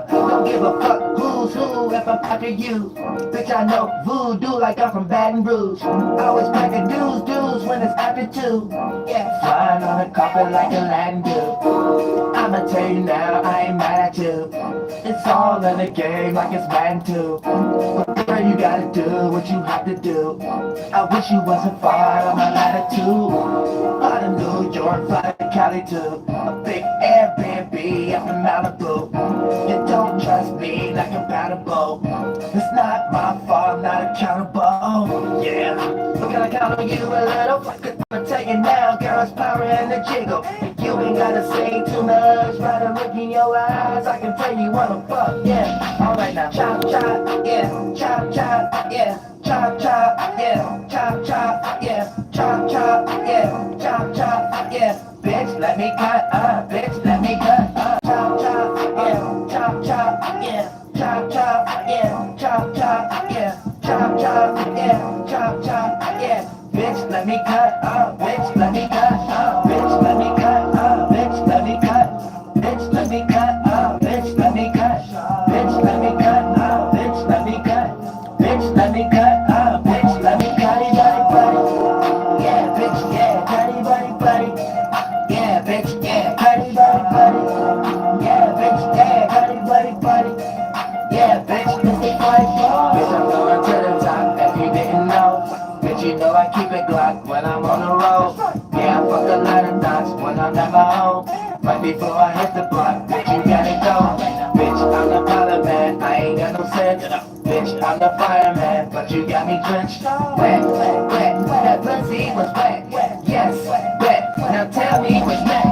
Don't give a fuck who's who if I'm after you. Bitch, I know voodoo like I'm from Baton Rouge. Always pack a dudes when it's after 2. Yeah, flying on the carpet like a Latin dude. I'ma tell you now, I ain't mad at you. It's all in the game like it's Madden 2. But girl, you gotta do what you have to do. I wish you wasn't far on my latitude. Fly to New York, fly to Cali too. A big Airbnb up in Malibu. You don't trust me like compatible. It's not my fault, I'm not accountable. Yeah, but can I count on you a little? I'ma tell you now, girl, it's power in the jiggle. You ain't gotta say too much, but a look in your eyes, I can tell you wanna fuck, yeah. Alright now, chop chop, yeah, chop chop, yeah, chop chop, yeah, chop chop, yeah, chop chop, yeah, chop chop, yeah. Bitch, let me cut, bitch, let me cut, chop chop, yeah, chop chop, yeah, chop chop, yeah, chop chop, yeah, chop chop, yeah, chop chop, yeah. Bitch, let me cut, bitch, let me cut, bitch, let me cut, bitch, let me cut, bitch, let me cut, bitch, let me cut, bitch, let me cut, bitch, let me cut, bitch, let me cut, bitch, let me cut it, buddy, yeah, bitch, yeah, buddy, buddy, yeah, bitch, yeah, buddy, buddy, yeah, bitch, yeah, buddy, yeah, bitch, this is my fault. Bitch, I'm going to the top if you didn't know. Bitch, you know I keep it Glock when I'm on the road. Yeah, I fuck a lot of knots when I'm never home. Right before I hit the block, bitch, you gotta go. Bitch, I'm the pilot man, I ain't got no sense. Bitch, I'm the fireman, but you got me drenched. Wet, wet, that pussy was wet. Yes, wet, now tell me what's next.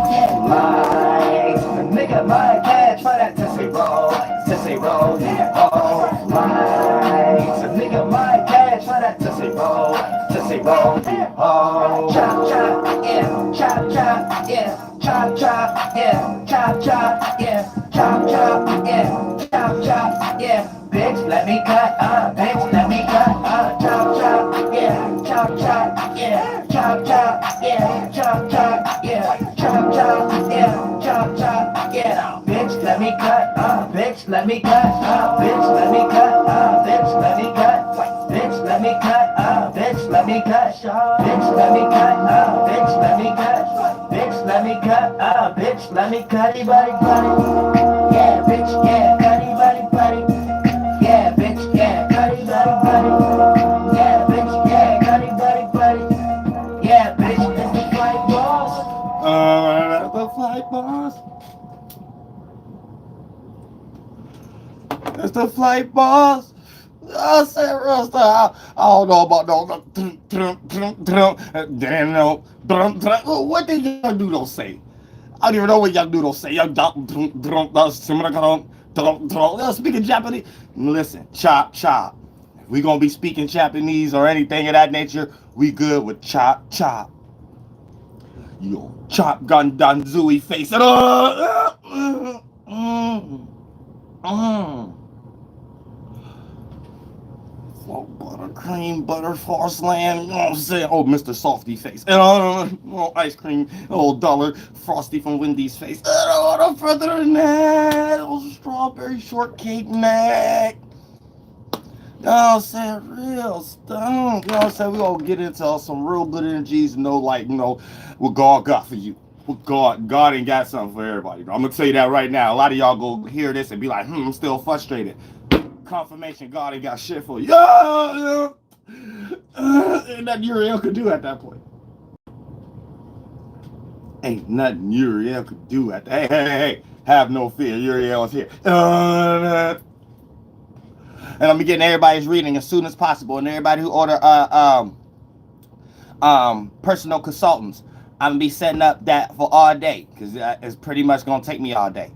Lies, nigga, my catch for that tissy roll. Tissy roll, yeah, oh, lies, nigga, my catch for that tissy roll. Tissy roll, yeah, oh. Chop, chop, yeah, chop, chop, yeah, chop, chop, yeah, chop, chop, yeah, chop, chop, yeah, chop, chop, yeah. Bitch, let me cut, bitch, let me cut, chop, chop, yeah, chop, chop, yeah, chop, chop, yeah, chop, chop, yeah, chop, chop, yeah, chop, chop, yeah. Bitch, let me cut, bitch, let me cut, bitch, let me cut, bitch, let me cut, bitch, let me cut, bitch, let me cut, bitch, let me cut, bitch, let me cut, bitch, let me cut, bitch, let me cut it, buddy, buddy. Yeah, bitch, yeah, cut it, buddy, buddy. Yeah, bitch, yeah, cut it, buddy, buddy. Yeah, bitch, yeah, cut it, buddy, buddy. Yeah, bitch, it's the flight boss. The flight boss. It's the flight boss. I said, Rasta, I don't know about no. Damn, no. What did y'all do don't say? I don't even know what y'all do don't say. Y'all speaking Japanese. Listen, chop, chop. If we gonna be speaking Japanese or anything of that nature, we good with chop, chop. Yo, chop gun danzui face. Buttercream, butterfrost land, you know what I'm saying? Oh, Mr. Softy face. Oh, ice cream, oh, dollar, Frosty from Wendy's face. No further than that, oh, strawberry shortcake neck. You know what I'm saying? Real stuff. You know what I'm saying? We gonna get into some real good energies, what God got for you. What God ain't got something for everybody. I'm gonna tell you that right now. A lot of y'all go hear this and be like, I'm still frustrated. Confirmation God ain't got shit for you. Ain't nothing Uriel could do at that point. Ain't nothing Uriel could do at that. Hey. Have no fear. Uriel is here. And I'm getting everybody's reading as soon as possible. And everybody who order personal consultants, I'm gonna be setting up that for all day because it's pretty much gonna take me all day.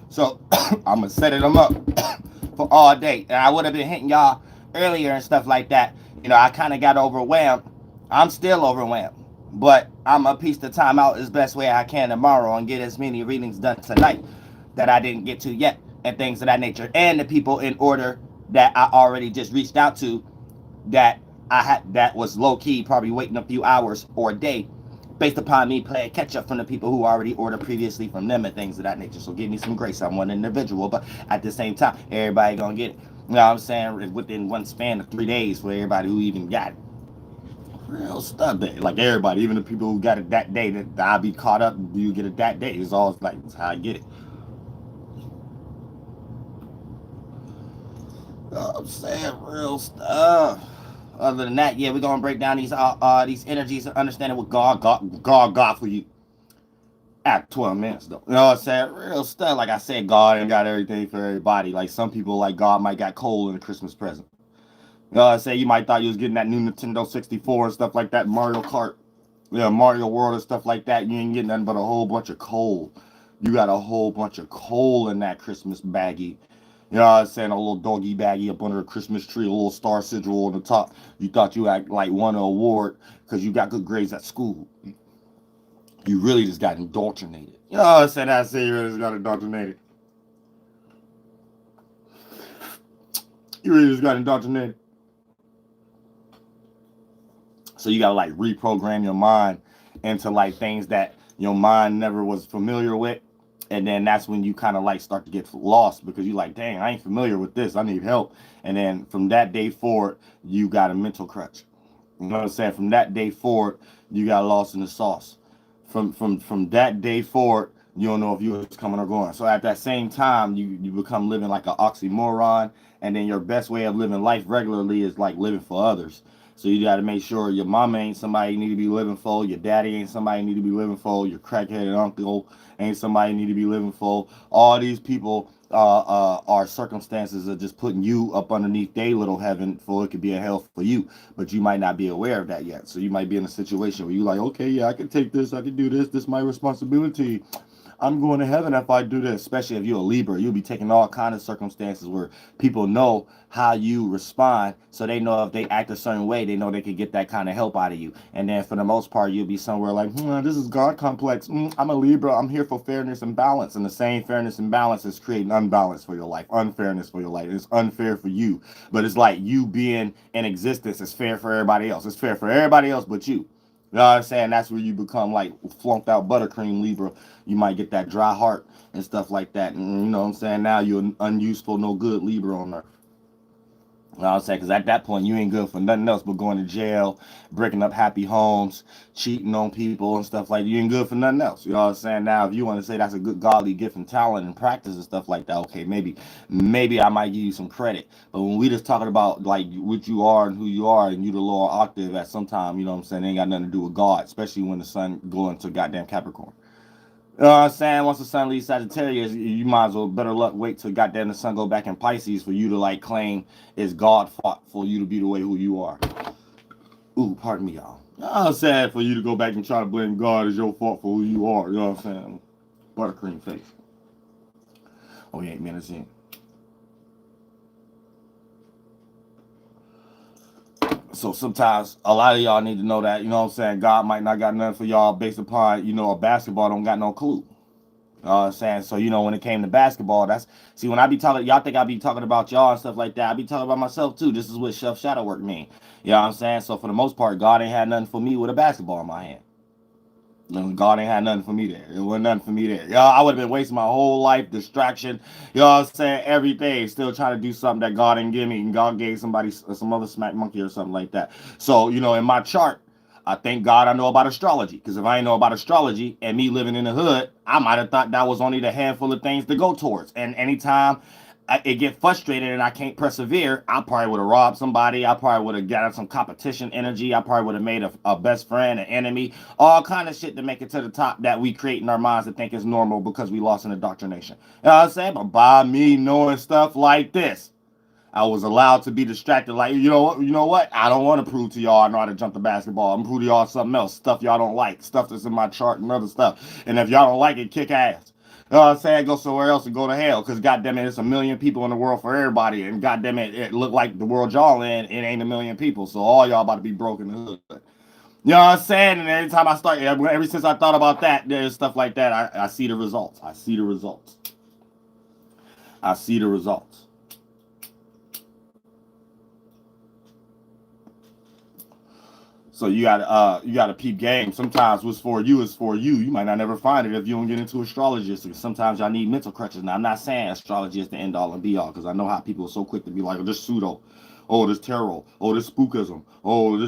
So I'm gonna set them up for all day. And I would have been hitting y'all earlier and stuff like that. I kind of got overwhelmed. I'm still overwhelmed, but I'm gonna piece the time out as best way I can tomorrow and get as many readings done tonight that I didn't get to yet and things of that nature. And the people in order that I already just reached out to that was low key, probably waiting a few hours or a day based upon me playing catch up from the people who already ordered previously from them and things of that nature. So give me some grace. I'm one individual, but at the same time, everybody gonna get it. You know what I'm saying? Within one span of 3 days for everybody who even got it. Real stuff day. Like everybody, even the people who got it that day, that I'll be caught up. You get it that day. It's all like it's how I get it. You know what I'm saying? Real stuff. Other than that, yeah, we're gonna break down these energies and understanding what God got for you. At 12 minutes though. You know what I'm saying? Real stuff. Like I said, God ain't got everything for everybody. Like some people like God might got coal in a Christmas present. You know what I'm saying? You might thought you was getting that new Nintendo 64 and stuff like that, Mario Kart, yeah, Mario World and stuff like that. You ain't getting nothing but a whole bunch of coal. You got a whole bunch of coal in that Christmas baggie. You know what I'm saying? A little doggy baggie up under a Christmas tree, a little star sigil on the top. You thought you act like won an award because you got good grades at school. You really just got indoctrinated. You know what I'm saying? I say you really just got indoctrinated. You really just got indoctrinated. So you gotta like reprogram your mind into like things that your mind never was familiar with. And then that's when you kind of like start to get lost because you're like, dang, I ain't familiar with this. I need help. And then from that day forward, you got a mental crutch. You know what I'm saying? From that day forward, you got lost in the sauce. From that day forward, you don't know if you was coming or going. So at that same time, you become living like an oxymoron. And then your best way of living life regularly is like living for others. So you got to make sure your mama ain't somebody you need to be living for. Your daddy ain't somebody you need to be living for. Your crackheaded uncle ain't somebody you need to be living for. All these people are circumstances of just putting you up underneath their little heaven for it could be a hell for you. But you might not be aware of that yet. So you might be in a situation where you're like, okay, yeah, I can take this. I can do this. This is my responsibility. I'm going to heaven if I do this. Especially if you're a Libra, you'll be taking all kinds of circumstances where people know how you respond, so they know if they act a certain way, they know they can get that kind of help out of you. And then for the most part, you'll be somewhere like, this is God complex. I'm a Libra. I'm here for fairness and balance. And the same fairness and balance is creating unbalance for your life, unfairness for your life. It's unfair for you, but it's like you being in existence is fair for everybody else. It's fair for everybody else but you. You know what I'm saying? That's where you become like flunked out buttercream Libra. You might get that dry heart and stuff like that. And you know what I'm saying? Now you're an unuseful, no good Libra on Earth. You know what I'm saying? Because at that point, you ain't good for nothing else but going to jail, breaking up happy homes, cheating on people and stuff like that. You ain't good for nothing else. You know what I'm saying? Now, if you want to say that's a good godly gift and talent and practice and stuff like that, okay, maybe I might give you some credit. But when we just talking about like what you are and who you are and you the lower octave at some time, you know what I'm saying? It ain't got nothing to do with God, especially when the sun go into goddamn Capricorn. You know what I'm saying? Once the sun leaves Sagittarius, you might as well better luck wait till goddamn the sun go back in Pisces for you to like claim it's God fault for you to be the way who you are. Ooh, pardon me, y'all. I'm sad for you to go back and try to blame God as your fault for who you are. You know what I'm saying? Buttercream face. Oh, you 8 minutes in. So sometimes a lot of y'all need to know that, you know what I'm saying, God might not got nothing for y'all based upon, a basketball don't got no clue. You know what I'm saying? So, when it came to basketball, when I be talking, y'all think I be talking about y'all and stuff like that. I be talking about myself too. This is what Chef Shadow Work mean. You know what I'm saying? So for the most part, God ain't had nothing for me with a basketball in my hand. God ain't had nothing for me there. It wasn't nothing for me there. Y'all, I would have been wasting my whole life, distraction, you know what I'm saying, every day, still trying to do something that God didn't give me, and God gave somebody, some other smack monkey or something like that. So, in my chart, I thank God I know about astrology, because if I ain't know about astrology and me living in the hood, I might have thought that was only the handful of things to go towards. And anytime it get frustrated and I can't persevere, I probably would have robbed somebody. I probably would have gotten some competition energy. I probably would have made a best friend, an enemy, all kind of shit to make it to the top that we create in our minds to think is normal because we lost in indoctrination. You know what I'm saying? But by me knowing stuff like this, I was allowed to be distracted. Like, you know what? I don't want to prove to y'all I know how to jump the basketball. I'm prove to y'all something else, stuff y'all don't like, stuff that's in my chart and other stuff. And if y'all don't like it, kick ass. You know what I'm saying? Go somewhere else and go to hell. Because goddamn it, it's a million people in the world for everybody. And goddamn it, it look like the world y'all in, it ain't a million people. So all y'all about to be broke in the hood. You know what I'm saying? And every time I start, ever since I thought about that, there's stuff like that, I see the results. I see the results. I see the results. So you gotta peep game. Sometimes what's for you is for you. You might not never find it if you don't get into astrology. So sometimes y'all need mental crutches. Now I'm not saying astrology is the end all and be all, because I know how people are so quick to be like, oh, this pseudo, oh, this tarot, oh, this spookism, oh,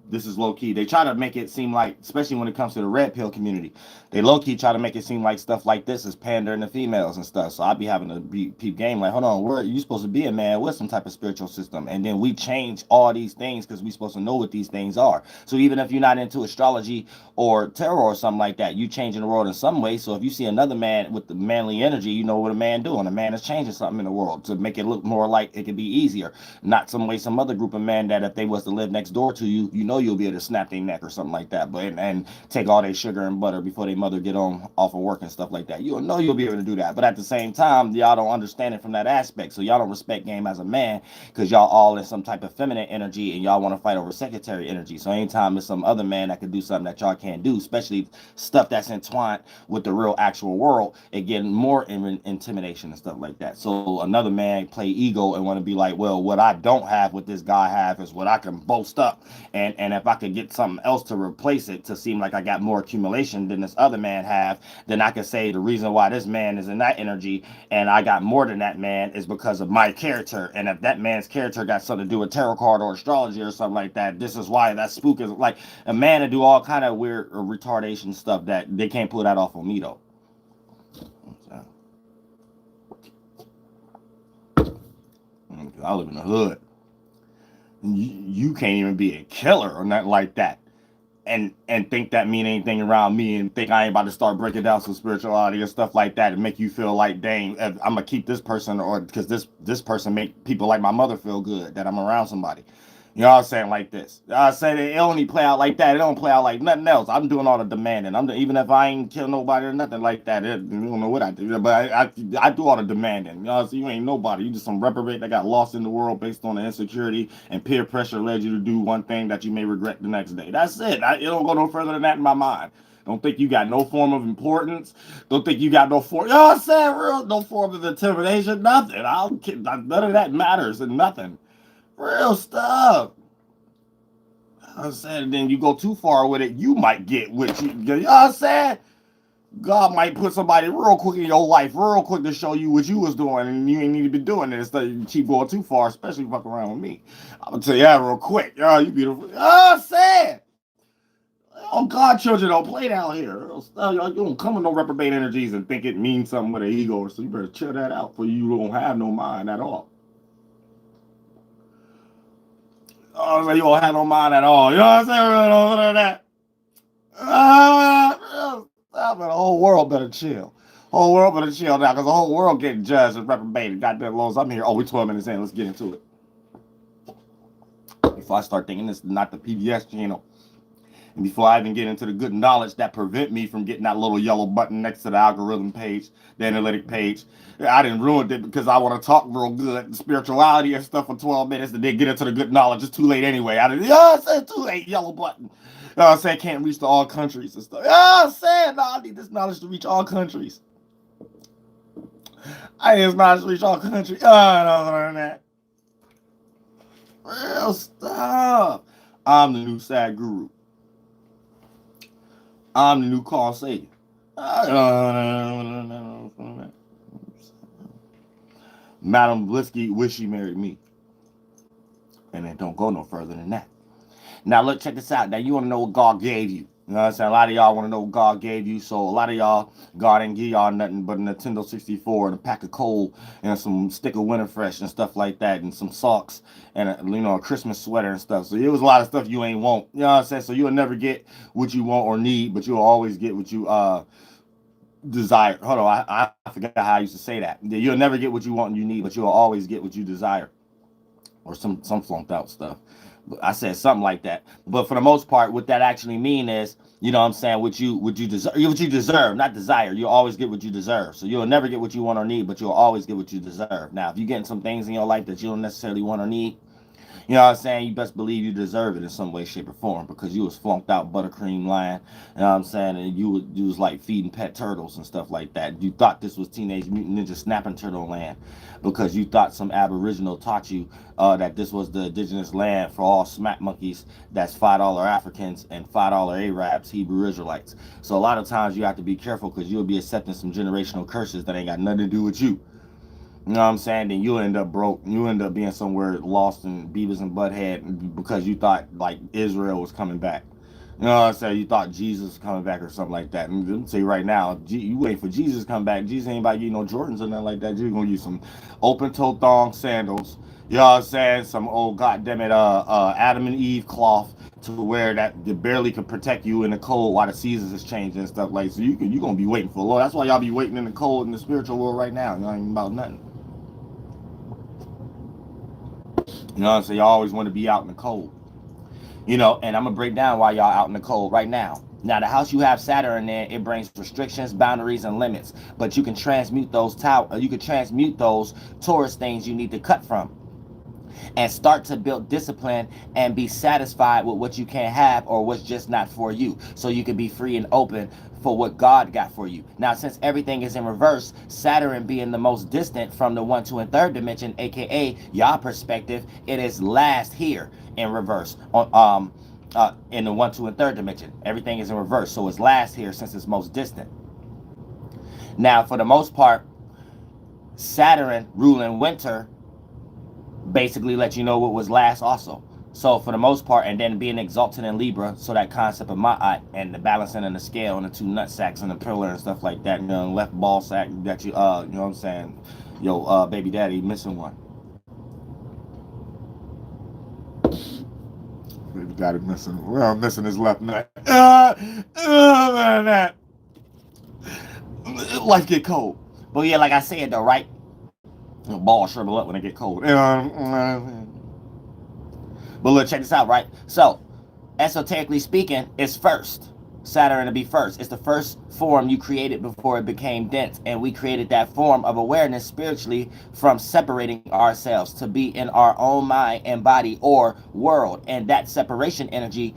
this is low key. They try to make it seem like, especially when it comes to the red pill community, they low key try to make it seem like stuff like this is pandering to females and stuff. So I'd be having to be peep game like, hold on, where you supposed to be a man with some type of spiritual system, and then we change all these things because we supposed to know what these things are. So even if you're not into astrology or tarot or something like that, you changing the world in some way. So if you see another man with the manly energy, you know what a man doing. A man is changing something in the world to make it look more like it could be easier. Not some way some other group of men that if they was to live next door to you, you know you'll be able to snap their neck or something like that. But and take all their sugar and butter before they mother get on off of work and stuff like that. You'll know you'll be able to do that. But at the same time, y'all don't understand it from that aspect. So y'all don't respect game as a man because y'all all in some type of feminine energy and y'all want to fight over secretary energy. So anytime there's some other man that can do something that y'all can't do, especially stuff that's entwined with the real actual world, it getting more intimidation and stuff like that. So another man play ego and want to be like, well, what I don't have, what this guy have is what I can boast up. And if I could get something else to replace it to seem like I got more accumulation than this other man have, then I could say the reason why this man is in that energy and I got more than that man is because of my character. And if that man's character got something to do with tarot card or astrology or something like that, this is why that spook is like a man to do all kind of weird retardation stuff that they can't pull that off on me though. I live in the hood. You can't even be a killer or nothing like that. And think that mean anything around me and think I ain't about to start breaking down some spirituality and stuff like that and make you feel like, dang, I'm gonna keep this person, or because this person make people like my mother feel good that I'm around somebody. You know what I'm saying? Like this. I say it only play out like that. It don't play out like nothing else. I'm doing all the demanding. Even if I ain't kill nobody or nothing like that, you don't know what I do. But I do all the demanding. You know, so you ain't nobody. You just some reprobate that got lost in the world based on the insecurity and peer pressure led you to do one thing that you may regret the next day. That's it. It don't go no further than that in my mind. Don't think you got no form of importance. Don't think you got no form. You know what I'm saying? Real, no form of intimidation. Nothing. None of that matters and nothing. Real stuff. I'm saying, then you go too far with it, you might get what you know what I'm saying? God might put somebody real quick in your life, real quick to show you what you was doing, and you ain't need to be doing this. So you keep going too far, especially fucking around with me. I'm gonna tell you that real quick. Yo, you beautiful. You know what I'm saying? Oh, God, children don't play down here. You don't come with no reprobate energies and think it means something with an ego, so you better chill that out, for you don't have no mind at all. Oh, so you don't have no mind at all. You know what I'm saying? None of that. The whole world better chill. Whole world better chill now, because the whole world getting judged and reprobated. Goddamn laws. I'm here. Oh, we're 12 minutes in. Let's get into it. Before I start thinking this is not the PBS channel. And before I even get into the good knowledge that prevent me from getting that little yellow button next to the algorithm page, the analytic page, I didn't ruin it because I want to talk real good spirituality and stuff for 12 minutes and then get into the good knowledge. It's too late anyway. I said too late, yellow button. You know what I'm saying? Can't reach to all countries and stuff. You know what I'm saying? No, I need this knowledge to reach all countries. I need this knowledge to reach all countries. Oh, I don't learn that. Real stuff. I'm the new sad guru. I'm the new Carl Sagan. Madam Blisky wish she married me. And it don't go no further than that. Now look, check this out. Now you want to know what God gave you. You know what I'm saying? A lot of y'all want to know what God gave you. So a lot of y'all, God didn't give y'all nothing but a Nintendo 64 and a pack of coal and some stick of Winter Fresh and stuff like that, and some socks and a Christmas sweater and stuff. So it was a lot of stuff you ain't want. You know what I'm saying? So you'll never get what you want or need, but you'll always get what you desire. Hold on, I forgot how I used to say that. You'll never get what you want and you need, but you'll always get what you desire. Or some flunked out stuff. I said something like that. But for the most part, what that actually mean is, you know what I'm saying, what you deserve, not desire. You'll always get what you deserve. So you'll never get what you want or need, but you'll always get what you deserve. Now, if you're getting some things in your life that you don't necessarily want or need, You know what I'm saying? You best believe you deserve it in some way, shape, or form because you was flunked out buttercream land. You know what I'm saying? And you was like feeding pet turtles and stuff like that. You thought this was Teenage Mutant Ninja Snapping Turtle land because you thought some Aboriginal taught you that this was the indigenous land for all smack monkeys. That's $5 Africans and $5 Arabs, Hebrew Israelites. So a lot of times you have to be careful because you'll be accepting some generational curses that ain't got nothing to do with you. You know what I'm saying? Then you end up broke. You end up being somewhere lost in Beavis and Butthead because you thought like Israel was coming back. You know what I'm saying? You thought Jesus was coming back or something like that. And let me tell you right now, you wait for Jesus to come back. Jesus ain't about you no Jordans or nothing like that. You're gonna use some open toe thong sandals. You know what I'm saying? Some old goddamn it Adam and Eve cloth to wear that barely could protect you in the cold while the seasons is changing and stuff like so you gonna be waiting for the Lord. That's why y'all be waiting in the cold in the spiritual world right now. You ain't about nothing. You know what I'm saying? Y'all always want to be out in the cold. You know, and I'm gonna break down why y'all out in the cold right now. Now, the house you have Saturn in there, it brings restrictions, boundaries, and limits. But you can transmute those you can transmute those Taurus things you need to cut from and start to build discipline and be satisfied with what you can't have or what's just not for you. So you can be free and open for what God got for you. Now, since everything is in reverse, Saturn being the most distant from the 1, 2, and 3rd dimension, aka y'all perspective, it is last here in reverse in the 1, 2, and 3rd dimension. Everything is in reverse, so it's last here since it's most distant. Now, for the most part, Saturn ruling winter basically let you know what was last also. So for the most part, and then being exalted in Libra, so that concept of Ma'at and the balancing and the scale and the two nut sacks and the pillar and stuff like that, you know, left ball sack that you know what I'm saying, baby daddy missing one. Baby daddy missing, well, missing his left nut. Man, that life get cold. But yeah, like I said though, right? Balls shrivel up when they get cold. But look, check this out, right? So, esoterically speaking, it's first. Saturn to be first. It's the first form you created before it became dense. And we created that form of awareness spiritually from separating ourselves to be in our own mind and body or world. And that separation energy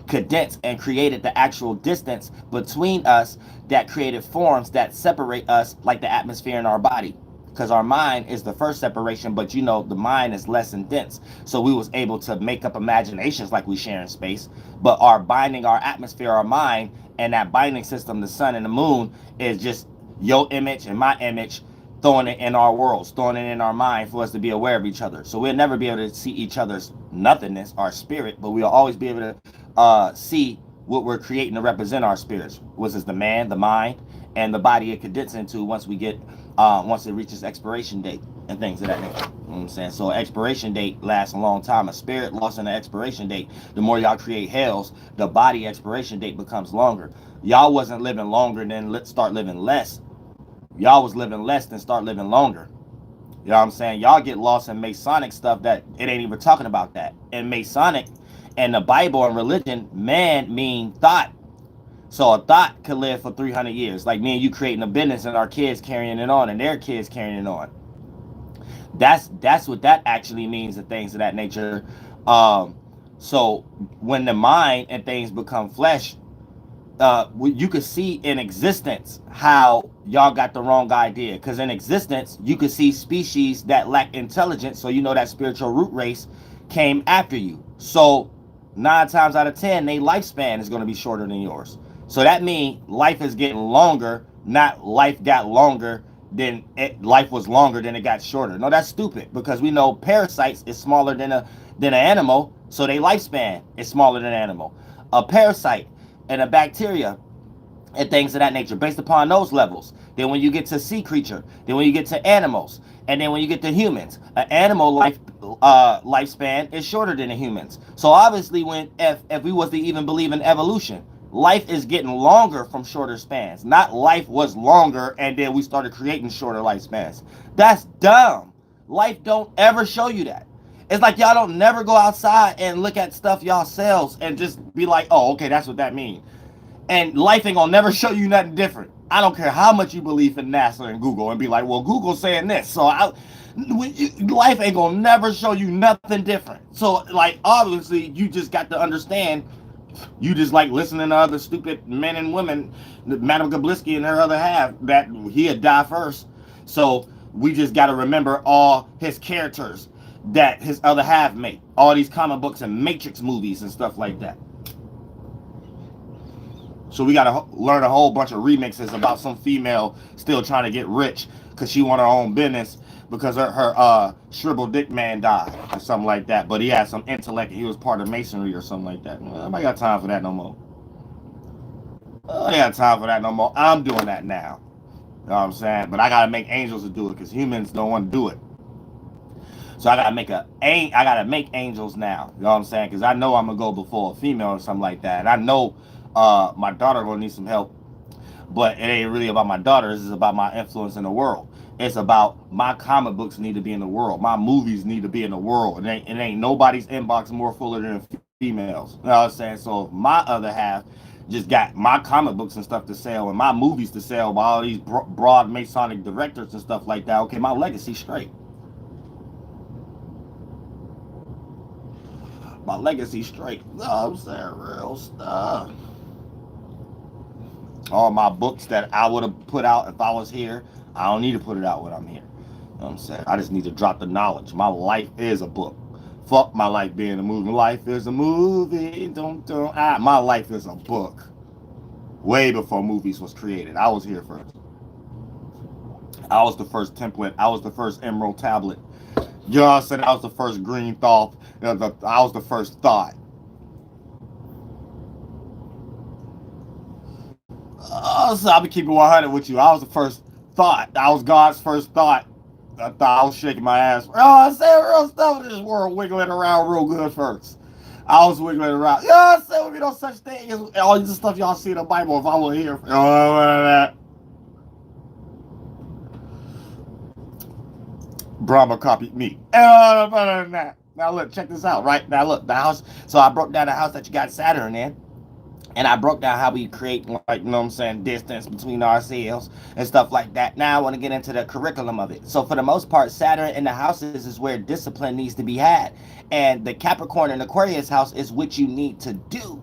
condensed and created the actual distance between us that created forms that separate us like the atmosphere in our body, because our mind is the first separation, but you know the mind is less and dense, so we was able to make up imaginations like we share in space, but our binding, our atmosphere, our mind, and that binding system, the sun and the moon, is just your image and my image, throwing it in our worlds, throwing it in our mind for us to be aware of each other. So we'll never be able to see each other's nothingness, our spirit, but we'll always be able to see what we're creating to represent our spirits, which is the man, the mind, and the body it condenses into once we get once it reaches expiration date and things of that nature. You know what I'm saying? So expiration date lasts a long time. A spirit lost in the expiration date, the more y'all create hells, the body expiration date becomes longer. Y'all wasn't living longer than let's start living less. Y'all was living less than start living longer. You know what I'm saying? Y'all get lost in Masonic stuff that it ain't even talking about that. In Masonic and the Bible and religion, man mean thought. So a thought could live for 300 years. Like me and you creating a business and our kids carrying it on and their kids carrying it on. That's what that actually means and things of that nature. So when the mind and things become flesh, you could see in existence how y'all got the wrong idea. Because in existence, you could see species that lack intelligence. So you know that spiritual root race came after you. So 9 times out of 10, their lifespan is going to be shorter than yours. So that means life is getting longer, not life got longer than life was longer than it got shorter. No, that's stupid because we know parasites is smaller than an animal, so their lifespan is smaller than an animal. A parasite and a bacteria and things of that nature based upon those levels. Then when you get to sea creature, then when you get to animals, and then when you get to humans, an animal lifespan is shorter than a human's. So obviously when if we was to even believe in evolution, life is getting longer from shorter spans. Not life was longer and then we started creating shorter lifespans. That's dumb. Life don't ever show you that. It's like y'all don't never go outside and look at stuff y'all selves and just be like, oh, okay, that's what that means. And life ain't gonna never show you nothing different. I don't care how much you believe in NASA and Google and be like, well, Google's saying this. So life ain't gonna never show you nothing different. So like obviously you just got to understand, you just like listening to other stupid men and women, Madame Gablisky and her other half, that he had died first. So we just got to remember all his characters that his other half made. All these comic books and Matrix movies and stuff like that. So we got to learn a whole bunch of remixes about some female still trying to get rich because she want her own business because her shriveled dick man died or something like that. But he had some intellect and he was part of masonry or something like that. Nobody got time for that no more. I ain't got time for that no more. I'm doing that now. You know what I'm saying? But I gotta make angels to do it because humans don't want to do it. So I gotta make angels now. You know what I'm saying? Because I know I'm gonna go before a female or something like that. And I know my daughter gonna need some help. But it ain't really about my daughter. This is about my influence in the world. It's about my comic books need to be in the world. My movies need to be in the world. It ain't nobody's inbox more fuller than females. You know what I'm saying? So my other half just got my comic books and stuff to sell and my movies to sell by all these broad Masonic directors and stuff like that. Okay, my legacy straight. My legacy straight. You know what I'm saying? Real stuff. All my books that I would have put out if I was here, I don't need to put it out when I'm here. You know what I'm saying? I just need to drop the knowledge. My life is a book. Fuck my life being a movie. Life is a movie. My life is a book. Way before movies was created. I was here first. I was the first template. I was the first emerald tablet. You know what I'm saying? I was the first green thought. I was the first thought. So I'll be keeping 100 with you. I was the first thought. I was God's first thought. I thought I was shaking my ass. Oh, I said real stuff in this world, wiggling around real good first. I was wiggling around. You know what I'm saying? We no such thing as all this stuff y'all see in the Bible. If I were here, that. Brahma copied me. Now look, check this out. Right now, look, the house. So I broke down the house that you got Saturn in. And I broke down how we create, like, you know what I'm saying, distance between ourselves and stuff like that. Now I want to get into the curriculum of it. So for the most part, Saturn in the houses is where discipline needs to be had. And the Capricorn and Aquarius house is what you need to do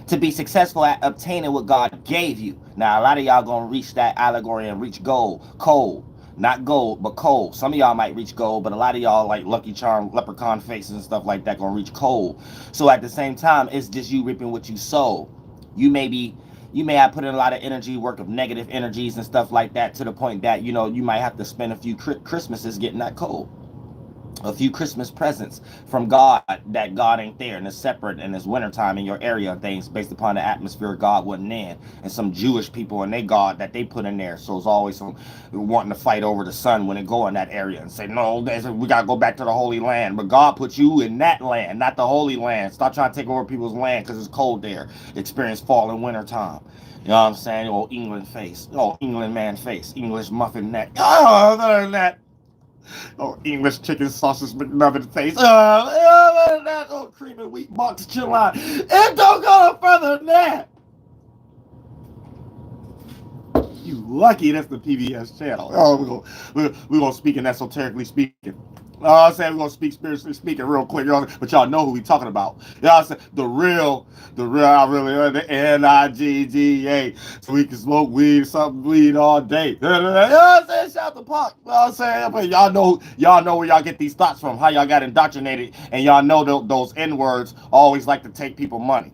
to be successful at obtaining what God gave you. Now, a lot of y'all going to reach that allegory and reach gold, cold. Not gold, but cold. Some of y'all might reach gold, but a lot of y'all like Lucky Charm, leprechaun faces and stuff like that gonna reach cold. So at the same time, it's just you reaping what you sow. You may have put in a lot of energy, work of negative energies and stuff like that to the point that, you know, you might have to spend a few Christmases getting that cold. A few Christmas presents from God that God ain't there and it's separate and it's wintertime in your area and things based upon the atmosphere God wasn't in, and some Jewish people and they God that they put in there. So it's always some wanting to fight over the sun when it go in that area and say, no, we got to go back to the Holy Land. But God put you in that land, not the Holy Land. Stop trying to take over people's land because it's cold there. Experience fall and wintertime. You know what I'm saying? Old England face. Oh, England man face. English muffin neck. Oh, other than that. Oh, English chicken sausage McNuggin face. Oh, cream and wheat box chill out. It don't go no further than that. You lucky that's the PBS channel. Oh, we're gonna speak in esoterically speaking. I'm saying we're gonna speak spiritually speaking real quick, y'all, but y'all know who we talking about. Y'all say the real, I really the NIGGA, so we can smoke weed all day. You know what I'm saying? Shout the pot. You know what I'm saying? But y'all know where y'all get these thoughts from, how y'all got indoctrinated, and y'all know those N-words always like to take people money,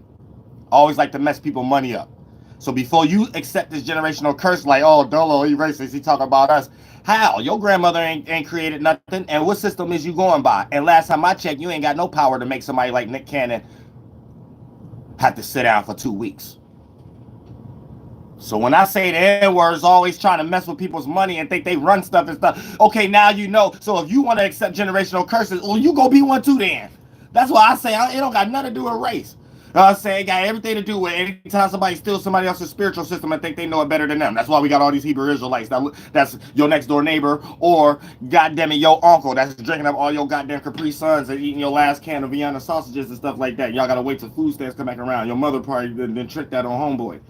always like to mess people money up. So before you accept this generational curse, like, oh, Dolo, he racist, he talking about us. How? Your grandmother ain't created nothing. And what system is you going by? And last time I checked, you ain't got no power to make somebody like Nick Cannon have to sit down for 2 weeks. So when I say the N-word is always trying to mess with people's money and think they run stuff and stuff, okay, now you know. So if you want to accept generational curses, well, you go be one too then. That's why I say it don't got nothing to do with race. I'm saying, got everything to do with anytime somebody steals somebody else's spiritual system and think they know it better than them. That's why we got all these Hebrew Israelites. That's your next door neighbor, or goddamn it, your uncle that's drinking up all your goddamn Capri Suns and eating your last can of Vienna sausages and stuff like that. Y'all gotta wait till food stamps come back around. Your mother probably then tricked that on homeboy.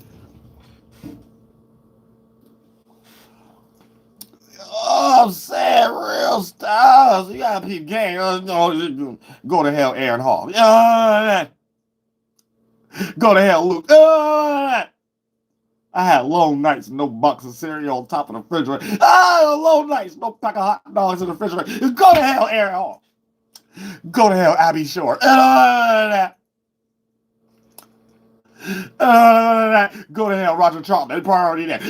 Oh, I'm saying real styles. You gotta peep game. Go to hell, Aaron Hall. Go to hell, Luke. I had long nights, no box of cereal on top of the refrigerator. Long nights, no pack of hot dogs in the refrigerator. Go to hell, Aaron Hall. Go to hell, Abby Shore. Go to hell, Roger Troutman. They're probably already there.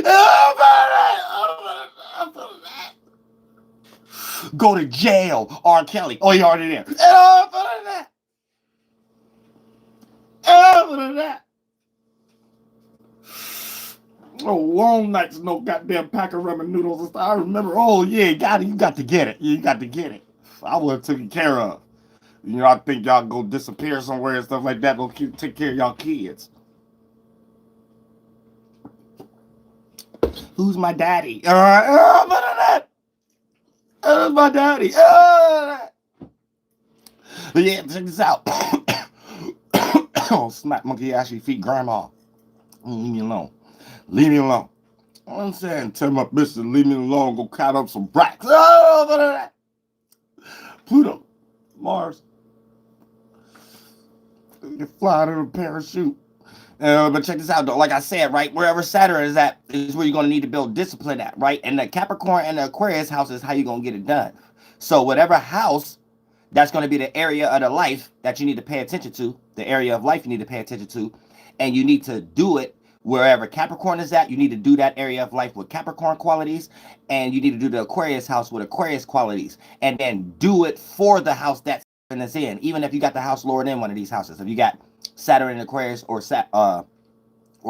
Go to jail, R. Kelly. Oh, you already there. Oh, long nights, no goddamn pack of ramen noodles and stuff. I remember, oh yeah, you got to get it. You got to get it. I was taken care of. You know, I think y'all go disappear somewhere and stuff like that. Go take care of y'all kids. Who's my daddy? Who's my daddy? But yeah, check this out. Oh, smack monkey ashy feet, grandma. Leave me alone. Leave me alone. I'm saying, tell my bitch to leave me alone. Go count up some bracks. Pluto, Mars. You're flying in a parachute. But check this out, though. Like I said, right, wherever Saturn is at is where you're going to need to build discipline at, right? And the Capricorn and the Aquarius house is how you're going to get it done. So whatever house, that's going to be the area of the life that you need to pay attention to, the area of life you need to pay attention to, and you need to do it wherever Capricorn is at. You need to do that area of life with Capricorn qualities, and you need to do the Aquarius house with Aquarius qualities, and then do it for the house that Saturn is in. Even if you got the house lower in one of these houses, if you got Saturn in Aquarius or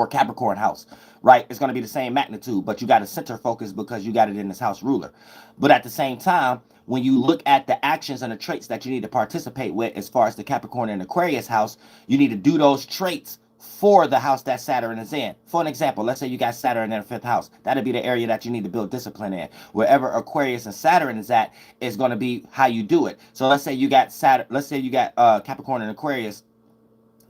Capricorn house, right? It's going to be the same magnitude, but you got to center focus because you got it in this house ruler. But at the same time, when you look at the actions and the traits that you need to participate with as far as the Capricorn and Aquarius house, you need to do those traits for the house that Saturn is in. For an example, let's say you got Saturn in the 5th house. That'll be the area that you need to build discipline in. Wherever Aquarius and Saturn is at is going to be how you do it. So let's say you got Capricorn and Aquarius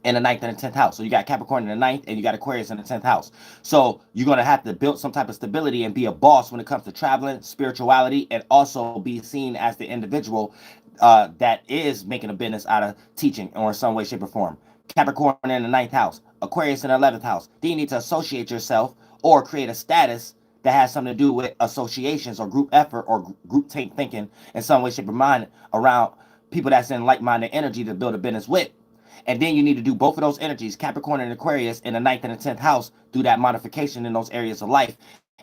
in the 9th and the 10th house. So you got Capricorn in the 9th and you got Aquarius in the 10th house. So you're going to have to build some type of stability and be a boss when it comes to traveling, spirituality, and also be seen as the individual that is making a business out of teaching or in some way, shape, or form. Capricorn in the 9th house, Aquarius in the 11th house. Then you need to associate yourself or create a status that has something to do with associations or group effort or group thinking in some way, shape, or mind around people that's in like-minded energy to build a business with. And then you need to do both of those energies, Capricorn and Aquarius, in the 9th and the 10th house, do that modification in those areas of life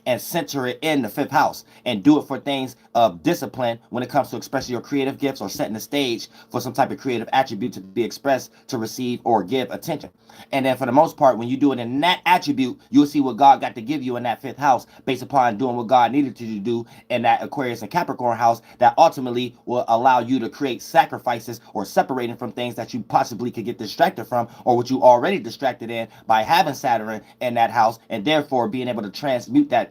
and center it in the 5th house and do it for things of discipline when it comes to expressing your creative gifts or setting the stage for some type of creative attribute to be expressed, to receive or give attention. And then for the most part, when you do it in that attribute, you'll see what God got to give you in that 5th house based upon doing what God needed to do in that Aquarius and Capricorn house that ultimately will allow you to create sacrifices or separating from things that you possibly could get distracted from or what you already distracted in by having Saturn in that house, and therefore being able to transmute that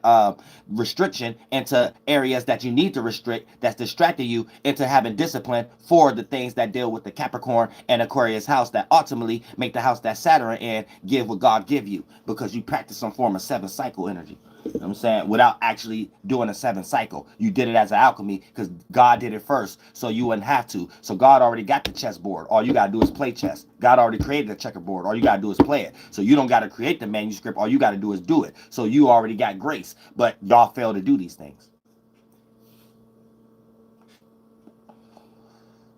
restriction into areas that you need to restrict that's distracting you into having discipline for the things that deal with the Capricorn and Aquarius house that ultimately make the house that Saturn in give what God give you because you practice some form of 7th cycle energy. You know what I'm saying? Without actually doing a 7th cycle. You did it as an alchemy because God did it first, so you wouldn't have to. So God already got the chessboard. All you got to do is play chess. God already created the checkerboard. All you got to do is play it. So you don't got to create the manuscript. All you got to do is do it. So you already got grace. But y'all fail to do these things.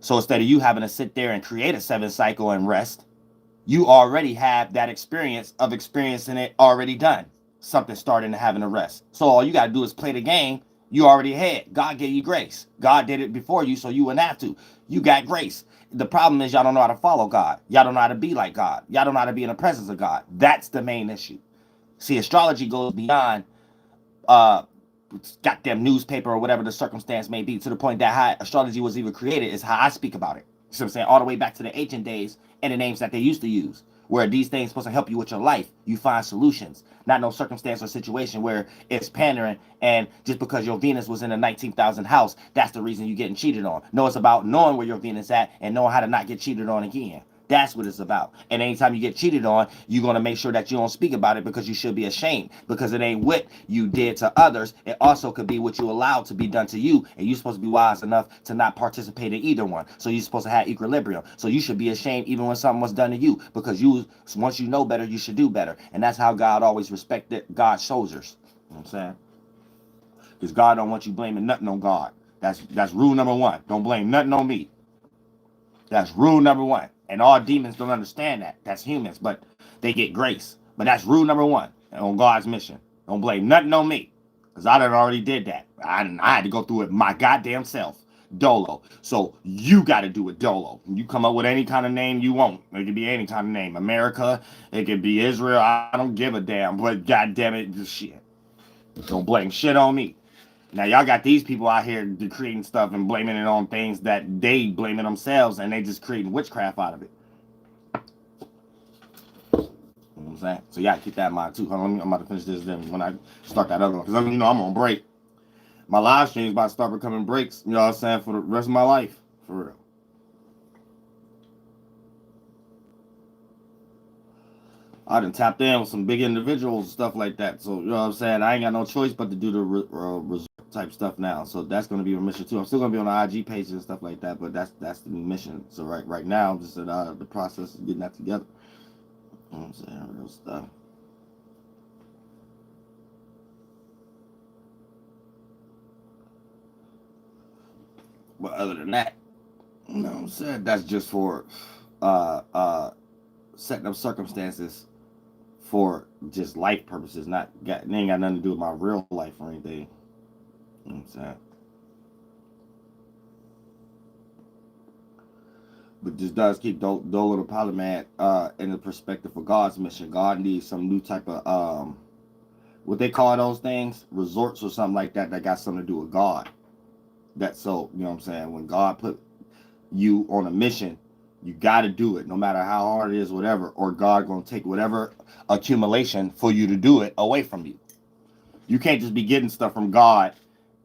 So instead of you having to sit there and create a 7th cycle and rest, you already have that experience of experiencing it already done. Something starting to having a rest. So all you got to do is play the game. You already had. God gave you grace. God did it before you, so you wouldn't have to. You got grace. The problem is y'all don't know how to follow God. Y'all don't know how to be like God. Y'all don't know how to be in the presence of God. That's the main issue. See, astrology goes beyond uh goddamn newspaper or whatever the circumstance may be, to the point that how astrology was even created is how I speak about it. You see what I'm saying? All the way back to the ancient days and the names that they used to use. where these things supposed to help you with your life. You find solutions, not no circumstance or situation where it's pandering and just because your Venus was in the 19,000 house, that's the reason you're getting cheated on. No, it's about knowing where your Venus at and knowing how to not get cheated on again. That's what it's about. And anytime you get cheated on, you're going to make sure that you don't speak about it because you should be ashamed. Because it ain't what you did to others. It also could be what you allowed to be done to you. And you're supposed to be wise enough to not participate in either one. So you're supposed to have equilibrium. So you should be ashamed even when something was done to you. Because once you know better, you should do better. And that's how God always respected God's soldiers. You know what I'm saying? Because God don't want you blaming nothing on God. That's rule number one. Don't blame nothing on me. That's rule number one. And all demons don't understand that. That's humans, but they get grace. But that's rule number one on God's mission. Don't blame nothing on me. Because I done already did that. I had to go through it my goddamn self. Dolo. So you got to do it dolo. You come up with any kind of name you want. It could be any kind of name. America. It could be Israel. I don't give a damn. But goddamn it, just shit. Don't blame shit on me. Now y'all got these people out here creating stuff and blaming it on things that they blaming themselves, and they just creating witchcraft out of it. You know what I'm saying? So y'all keep that in mind too. Hold on, I'm about to finish this then when I start that other one, because I'm on break. My live stream is about to start becoming breaks. You know what I'm saying, for the rest of my life, for real. I done tapped in with some big individuals and stuff like that. So, you know what I'm saying? I ain't got no choice but to do the resort type stuff now. So that's going to be a mission too. I'm still going to be on the IG pages and stuff like that, but that's the mission. So right now, I'm just in the process of getting that together. You know what I'm saying? Real stuff. But other than that, you know what I'm saying? That's just for setting up circumstances for just life purposes, they ain't got nothing to do with my real life or anything. You know what I'm saying? But this does keep Dolo the Polymath in the perspective for God's mission. God needs some new type of what they call those things, resorts or something like that got something to do with God. That's so, you know what I'm saying? When God put you on a mission, you got to do it no matter how hard it is, whatever, or God going to take whatever accumulation for you to do it away from you. You can't just be getting stuff from God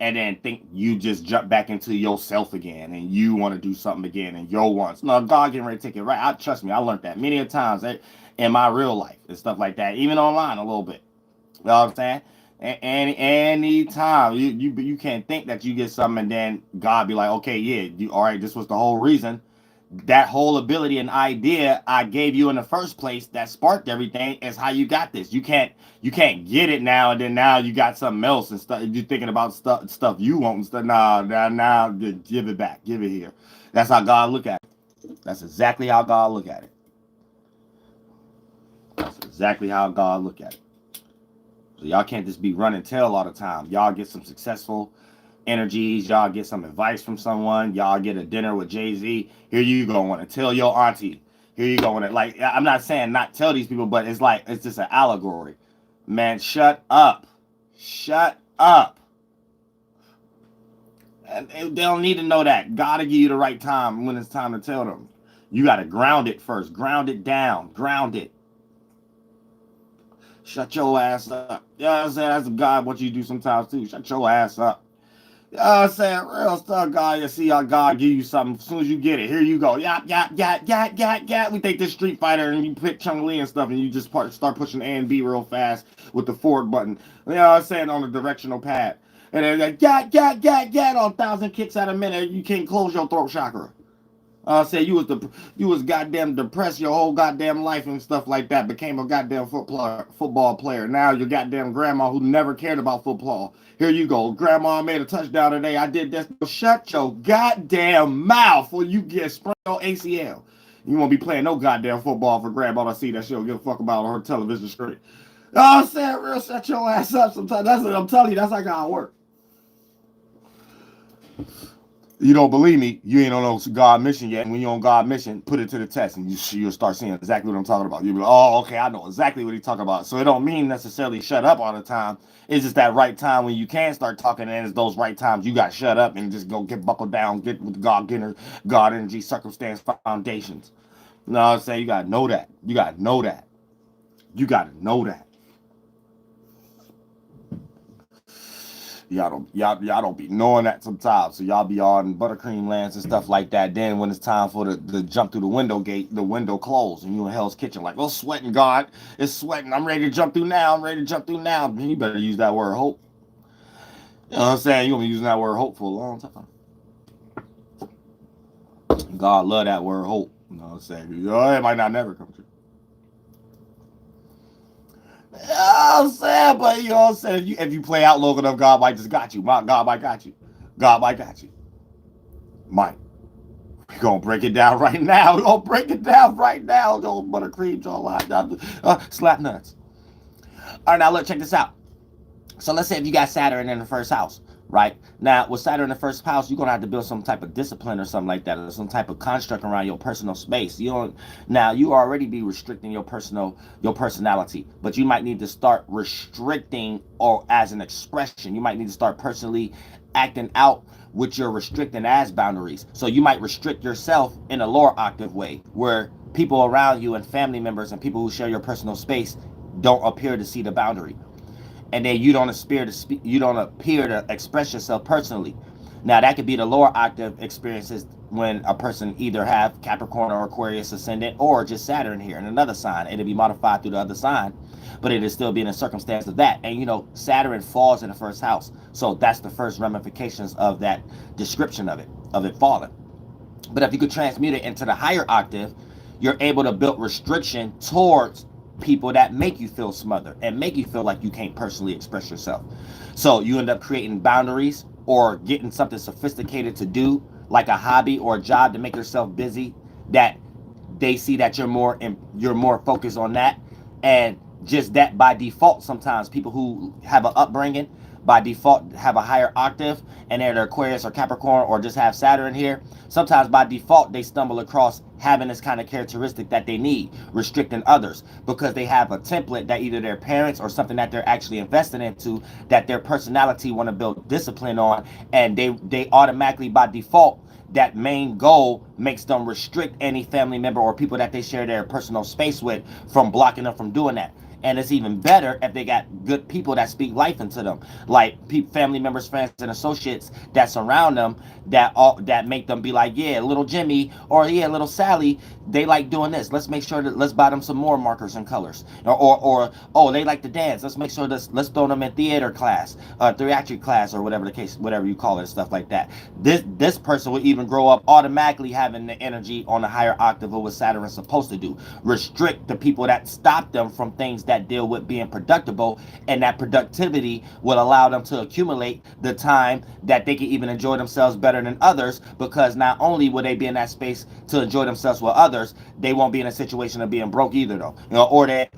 and then think you just jump back into yourself again and you want to do something again and your wants. No, God getting ready to take it right. Trust me, I learned that many a times in my real life and stuff like that, even online a little bit. You know what I'm saying? Any time you can't think that you get something and then God be like, okay, yeah, all right, this was the whole reason. That whole ability and idea I gave you in the first place that sparked everything is how you got this. You can't get it now and then now you got something else and stuff. You're thinking about stuff you want and stuff. Now give it back, give it here. That's how God look at it. That's exactly how God look at it. That's exactly how God look at it. So y'all can't just be running tail all the time. Y'all get some successful energies. Y'all get some advice from someone. Y'all get a dinner with Jay-Z. Here you go. Want to tell your auntie. Here you go. Like, I'm not saying not tell these people, but it's like, it's just an allegory. Man, shut up. Shut up. And they don't need to know that. Gotta give you the right time when it's time to tell them. You gotta ground it first. Ground it down. Ground it. Shut your ass up. You know what I'm saying? That's what God wants you to do sometimes too. Shut your ass up. You know what I'm saying? Real stuff, God. You see how God give you something. As soon as you get it, here you go. Yap. We take this Street Fighter and you pick Chung Li and stuff and you just start pushing A and B real fast with the forward button. You know what I'm saying? On the directional pad. And then like, all 1,000 kicks at a minute. You can't close your throat chakra. Say you was goddamn depressed your whole goddamn life and stuff like that. Became a goddamn football player. Now your goddamn grandma who never cared about football. Here you go. Grandma made a touchdown today. I did this. Shut your goddamn mouth or you get sprained on ACL. You won't be playing no goddamn football for grandma to see that she don't give a fuck about on her television screen. You know what I'm saying? Real, shut your ass up sometimes. That's what I'm telling you. That's how God works. You don't believe me, you ain't on no God mission yet. And when you're on God mission, put it to the test and you'll start seeing exactly what I'm talking about. You'll be like, oh, okay, I know exactly what he's talking about. So it don't mean necessarily shut up all the time. It's just that right time when you can start talking, and it's those right times you got shut up and just go get buckled down, get with God energy, circumstance, foundations. You know what I'm saying? You gotta know that. You gotta know that. You gotta know that. Y'all don't be knowing that sometimes. So y'all be on buttercream lands and stuff like that. Then when it's time for the jump through the window gate, the window closed, and you in Hell's Kitchen like, oh, sweating, God, it's sweating. I'm ready to jump through now. I'm ready to jump through now. You better use that word hope. You know what I'm saying? You're gonna be using that word hope for a long time. God love that word hope. You know what I'm saying? It might not never come true. You know what I'm saying? But you know what I'm saying? If you play out long enough, God might just got you. God might got you. God might got you. Might. We're gonna break it down right now. We're gonna break it down right now. Those buttercreams all slap nuts. All right, now look, check this out. So let's say if you got Saturn in the first house, right? Now with Saturn in the first house, you're gonna have to build some type of discipline or something like that, or some type of construct around your personal space. You don't now you already be restricting your personality, but you might need to start restricting or as an expression. You might need to start personally acting out with your restricting as boundaries. So you might restrict yourself in a lower octave way, where people around you and family members and people who share your personal space don't appear to see the boundary, and then you don't appear to express yourself personally. Now that could be the lower octave experiences when a person either have Capricorn or Aquarius ascendant or just Saturn here in another sign. It'll be modified through the other sign, but it is still being a circumstance of that. And Saturn falls in the first house, so that's the first ramifications of that description of it falling. But if you could transmute it into the higher octave, you're able to build restriction towards people that make you feel smothered and make you feel like you can't personally express yourself. So you end up creating boundaries or getting something sophisticated to do, like a hobby or a job to make yourself busy, that they see that you're more focused on that. And just that by default, sometimes people who have an upbringing by default have a higher octave, and they're Aquarius or Capricorn or just have Saturn here. Sometimes by default they stumble across having this kind of characteristic that they need, restricting others, because they have a template that either their parents or something that they're actually invested into, that their personality want to build discipline on, and they automatically by default, that main goal makes them restrict any family member or people that they share their personal space with from blocking them from doing that. And it's even better if they got good people that speak life into them, like family members, friends, and associates that surround them, that make them be like, yeah, little Jimmy, or yeah, little Sally, they like doing this. Let's make sure that let's buy them some more markers and colors, or oh, they like to dance. Let's make sure let's throw them in theater class, theatric class, or whatever the case, whatever you call it, stuff like that. This person would even grow up automatically having the energy on a higher octave of what Saturn is supposed to do. Restrict the people that stop them from things that deal with being productible, and that productivity will allow them to accumulate the time that they can even enjoy themselves better than others, because not only will they be in that space to enjoy themselves with others, they won't be in a situation of being broke either though,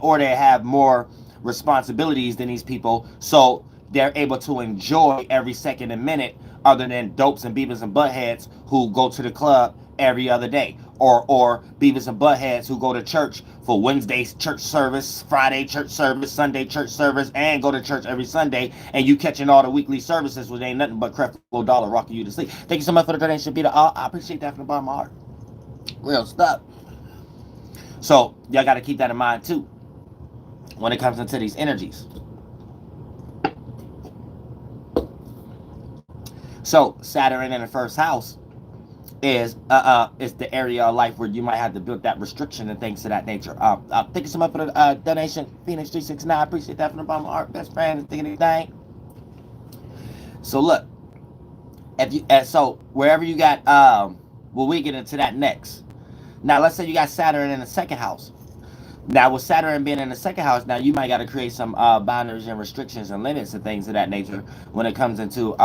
or they have more responsibilities than these people, so they're able to enjoy every second and minute, other than dopes and beavers and buttheads who go to the club every other day, or beavers and buttheads who go to church for Wednesday's church service, Friday church service, Sunday church service, and go to church every Sunday, and you catching all the weekly services, which ain't nothing but Creflo Dollar rocking you to sleep. Thank you so much for the donation, Peter. I appreciate that from the bottom of my heart. Real stuff. So y'all got to keep that in mind too when it comes into these energies. So Saturn in the first house is the area of life where you might have to build that restriction and things of that nature. Thank you so much for the donation, Phoenix 369. I appreciate that from the bottom of my heart. Best friend, thinking anything. So look, so wherever you got, well, we get into that next. Now let's say you got Saturn in the second house. Now, with Saturn being in the second house, now you might got to create some boundaries and restrictions and limits and things of that nature when it comes into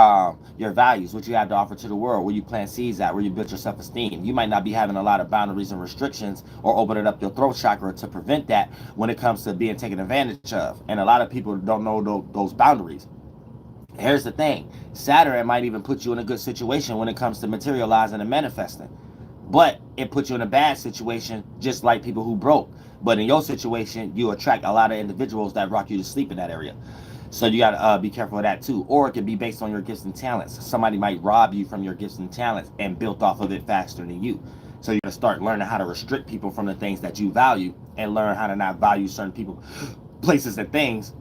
your values, what you have to offer to the world, where you plant seeds at, where you build your self-esteem. You might not be having a lot of boundaries and restrictions or opening up your throat chakra to prevent that when it comes to being taken advantage of. And a lot of people don't know those boundaries. Here's the thing. Saturn might even put you in a good situation when it comes to materializing and manifesting. But it puts you in a bad situation, just like people who broke. But in your situation, you attract a lot of individuals that rock you to sleep in that area. So you got to be careful of that too. Or it could be based on your gifts and talents. Somebody might rob you from your gifts and talents and built off of it faster than you. So you got to start learning how to restrict people from the things that you value, and learn how to not value certain people, places, and things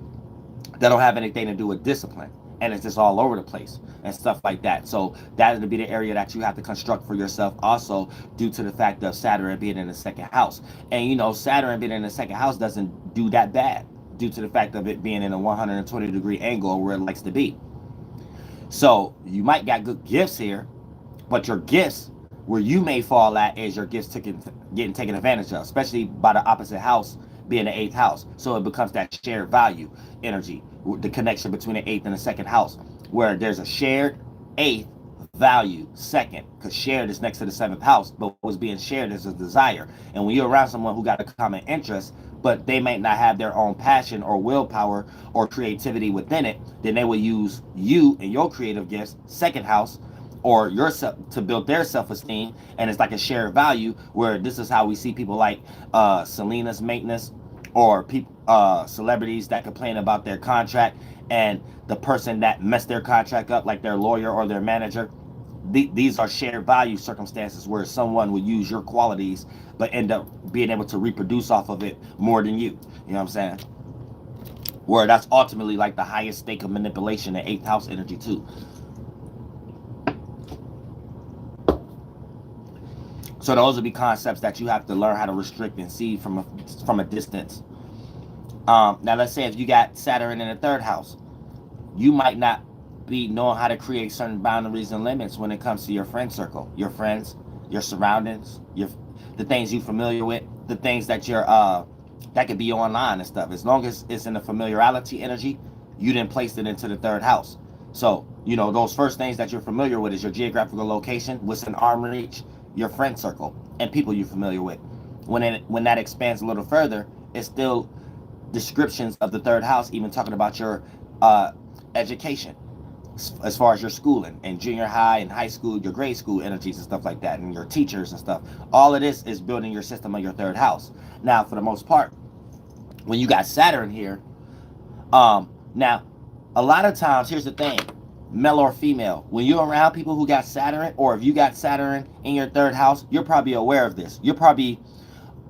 that don't have anything to do with discipline, and it's just all over the place and stuff like that. So that would be the area that you have to construct for yourself also, due to the fact of Saturn being in the second house. And you know, Saturn being in the second house doesn't do that bad, due to the fact of it being in a 120-degree angle where it likes to be. So you might got good gifts here, but your gifts, where you may fall at, is your gifts getting taken advantage of, especially by the opposite house being the eighth house. So it becomes that shared value energy, the connection between the eighth and the second house, where there's a shared eighth value second, because shared is next to the seventh house, but what's being shared is a desire. And when you're around someone who got a common interest, but they might not have their own passion or willpower or creativity within it, then they will use you and your creative gifts, second house, or yourself, to build their self-esteem. And it's like a shared value, where this is how we see people like Selena's maintenance, or people, celebrities that complain about their contract, and the person that messed their contract up, like their lawyer or their manager. These are shared value circumstances where someone would use your qualities but end up being able to reproduce off of it more than you. You know what I'm saying? Where that's ultimately like the highest stake of manipulation in eighth house energy too. So those would be concepts that you have to learn how to restrict and see from a distance. Now let's say if you got Saturn in the third house, you might not be knowing how to create certain boundaries and limits when it comes to your friend circle, your friends, your surroundings, the things you familiar with, the things that you're that could be online and stuff. As long as it's in the familiarity energy, you didn't place it into the third house. So you know those first things that you're familiar with is your geographical location, what's in arm reach, your friend circle, and people you're familiar with. When that expands a little further, it's still descriptions of the third house, even talking about your education, as far as your schooling and junior high and high school, your grade school energies and stuff like that, and your teachers and stuff. All of this is building your system of your third house. Now, for the most part, when you got Saturn here, now a lot of times, here's the thing, male or female, when you're around people who got Saturn, or if you got Saturn in your third house, you're probably aware of this. You're probably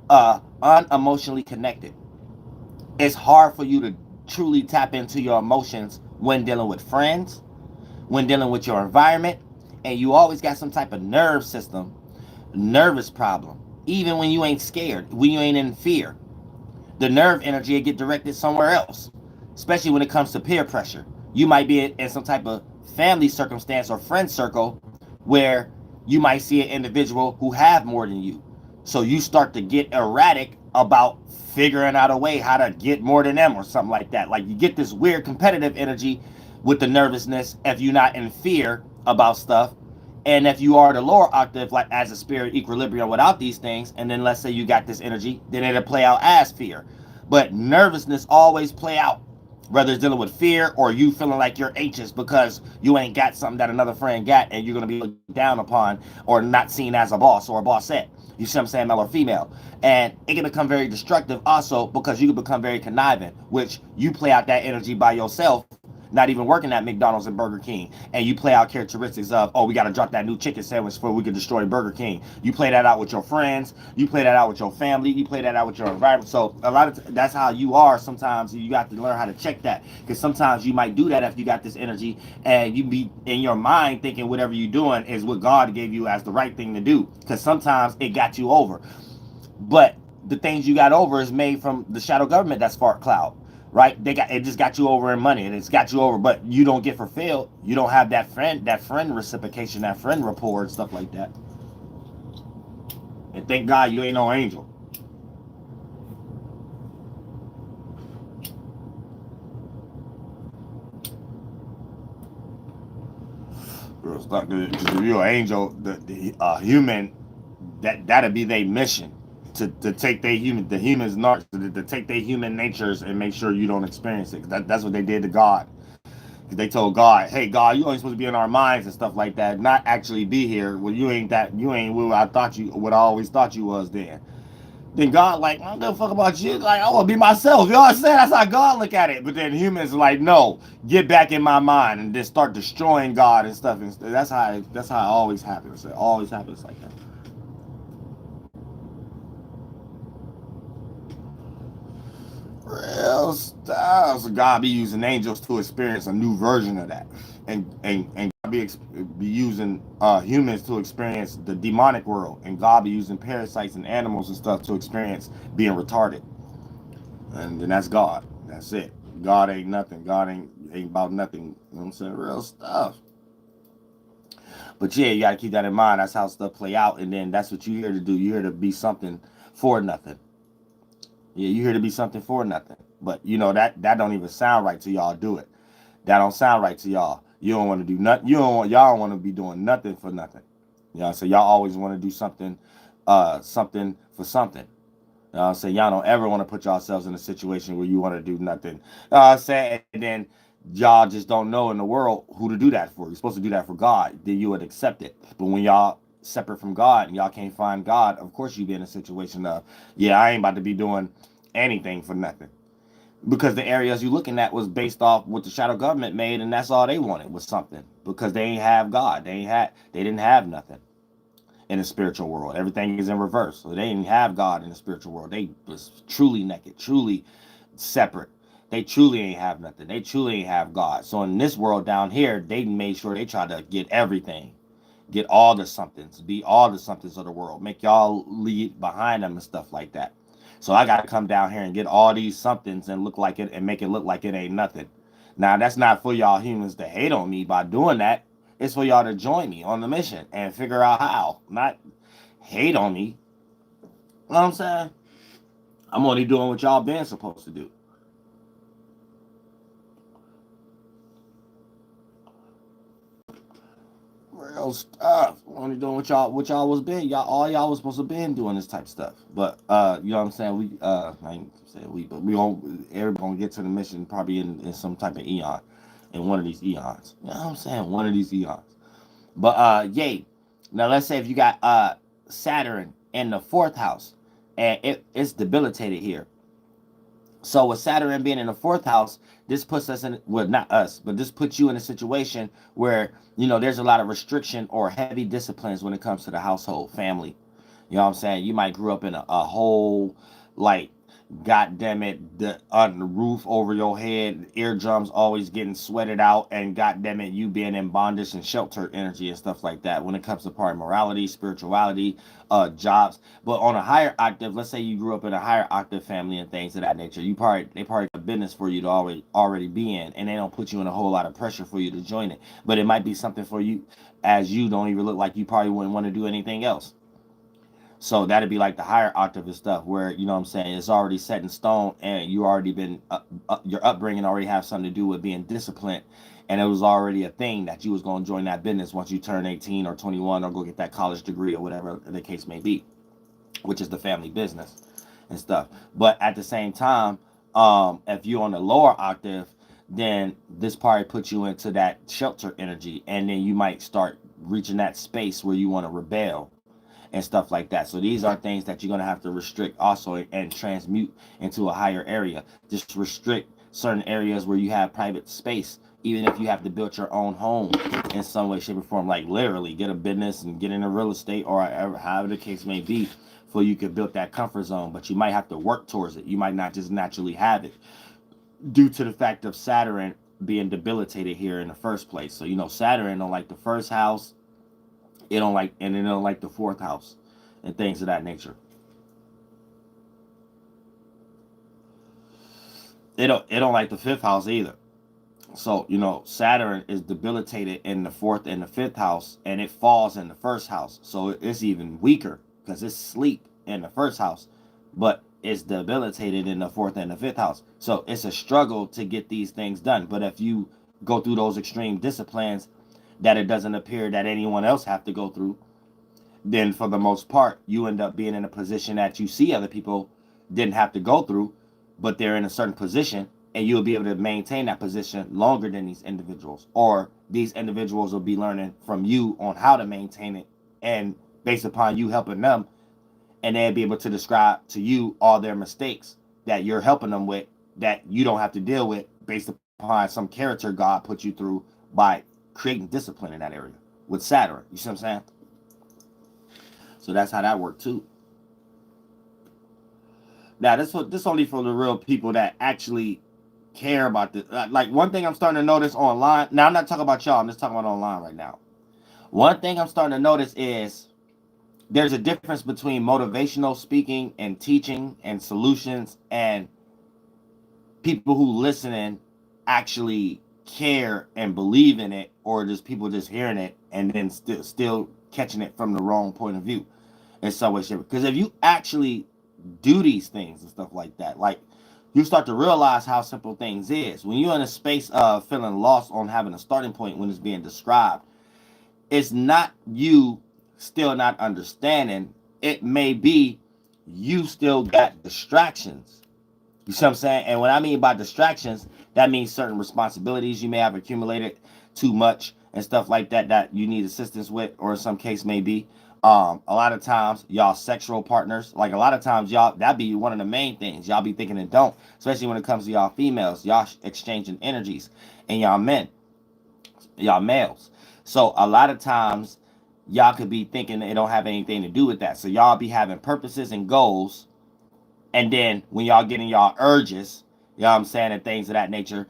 unemotionally connected. It's hard for you to truly tap into your emotions when dealing with friends, when dealing with your environment, and you always got some type of nerve system, nervous problem. Even when you ain't scared, when you ain't in fear, the nerve energy will get directed somewhere else, especially when it comes to peer pressure. You might be in some type of family circumstance or friend circle where you might see an individual who have more than you. So you start to get erratic about figuring out a way how to get more than them or something like that. Like you get this weird competitive energy with the nervousness if you're not in fear about stuff. And if you are the lower octave, like as a spirit equilibrium without these things, and then let's say you got this energy, then it'll play out as fear. But nervousness always play out, whether it's dealing with fear or you feeling like you're anxious because you ain't got something that another friend got and you're going to be looked down upon or not seen as a boss or a bossette. You see what I'm saying, male or female? And it can become very destructive also because you can become very conniving, which you play out that energy by yourself, not even working at McDonald's and Burger King, and you play out characteristics of, oh, we got to drop that new chicken sandwich before we can destroy Burger King. You play that out with your friends, you play that out with your family, you play that out with your environment. So a lot of that's how you are. Sometimes you have to learn how to check that, because sometimes you might do that if you got this energy and you be in your mind thinking whatever you're doing is what God gave you as the right thing to do, because sometimes it got you over. But the things you got over is made from the shadow government, that's Fart Cloud. Right? It just got you over in money, and it's got you over, but you don't get fulfilled. You don't have that friend reciprocation, that friend rapport and stuff like that. And thank God you ain't no angel. Because if you're an angel, the human, that'd be their mission. To take their to take their human natures and make sure you don't experience it. That's what they did to God. They told God, "Hey, God, you only supposed to be in our minds and stuff like that, not actually be here. Well, you ain't what I always thought you was." Then God, like, I don't give a fuck about you. Like, I want to be myself. You know what I'm saying? That's how God look at it. But then humans are like, no, get back in my mind, and then start destroying God and stuff. And that's how it always happens. It always happens like that. Real stuff. So God be using angels to experience a new version of that, and God be using humans to experience the demonic world, and God be using parasites and animals and stuff to experience being retarded. And then that's God. That's it. God ain't nothing. God ain't about nothing. You know what I'm saying? Real stuff. But yeah, you gotta keep that in mind. That's how stuff play out, and then that's what you're here to do. You're here to be something for nothing. Yeah, you're here to be something for nothing. But you know that don't even sound right to y'all. Do it. That don't sound right to y'all. You don't want to do nothing. Y'all don't want to be doing nothing for nothing. You know, so y'all always want to do something, something for something. You know what I'm saying? Y'all don't ever want to put yourselves in a situation where you want to do nothing. You know what I'm saying? And then y'all just don't know in the world who to do that for. You're supposed to do that for God. Then you would accept it. But when y'all separate from God and y'all can't find God, of course you be in a situation of, yeah, I ain't about to be doing anything for nothing. Because the areas you looking at was based off what the shadow government made, and that's all they wanted was something. Because they ain't have God. They didn't have nothing in the spiritual world. Everything is in reverse. So they didn't have God in the spiritual world. They was truly naked, truly separate. They truly ain't have nothing. They truly ain't have God. So in this world down here, they made sure they tried to get everything. Get all the somethings. Be all the somethings of the world. Make y'all lead behind them and stuff like that. So I gotta come down here and get all these somethings and look like it and make it look like it ain't nothing. Now that's not for y'all humans to hate on me by doing that. It's for y'all to join me on the mission and figure out how. Not hate on me. You know what I'm saying? I'm only doing what y'all been supposed to do. Real stuff. I'm only doing what y'all was been. Y'all was supposed to been doing this type of stuff. But you know what I'm saying? I ain't saying we, but we don't everybody gonna get to the mission probably in some type of eon. In one of these eons. You know what I'm saying? One of these eons. But yay. Now let's say if you got Saturn in the fourth house and it's debilitated here. So with Saturn being in the fourth house, this puts us in, well, not us, but this puts you in a situation where, you know, there's a lot of restriction or heavy disciplines when it comes to the household, family. You know what I'm saying? You might grew up in a whole, like, God damn it, the roof over your head, eardrums always getting sweated out, and God damn it, you being in bondage and shelter energy and stuff like that when it comes to part of morality, spirituality, jobs. But on a higher octave, let's say you grew up in a higher octave family and things of that nature, they probably got business for you to already be in, and they don't put you in a whole lot of pressure for you to join it. But it might be something for you, as you don't even look like you probably wouldn't want to do anything else. So that'd be like the higher octave and stuff where, you know what I'm saying, it's already set in stone and you already been, your upbringing already have something to do with being disciplined. And it was already a thing that you was going to join that business once you turn 18 or 21 or go get that college degree or whatever the case may be, which is the family business and stuff. But at the same time, if you're on the lower octave, then this probably puts you into that shelter energy. And then you might start reaching that space where you want to rebel and stuff like that. So these are things that you're going to have to restrict also and transmute into a higher area. Just restrict certain areas where you have private space, even if you have to build your own home in some way, shape, or form, like literally get a business and get into real estate or however the case may be, for you could build that comfort zone. But you might have to work towards it. You might not just naturally have it due to the fact of Saturn being debilitated here in the first place. So, you know, Saturn don't like the first house, it don't like, and it don't like the fourth house and things of that nature. It don't like the fifth house either. So, you know, Saturn is debilitated in the fourth and the fifth house, and it falls in the first house. So it's even weaker because it's sleep in the first house, but it's debilitated in the fourth and the fifth house. So it's a struggle to get these things done. But if you go through those extreme disciplines that it doesn't appear that anyone else have to go through, then for the most part, you end up being in a position that you see other people didn't have to go through, but they're in a certain position, and you'll be able to maintain that position longer than these individuals. Or these individuals will be learning from you on how to maintain it, and based upon you helping them, and they'll be able to describe to you all their mistakes that you're helping them with that you don't have to deal with based upon some character God put you through by creating discipline in that area with Saturn. You see what I'm saying? So that's how that worked too. Now this only for the real people that actually care about this. Like one thing I'm starting to notice online. Now I'm not talking about y'all. I'm just talking about online right now. One thing I'm starting to notice is there's a difference between motivational speaking and teaching and solutions and people who listening actually care and believe in it, or just people just hearing it and then still catching it from the wrong point of view in some way, shape. Because if you actually do these things and stuff like that, like you start to realize how simple things is. When you're in a space of feeling lost on having a starting point when it's being described, it's not you still not understanding. It may be you still got distractions. You see what I'm saying? And what I mean by distractions, that means certain responsibilities you may have accumulated too much and stuff like that that you need assistance with, or in some case may be. A lot of times, y'all sexual partners, like a lot of times, y'all that be one of the main things y'all be thinking and don't, especially when it comes to y'all females, y'all exchanging energies, and y'all men, y'all males. So a lot of times, y'all could be thinking it don't have anything to do with that. So y'all be having purposes and goals, and then when y'all getting y'all urges, you know what I'm saying, and things of that nature,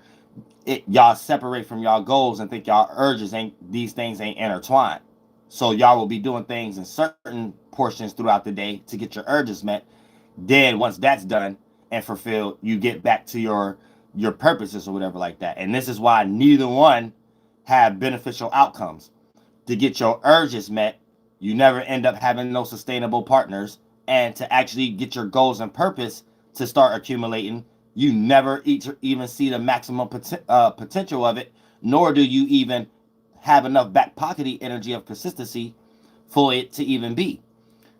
y'all separate from y'all goals and think y'all urges ain't, these things ain't intertwined. So y'all will be doing things in certain portions throughout the day to get your urges met. Then once that's done and fulfilled, you get back to your purposes or whatever like that. And this is why neither one have beneficial outcomes. To get your urges met, you never end up having no sustainable partners, and to actually get your goals and purpose to start accumulating, you never even see the maximum potential of it, nor do you even have enough back pockety energy of consistency for it to even be.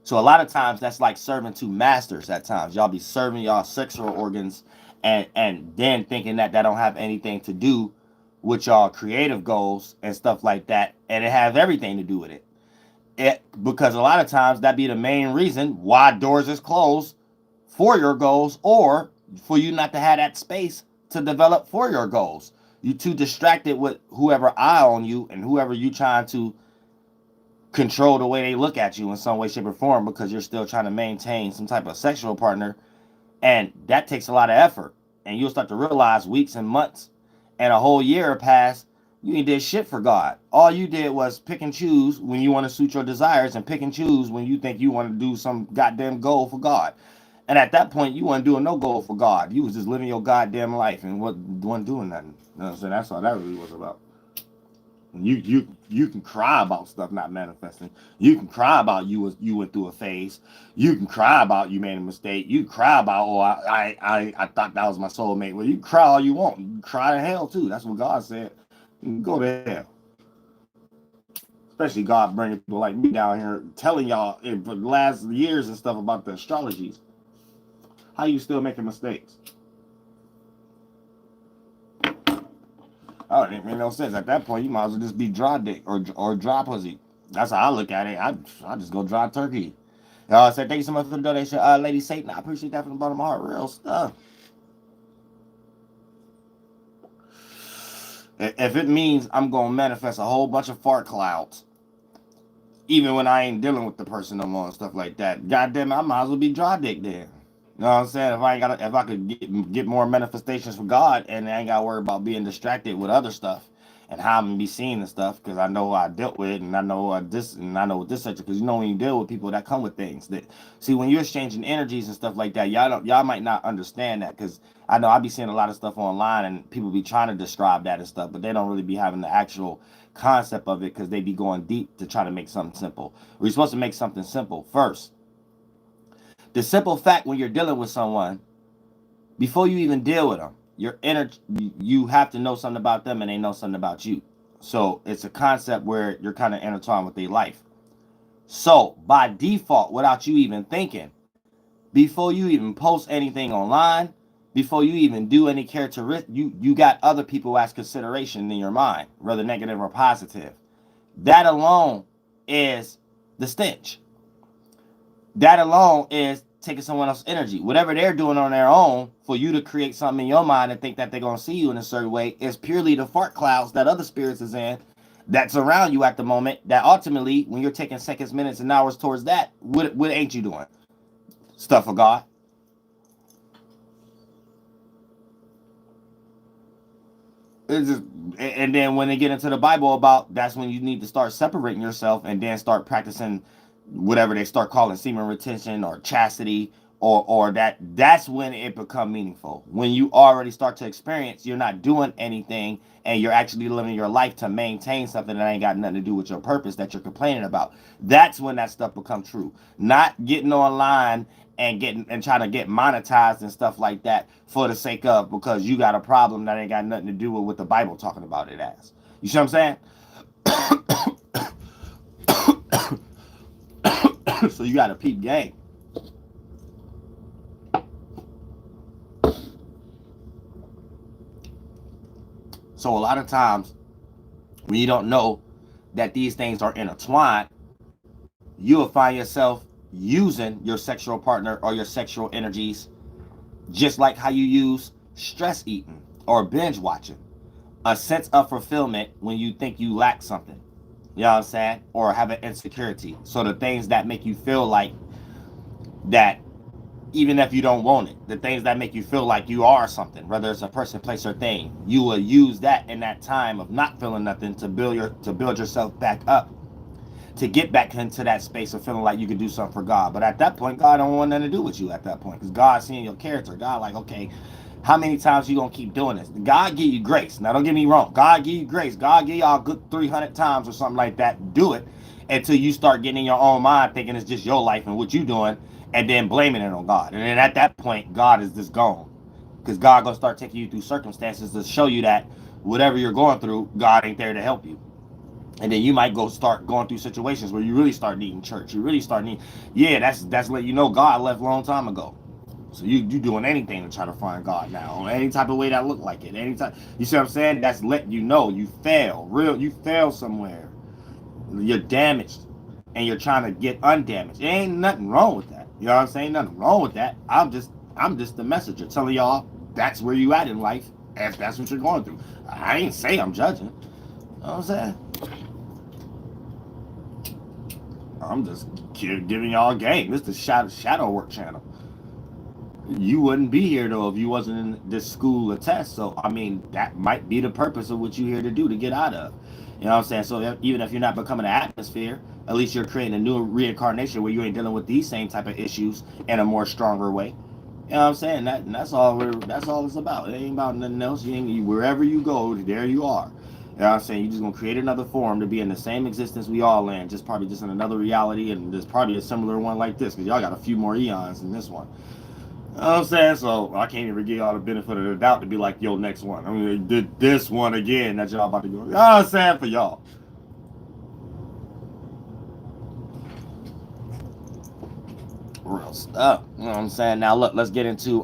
So a lot of times that's like serving two masters. At times y'all be serving y'all sexual organs, and then thinking that that don't have anything to do with y'all creative goals and stuff like that, and it has everything to do with it, because a lot of times that be the main reason why doors is closed for your goals, or for you not to have that space to develop for your goals. You too distracted with whoever eye on you and whoever you trying to control the way they look at you in some way, shape, or form, because you're still trying to maintain some type of sexual partner, and that takes a lot of effort. And you'll start to realize weeks and months and a whole year pass, you ain't did shit for God. All you did was pick and choose when you want to suit your desires, and pick and choose when you think you want to do some goddamn goal for God. And at that point, you weren't doing no goal for God. You was just living your goddamn life and wasn't doing nothing. You know what I'm saying? That's all that really was about. You can cry about stuff not manifesting. You can cry about you went through a phase. You can cry about you made a mistake. You can cry about, oh, I thought that was my soulmate. Well, you can cry all you want. You can cry to hell too. That's what God said. You can go to hell. Especially God bringing people like me down here telling y'all for the last years and stuff about the astrologies. How you still making mistakes? Oh, it didn't make no sense. At that point, you might as well just be dry dick or dry pussy. That's how I look at it. I just go dry turkey. I said, thank you so much for the donation, Lady Satan. I appreciate that from the bottom of my heart. Real stuff. If it means I'm gonna manifest a whole bunch of fart clouds, even when I ain't dealing with the person no more and stuff like that, goddamn, I might as well be dry dick then. You know what I'm saying? If I could get more manifestations for God, and I ain't gotta worry about being distracted with other stuff and how I'm gonna be seeing the stuff, because I know I dealt with it, and I know this, and I know with this such. Because you know, when you deal with people that come with things that, see, when you're exchanging energies and stuff like that, y'all might not understand that, because I know I be seeing a lot of stuff online and people be trying to describe that and stuff, but they don't really be having the actual concept of it, because they be going deep to try to make something simple. We're supposed to make something simple first. The simple fact, when you're dealing with someone, before you even deal with them, you have to know something about them and they know something about you. So it's a concept where you're kind of intertwined with their life. So by default, without you even thinking, before you even post anything online, before you even do any characteristic, you got other people as consideration in your mind, whether negative or positive. That alone is the stench. That alone is taking someone else's energy. Whatever they're doing on their own, for you to create something in your mind and think that they're going to see you in a certain way, is purely the fart clouds that other spirits is in, that's around you at the moment, that ultimately, when you're taking seconds, minutes, and hours towards that, what ain't you doing? Stuff for God. It's just, and then when they get into the Bible about, that's when you need to start separating yourself and then start practicing whatever they start calling semen retention or chastity, or that's when it become meaningful. When you already start to experience you're not doing anything and you're actually living your life to maintain something that ain't got nothing to do with your purpose that you're complaining about. That's when that stuff becomes true. Not getting online and getting and trying to get monetized and stuff like that for the sake of, because you got a problem that ain't got nothing to do with what the Bible talking about it as. You see what I'm saying? So you got to peep game. So a lot of times when you don't know that these things are intertwined, you will find yourself using your sexual partner or your sexual energies just like how you use stress eating or binge watching. A sense of fulfillment when you think you lack something. You know what I'm saying? Or have an insecurity. So the things that make you feel like that, even if you don't want it, the things that make you feel like you are something, whether it's a person, place, or thing, you will use that in that time of not feeling nothing to build yourself back up, to get back into that space of feeling like you can do something for God. But at that point, God don't want nothing to do with you at that point, because God's seeing your character. God like, okay, how many times you gonna keep doing this? God give you grace. Now don't get me wrong. God give you grace. God give y'all a good 300 times or something like that. Do it until you start getting in your own mind thinking it's just your life and what you doing, and then blaming it on God. And then at that point, God is just gone, because God gonna start taking you through circumstances to show you that whatever you're going through, God ain't there to help you. And then you might go start going through situations where you really start needing church. You really start needing, yeah, that's let you know God left a long time ago. So you doing anything to try to find God now, or any type of way that look like it. Anytime, you see what I'm saying? That's letting you know you fail. You fail somewhere. You're damaged, and you're trying to get undamaged. There ain't nothing wrong with that. You know what I'm saying? Nothing wrong with that. I'm just the messenger telling y'all that's where you at in life, if that's what you're going through. I ain't say I'm judging. You know what I'm saying? I'm just giving y'all a game. This is the shadow work channel. You wouldn't be here though if you wasn't in this school of test. So I mean, that might be the purpose of what you're here to do, to get out of. You know what I'm saying? So even if you're not becoming an atmosphere, at least you're creating a new reincarnation where you ain't dealing with these same type of issues in a more stronger way. You know what I'm saying? That's all that's all it's about. It ain't about nothing else. Wherever you go, there you are. You know what I'm saying? You're just gonna create another form to be in the same existence we all in, just probably just in another reality, and there's probably a similar one like this, because y'all got a few more eons in this one. You know what I'm saying? So I can't even give y'all the benefit of the doubt to be like, yo, next one. I mean, they did this one again that y'all about to go. You know what I'm saying? For y'all. Real stuff. You know what I'm saying? Now look, let's get into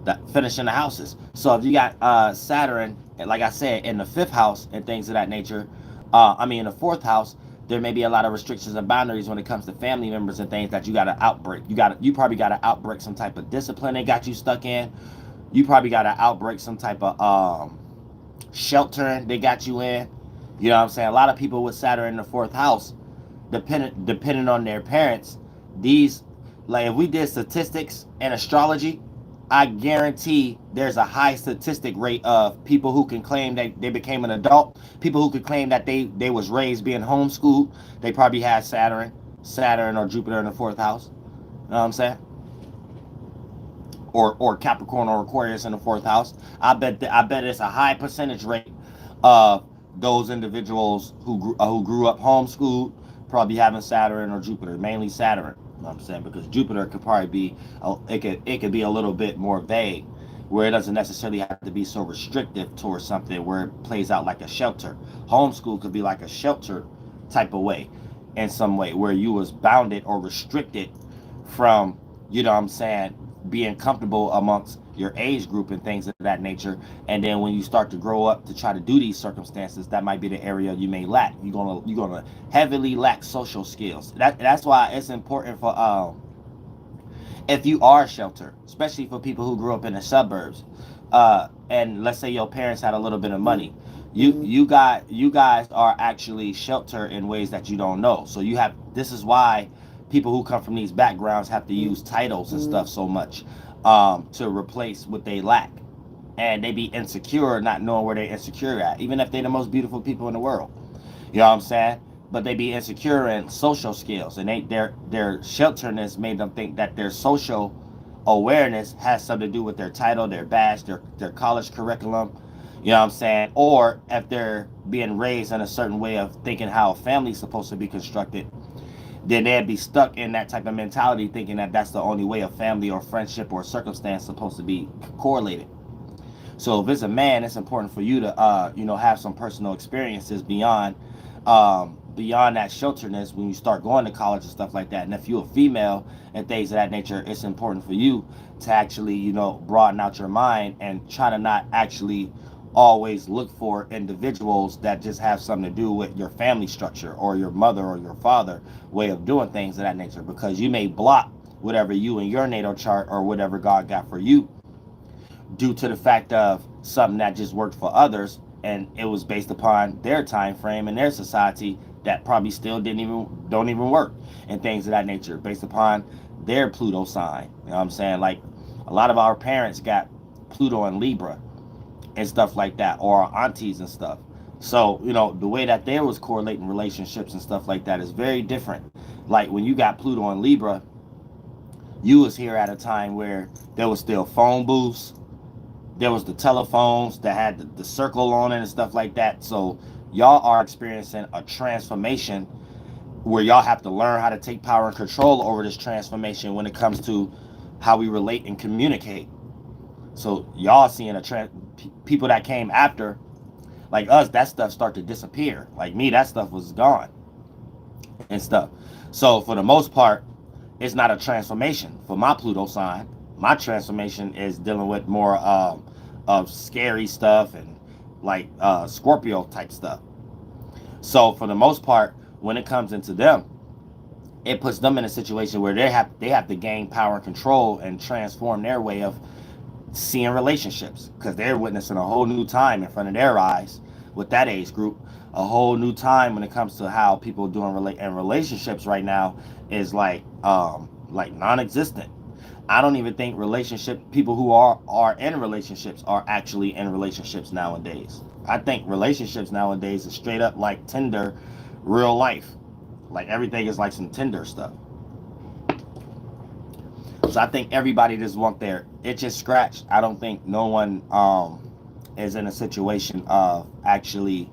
that finishing the houses. So if you got Saturn, like I said, in the fifth house and things of that nature, in the fourth house, there may be a lot of restrictions and boundaries when it comes to family members and things that you got to outbreak. You probably got to outbreak some type of discipline they got you stuck in. You probably got to outbreak some type of shelter they got you in. You know what I'm saying? A lot of people with Saturn in the fourth house, depending on their parents, these, like if we did statistics and astrology, I guarantee there's a high statistic rate of people who can claim that they became an adult, people who could claim that they was raised being homeschooled. They probably had Saturn or Jupiter in the fourth house. You know what I'm saying? Or Capricorn or Aquarius in the fourth house. I bet it's a high percentage rate of those individuals who grew up homeschooled, probably having Saturn or Jupiter, mainly Saturn. You know what I'm saying? Because Jupiter could probably be it could be a little bit more vague, where it doesn't necessarily have to be so restrictive towards something where it plays out like a shelter. Homeschool could be like a shelter type of way, in some way, where you was bounded or restricted from, you know what I'm saying, being comfortable amongst your age group and things of that nature. And then when you start to grow up to try to do these circumstances, that might be the area you may lack. You're gonna heavily lack social skills. That's why it's important for if you are sheltered, especially for people who grew up in the suburbs, and let's say your parents had a little bit of money, you guys are actually sheltered in ways that you don't know. So this is why people who come from these backgrounds have to use titles and stuff so much, to replace what they lack. and they be insecure, not knowing where they're insecure at, even if they're the most beautiful people in the world. You know what I'm saying? But they be insecure in social skills, and their shelterness made them think that their social awareness has something to do with their title, their badge, their college curriculum. You know what I'm saying? Or if they're being raised in a certain way of thinking how a family's supposed to be constructed, then they'd be stuck in that type of mentality, thinking that that's the only way a family or friendship or circumstance is supposed to be correlated. So if it's a man, it's important for you to have some personal experiences beyond that shelterness when you start going to college and stuff like that. And if you're a female and things of that nature, it's important for you to actually broaden out your mind and try to not actually always look for individuals that just have something to do with your family structure or your mother or your father way of doing things of that nature, because you may block whatever you in your natal chart or whatever God got for you due to the fact of something that just worked for others, and it was based upon their time frame and their society that probably still don't even work, and things of that nature based upon their Pluto sign. You know what I'm saying? Like, a lot of our parents got Pluto and Libra and stuff like that, or our aunties and stuff. So the way that they was correlating relationships and stuff like that is very different. Like, when you got Pluto and Libra, you was here at a time where there was still phone booths, there was the telephones that had the circle on it and stuff like that. So y'all are experiencing a transformation where y'all have to learn how to take power and control over this transformation when it comes to how we relate and communicate. So y'all seeing people that came after, like us, that stuff start to disappear. Like me, that stuff was gone and stuff. So for the most part, it's not a transformation for my Pluto sign. My transformation is dealing with more of scary stuff and like Scorpio type stuff. So for the most part, when it comes into them, it puts them in a situation where they have to gain power and control and transform their way of seeing relationships, because they're witnessing a whole new time in front of their eyes with that age group. A whole new time when it comes to how people doing relationships right now is like non-existent. I don't even think people who are in relationships are actually in relationships nowadays. I think relationships nowadays is straight up like Tinder, real life. Like, everything is like some Tinder stuff. So I think everybody just want their itches scratched. I don't think no one is in a situation of actually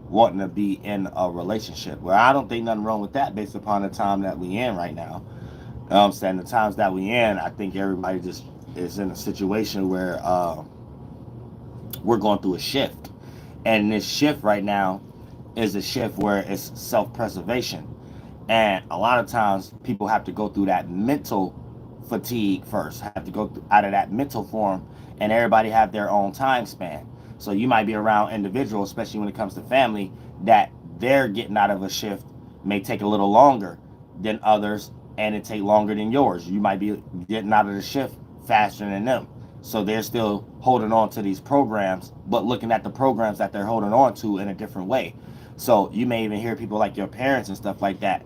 wanting to be in a relationship. Well, I don't think nothing wrong with that based upon the time that we in right now. You know what I'm saying? The times that we in, I think everybody just is in a situation where we're going through a shift. And this shift right now is a shift where it's self-preservation. And a lot of times people have to go through that mental fatigue first, have to go out of that mental form, and everybody have their own time span. So you might be around individuals, especially when it comes to family, that they're getting out of a shift may take a little longer than others, and it take longer than yours. You might be getting out of the shift faster than them. So they're still holding on to these programs, but looking at the programs that they're holding on to in a different way. So you may even hear people like your parents and stuff like that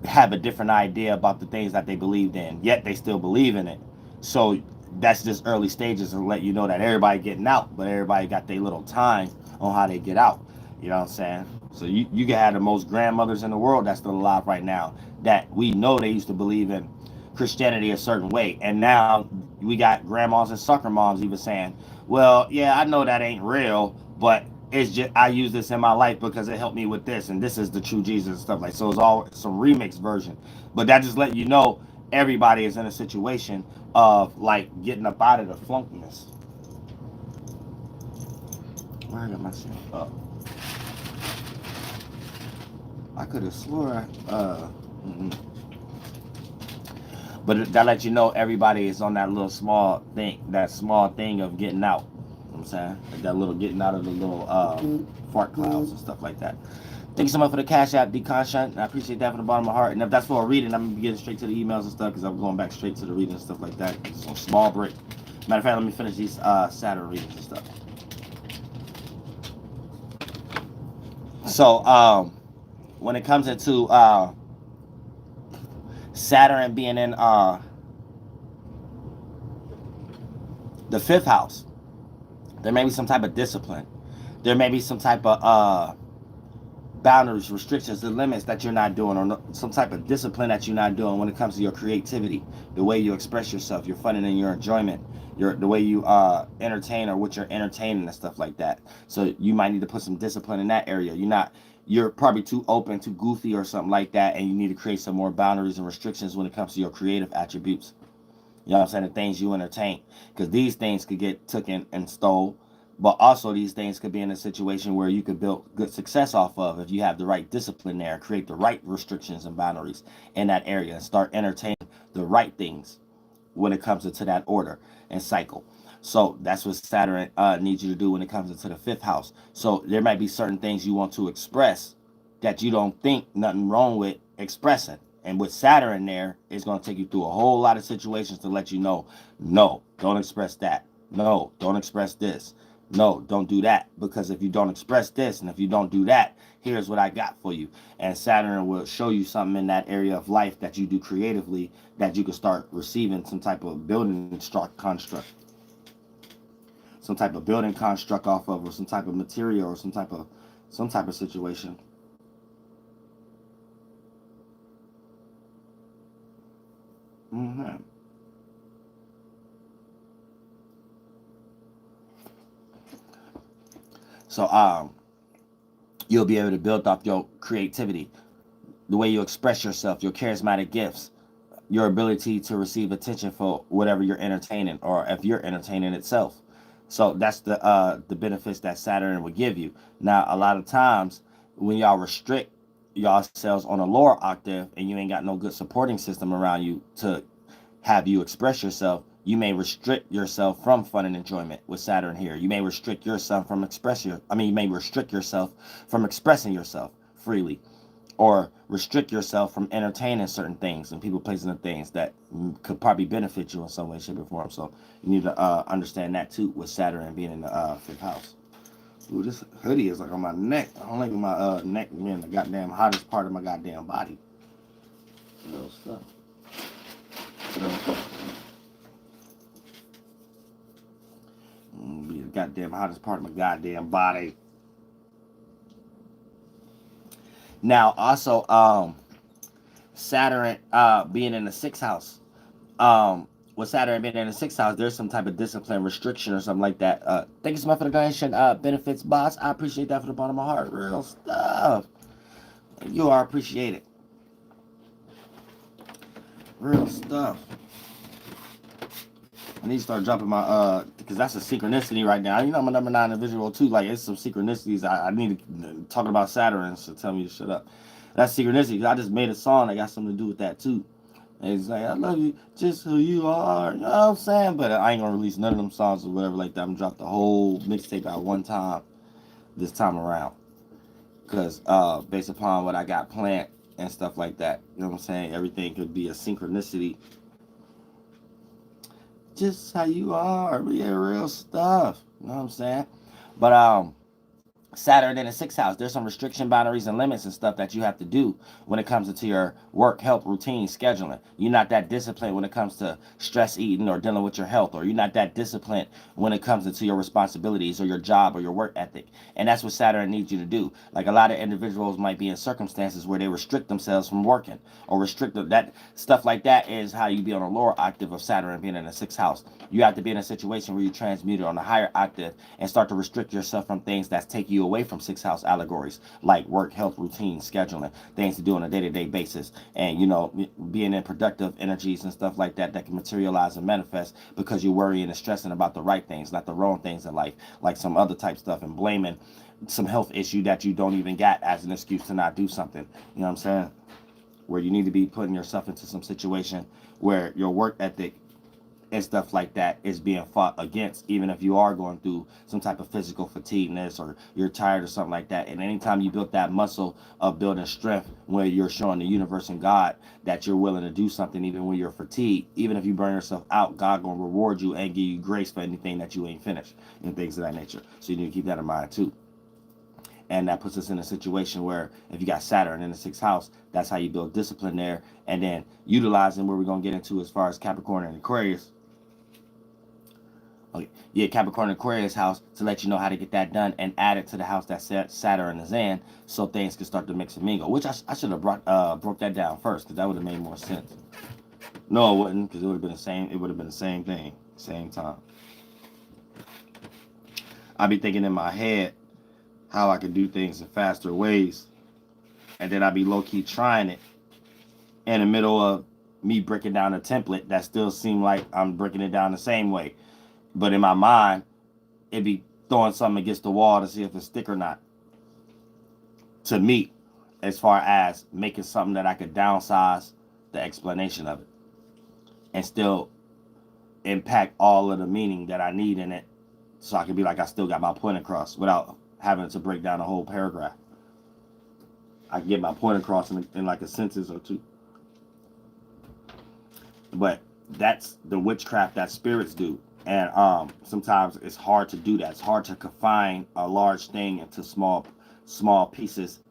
have a different idea about the things that they believed in, yet they still believe in it. So that's just early stages to let you know that everybody getting out, but everybody got their little time on how they get out. You know what I'm saying? So you can have the most grandmothers in the world that's still alive right now that we know they used to believe in Christianity a certain way, and now we got grandmas and soccer moms even saying, well, yeah, I know that ain't real, but it's just I use this in my life because it helped me with this, and this is the true Jesus and stuff like. So it's all some remix version, but that just let you know everybody is in a situation of like getting up out of the flunkiness. Where I got my shit? Oh, I could have swore. But that lets you know everybody is on that little small thing of getting out. You know what I'm saying? Like that little getting out of the little fart clouds and stuff like that. Thank you so much for the Cash App, D-Conscious. I appreciate that from the bottom of my heart. And if that's for a reading, I'm going to be getting straight to the emails and stuff, because I'm going back straight to the reading and stuff like that. It's a small break. Matter of fact, let me finish these Saturn readings and stuff. So, when it comes into Saturn being in the 5th house, There may be some type of discipline. There may be some type of boundaries, restrictions, and limits that you're not doing, or some type of discipline that you're not doing when it comes to your creativity, the way you express yourself, your fun and your enjoyment, the way you entertain or what you're entertaining and stuff like that. So you might need to put some discipline in that area. You're probably too open, too goofy or something like that, and you need to create some more boundaries and restrictions when it comes to your creative attributes. You know what I'm saying? The things you entertain. Because these things could get taken and stole. But also these things could be in a situation where you could build good success off of if you have the right discipline there, create the right restrictions and boundaries in that area, and start entertaining the right things when it comes into that order and cycle. So that's what Saturn needs you to do when it comes into the fifth house. So there might be certain things you want to express that you don't think nothing wrong with expressing. And with Saturn there, it's going to take you through a whole lot of situations to let you know, no, don't express that. No, don't express this. No, don't do that. Because if you don't express this and if you don't do that, here's what I got for you. And Saturn will show you something in that area of life that you do creatively that you can start receiving some type of building construct. Some type of building construct off of, or some type of material, or some type of situation. Mm-hmm. So you'll be able to build up your creativity, the way you express yourself, your charismatic gifts, your ability to receive attention for whatever you're entertaining, or if you're entertaining itself. So that's the benefits that Saturn would give you. Now, a lot of times when y'all restrict yourselves on a lower octave and you ain't got no good supporting system around you to have you express yourself, you may restrict yourself from fun and enjoyment with Saturn here. You may restrict yourself from you may restrict yourself from expressing yourself freely, or restrict yourself from entertaining certain things and people, places, and things that could probably benefit you in some way, shape, or form. So you need to understand that too with Saturn being in the fifth house. Ooh, this hoodie is like on my neck. I don't like my neck being the goddamn hottest part of my goddamn body. Little stuff. Be the goddamn hottest part of my goddamn body. Now, also, Saturn being in the sixth house. With Saturn being in the sixth house, there's some type of discipline restriction or something like that. Thank you so much for the donation, benefits, boss. I appreciate that from the bottom of my heart. Real stuff. You are appreciated. Real stuff. I need to start dropping my because that's a synchronicity right now. You know I'm a number 9 individual too. Like, it's some synchronicities. I need to talk about Saturn, so tell me to shut up. That's synchronicity. I just made a song that got something to do with that too. And it's like, I love you just who you are. You know what I'm saying? But I ain't gonna release none of them songs or whatever like that. I'm gonna drop the whole mixtape out one time this time around. Because based upon what I got planned and stuff like that. You know what I'm saying? Everything could be a synchronicity. Just how you are. Yeah, real stuff. You know what I'm saying? But Saturn in the sixth house, there's some restriction, boundaries, and limits and stuff that you have to do when it comes into your work, health, routine, scheduling. You're not that disciplined when it comes to stress eating or dealing with your health, or you're not that disciplined when it comes into your responsibilities or your job or your work ethic. And that's what Saturn needs you to do. Like, a lot of individuals might be in circumstances where they restrict themselves from working, or restrict that stuff like that is how you be on a lower octave of Saturn being in the sixth house. You have to be in a situation where you transmute it on a higher octave and start to restrict yourself from things that take you away from sixth house allegories, like work, health, routine, scheduling, things to do on a day-to-day basis, and being in productive energies and stuff like that that can materialize and manifest because you're worrying and stressing about the right things, not the wrong things in life, like some other type stuff, and blaming some health issue that you don't even got as an excuse to not do something. You know what I'm saying? Where you need to be putting yourself into some situation where your work ethic and stuff like that is being fought against, even if you are going through some type of physical fatigueness or you're tired or something like that. And anytime you build that muscle of building strength, where you're showing the universe and God that you're willing to do something even when you're fatigued, even if you burn yourself out, God gonna reward you and give you grace for anything that you ain't finished and things of that nature. So you need to keep that in mind too. And that puts us in a situation where if you got Saturn in the sixth house, that's how you build discipline there. And then utilizing where we're going to get into as far as Capricorn and Aquarius. Okay, yeah, Capricorn Aquarius house to let you know how to get that done and add it to the house that Saturn is in, so things can start to mix and mingle. Which I should have broke that down first, because that would have made more sense. No, it wouldn't, because it would have been the same. It would have been the same thing, same time. I'd be thinking in my head how I could do things in faster ways, and then I'd be low key trying it in the middle of me breaking down a template that still seemed like I'm breaking it down the same way. But in my mind, it'd be throwing something against the wall to see if it's stick or not. To me, as far as making something that I could downsize the explanation of it and still impact all of the meaning that I need in it, so I can be like I still got my point across without having to break down a whole paragraph. I can get my point across in like a sentence or two. But that's the witchcraft that spirits do. And sometimes it's hard to do that. It's hard to confine a large thing into small pieces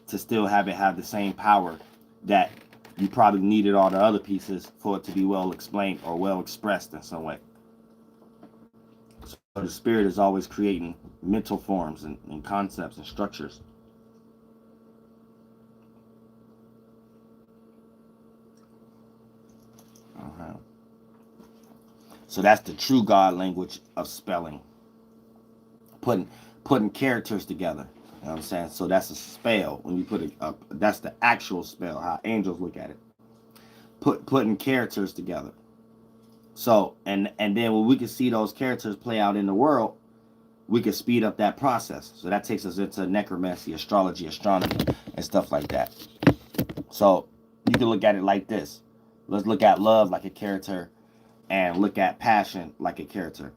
to still have it have the same power that you probably needed all the other pieces for it to be well explained or well expressed in some way. So the spirit is always creating mental forms and concepts and structures. Uh-huh. So that's the true God language of spelling. Putting characters together. You know what I'm saying? So that's a spell. When you put it up, that's the actual spell, how angels look at it. Putting characters together. So and then when we can see those characters play out in the world, we can speed up that process. So that takes us into necromancy, astrology, astronomy, and stuff like that. So you can look at it like this. Let's look at love like a character and look at passion like a character.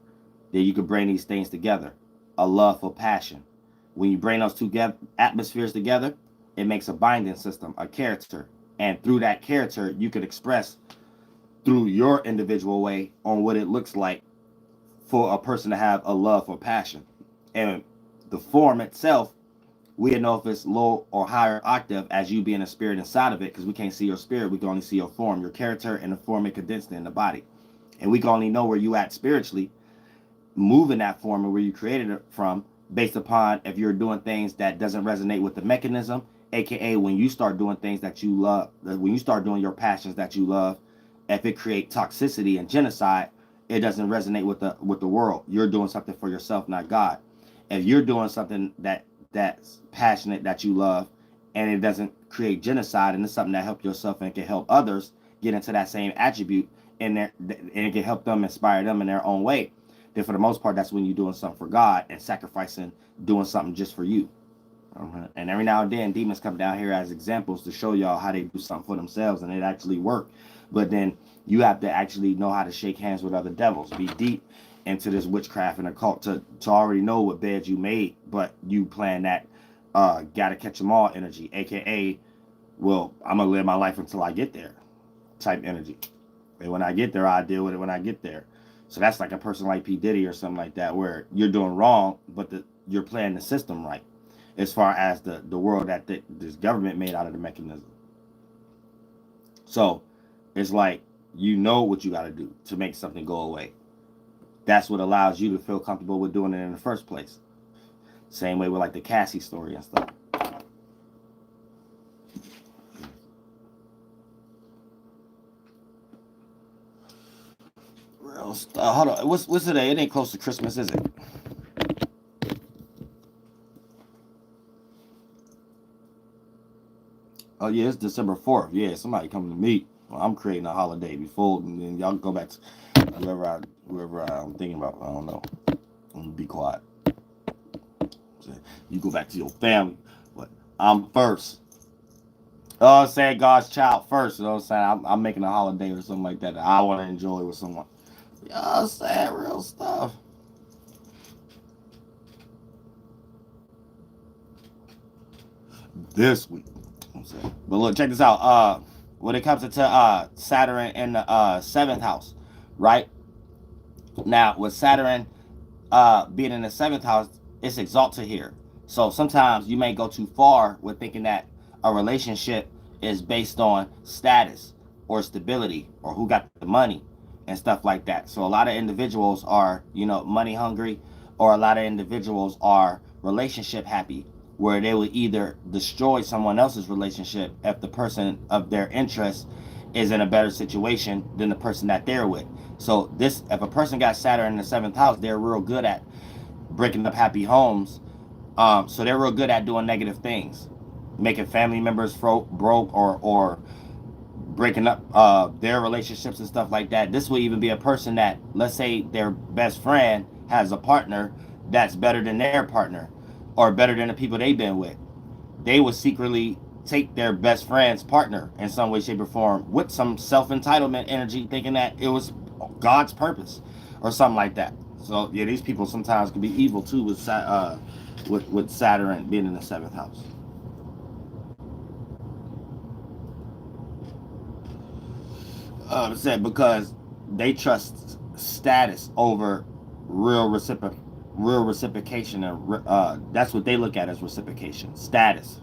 Then you can bring these things together. A love for passion. When you bring those two atmospheres together, it makes a binding system, a character. And through that character, you could express through your individual way on what it looks like for a person to have a love for passion. And the form itself, we know if it's low or higher octave as you being a spirit inside of it, because we can't see your spirit, we can only see your form, your character, and the form it condensed in the body. And we can only know where you at spiritually, moving that form and where you created it from, based upon if you're doing things that doesn't resonate with the mechanism, aka when you start doing things that you love, when you start doing your passions that you love, if it creates toxicity and genocide, it doesn't resonate with the world. You're doing something for yourself, not God. If you're doing something that's passionate, that you love, and it doesn't create genocide, and it's something that helps yourself and can help others get into that same attribute, and it can help them, inspire them in their own way, then for the most part, that's when you're doing something for God and sacrificing, doing something just for you. And every now and then, demons come down here as examples to show y'all how they do something for themselves, and it actually worked. But then you have to actually know how to shake hands with other devils, be deep into this witchcraft and occult to already know what bed you made, but you playing that gotta catch them all energy, aka, well, I'm gonna live my life until I get there type energy. And when I get there, I'll deal with it when I get there. So that's like a person like P. Diddy or something like that, where you're doing wrong, but you're playing the system right, as far as the world that this government made out of the mechanism. So it's like, you know what you got to do to make something go away. That's what allows you to feel comfortable with doing it in the first place. Same way with like the Cassie story and stuff. Real stuff. Hold on. What's today? It ain't close to Christmas, is it? Oh yeah, it's December 4th. Yeah, somebody coming to meet. Well, I'm creating a holiday before, and then y'all go back to whoever I'm thinking about. I don't know. I'm gonna be quiet. You go back to your family, but I'm first. I'm saying God's child first. You know what I'm saying? I'm making a holiday or something like that I want to enjoy with someone. You know what I'm saying? Real stuff. This week. But look, check this out. When it comes to Saturn in the seventh house, right? Now with Saturn being in the seventh house, it's exalted here. So sometimes you may go too far with thinking that a relationship is based on status or stability or who got the money. and stuff like that. So a lot of individuals are, you know, money hungry, or a lot of individuals are relationship happy, where they will either destroy someone else's relationship if the person of their interest is in a better situation than the person that they're with. So this, if a person got Saturn in the seventh house, they're real good at breaking up happy homes. So they're real good at doing negative things, making family members broke, or breaking up their relationships and stuff like that. This will even be a person that, let's say their best friend has a partner that's better than their partner, or better than the people they've been with. They would secretly take their best friend's partner in some way, shape, or form with some self-entitlement energy, thinking that it was God's purpose or something like that. So yeah, these people sometimes can be evil too, with Saturn being in the seventh house. Said because they trust status over real reciprocation, and that's what they look at as reciprocation, status.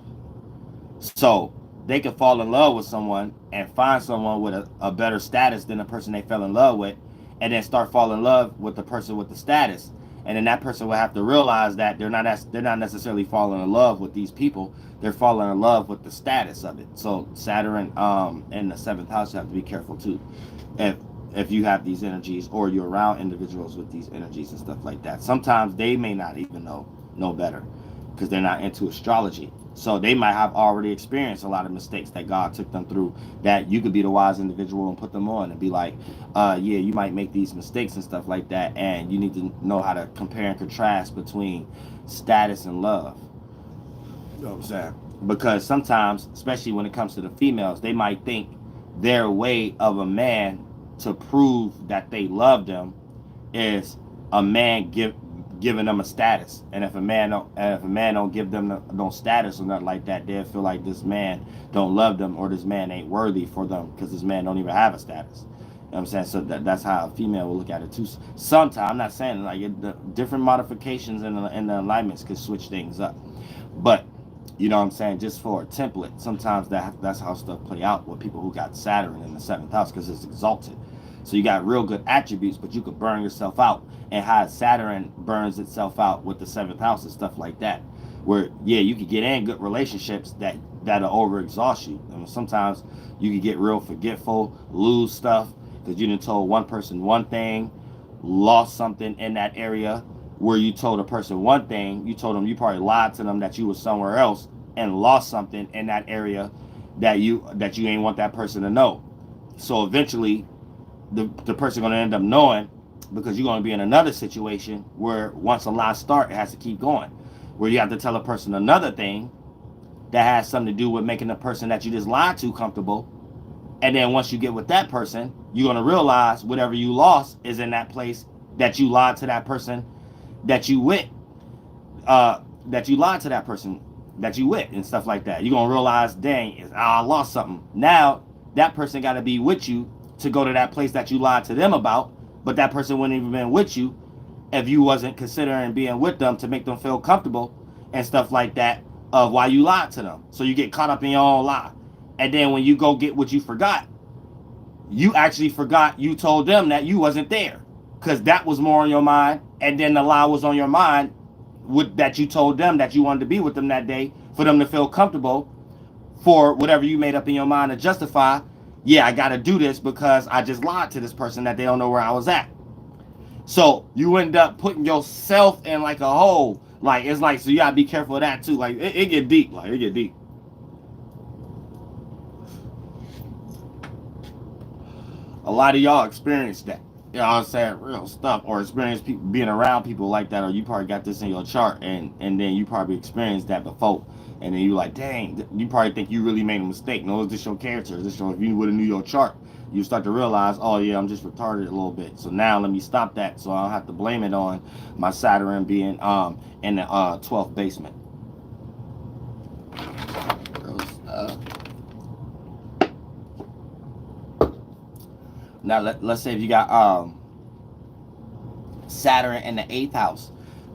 So they can fall in love with someone and find someone with a better status than the person they fell in love with, and then start falling in love with the person with the status. And then that person will have to realize that they're not necessarily falling in love with these people. They're falling in love with the status of it. So Saturn in the seventh house, you have to be careful too. If if you have these energies, or you're around individuals with these energies and stuff like that. Sometimes they may not even know better because they're not into astrology. So they might have already experienced a lot of mistakes that God took them through, that you could be the wise individual and put them on and be like, yeah, you might make these mistakes and stuff like that, and you need to know how to compare and contrast between status and love. You know what I'm saying? Because sometimes, especially when it comes to the females, they might think their way of a man to prove that they love them is a man giving them a status. And if a man don't give them no status or nothing like that, they'll feel like this man don't love them, or this man ain't worthy for them because this man don't even have a status. You know what I'm saying? So that's how a female will look at it too. Sometimes, I'm not saying like the different modifications in the alignments could switch things up, but you know what I'm saying, just for a template, sometimes that's how stuff play out with people who got Saturn in the seventh house, because it's exalted. So you got real good attributes, but you could burn yourself out, and how Saturn burns itself out with the seventh house and stuff like that. Where yeah, you could get in good relationships that'll overexhaust you. I mean, sometimes you could get real forgetful, lose stuff because you done told one person one thing, lost something in that area. Where you told a person one thing, you told them, you probably lied to them that you was somewhere else and lost something in that area that you ain't want that person to know. So eventually the person gonna end up knowing, because you're gonna be in another situation where once a lie starts, it has to keep going. Where you have to tell a person another thing that has something to do with making the person that you just lied to comfortable. And then once you get with that person, you're gonna realize whatever you lost is in that place that you lied to that person that you with, that you lied to that person that you with and stuff like that. You're gonna realize, dang, I lost something. Now that person got to be with you to go to that place that you lied to them about, but that person wouldn't even been with you if you wasn't considering being with them to make them feel comfortable and stuff like that, of why you lied to them. So you get caught up in your own lie, and then when you go get what you forgot, you actually forgot you told them that you wasn't there, because that was more on your mind, and then the lie was on your mind with that you told them that you wanted to be with them that day for them to feel comfortable, for whatever you made up in your mind to justify, yeah, I got to do this because I just lied to this person that they don't know where I was at. So you end up putting yourself in like a hole. Like, it's like, so you got to be careful of that too. Like, it get deep. Like, it get deep. A lot of y'all experience that. You know what I'm saying? Real stuff. Or experience people being around people like that. Or you probably got this in your chart, and then you probably experienced that before. And then you like, dang, you probably think you really made a mistake. No, is this your character? Is this your, if you would have knew your chart, you start to realize, oh yeah, I'm just retarded a little bit. So now let me stop that, so I don't have to blame it on my Saturn being in the 12th basement. Now let's say if you got Saturn in the 8th house.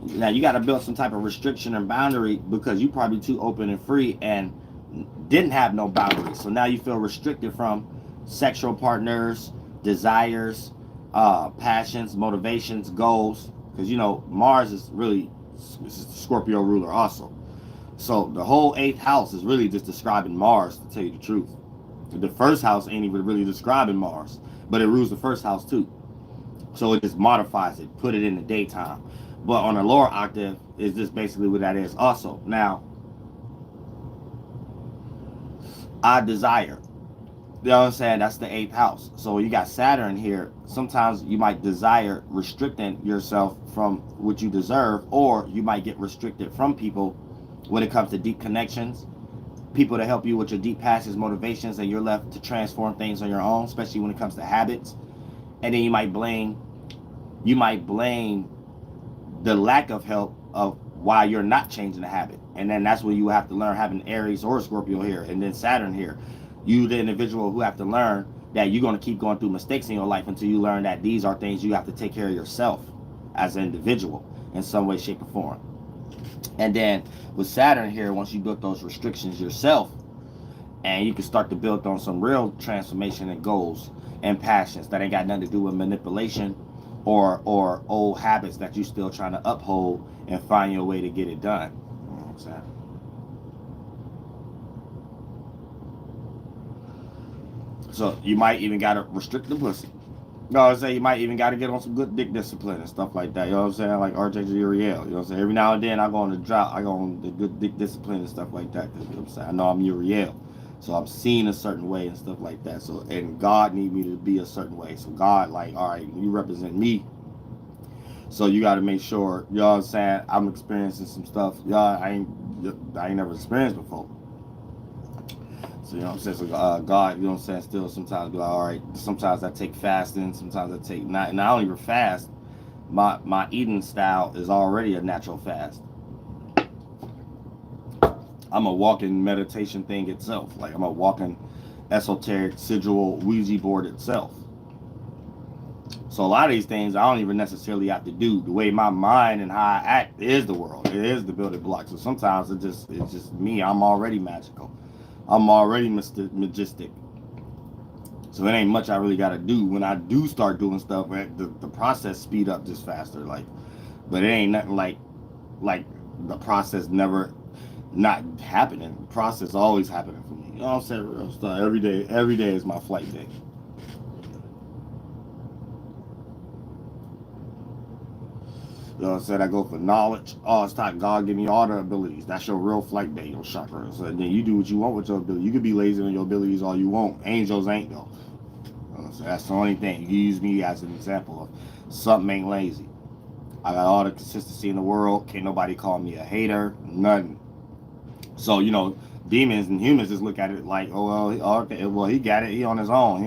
Now you got to build some type of restriction and boundary, because you probably too open and free and didn't have no boundaries. So now you feel restricted from sexual partners, desires, passions, motivations, goals. Because you know Mars is really is the Scorpio ruler also. So the whole eighth house is really just describing Mars, to tell you the truth. The first house ain't even really describing Mars, but it rules the first house too. So it just modifies it, put it in the daytime. But on a lower octave, is just basically what that is also. Now, I desire. You know what I'm saying? That's the eighth house. So you got Saturn here. Sometimes you might desire restricting yourself from what you deserve, or you might get restricted from people when it comes to deep connections, people to help you with your deep passions, motivations, and you're left to transform things on your own, especially when it comes to habits. And then you might blame the lack of help of why you're not changing the habit. And then that's when you have to learn, having Aries or Scorpio here and then Saturn here. You, the individual who have to learn that you're going to keep going through mistakes in your life until you learn that these are things you have to take care of yourself as an individual in some way, shape, or form. And then with Saturn here, once you build those restrictions yourself, and you can start to build on some real transformation and goals and passions that ain't got nothing to do with manipulation or old habits that you still trying to uphold and find your way to get it done. You know what I'm saying? So you might even gotta restrict the pussy. You know what I'm saying? You might even gotta get on some good dick discipline and stuff like that. You know what I'm saying? Like RJ Uriel. You know what I'm saying? Every now and then I go on the drought, I go on the good dick discipline and stuff like that. You know what I'm saying? I know I'm Uriel. So I'm seen a certain way and stuff like that. So and God need me to be a certain way. So God, like, all right, you represent me. So you got to make sure, you know what I'm saying, I'm experiencing some stuff, y'all, I ain't never experienced before. So you know what I'm saying. So God, you know what I'm saying, still sometimes be like, all right. Sometimes I take fasting. Sometimes I take not, and I don't even fast. My eating style is already a natural fast. I'm a walking meditation thing itself. Like I'm a walking esoteric sigil Ouija board itself. So a lot of these things I don't even necessarily have to do. The way my mind and how I act is the world. It is the building block. So sometimes it's just me. I'm already magical. I'm already majestic. So it ain't much I really got to do. When I do start doing stuff, the process speed up just faster. Like, but it ain't nothing like the process never not happening. The process always happening for me. You know what I'm saying? Real stuff. Every day is my flight day. You know what I'm saying? I go for knowledge. Oh, it's like God give me all the abilities. That's your real flight day, your chakra. So then you do what you want with your ability. You can be lazy on your abilities all you want. Angels ain't though. So that's the only thing. You use me as an example of something ain't lazy. I got all the consistency in the world. Can't nobody call me a hater. Nothing. So you know, demons and humans just look at it like, oh well, okay, well he got it. He on his own.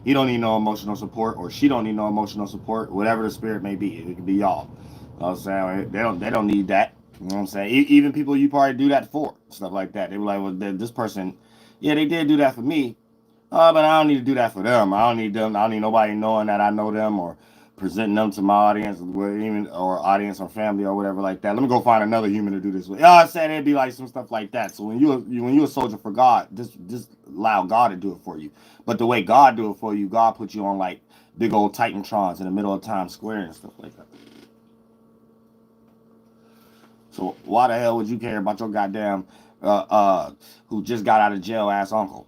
He don't need no emotional support, or she don't need no emotional support. Whatever the spirit may be, it could be y'all. You know what I'm saying? They don't need that. You know what I'm saying? Even people you probably do that for, stuff like that. They were like, well, this person, yeah, they did do that for me. But I don't need to do that for them. I don't need them. I don't need nobody knowing that I know them or presenting them to my audience, even or audience or family or whatever like that. Let me go find another human to do this with. I said it'd be like some stuff like that. So when you a soldier for God, just allow God to do it for you. But the way God do it for you, God put you on like big old Titantrons in the middle of Times Square and stuff like that. So why the hell would you care about your goddamn who just got out of jail ass uncle?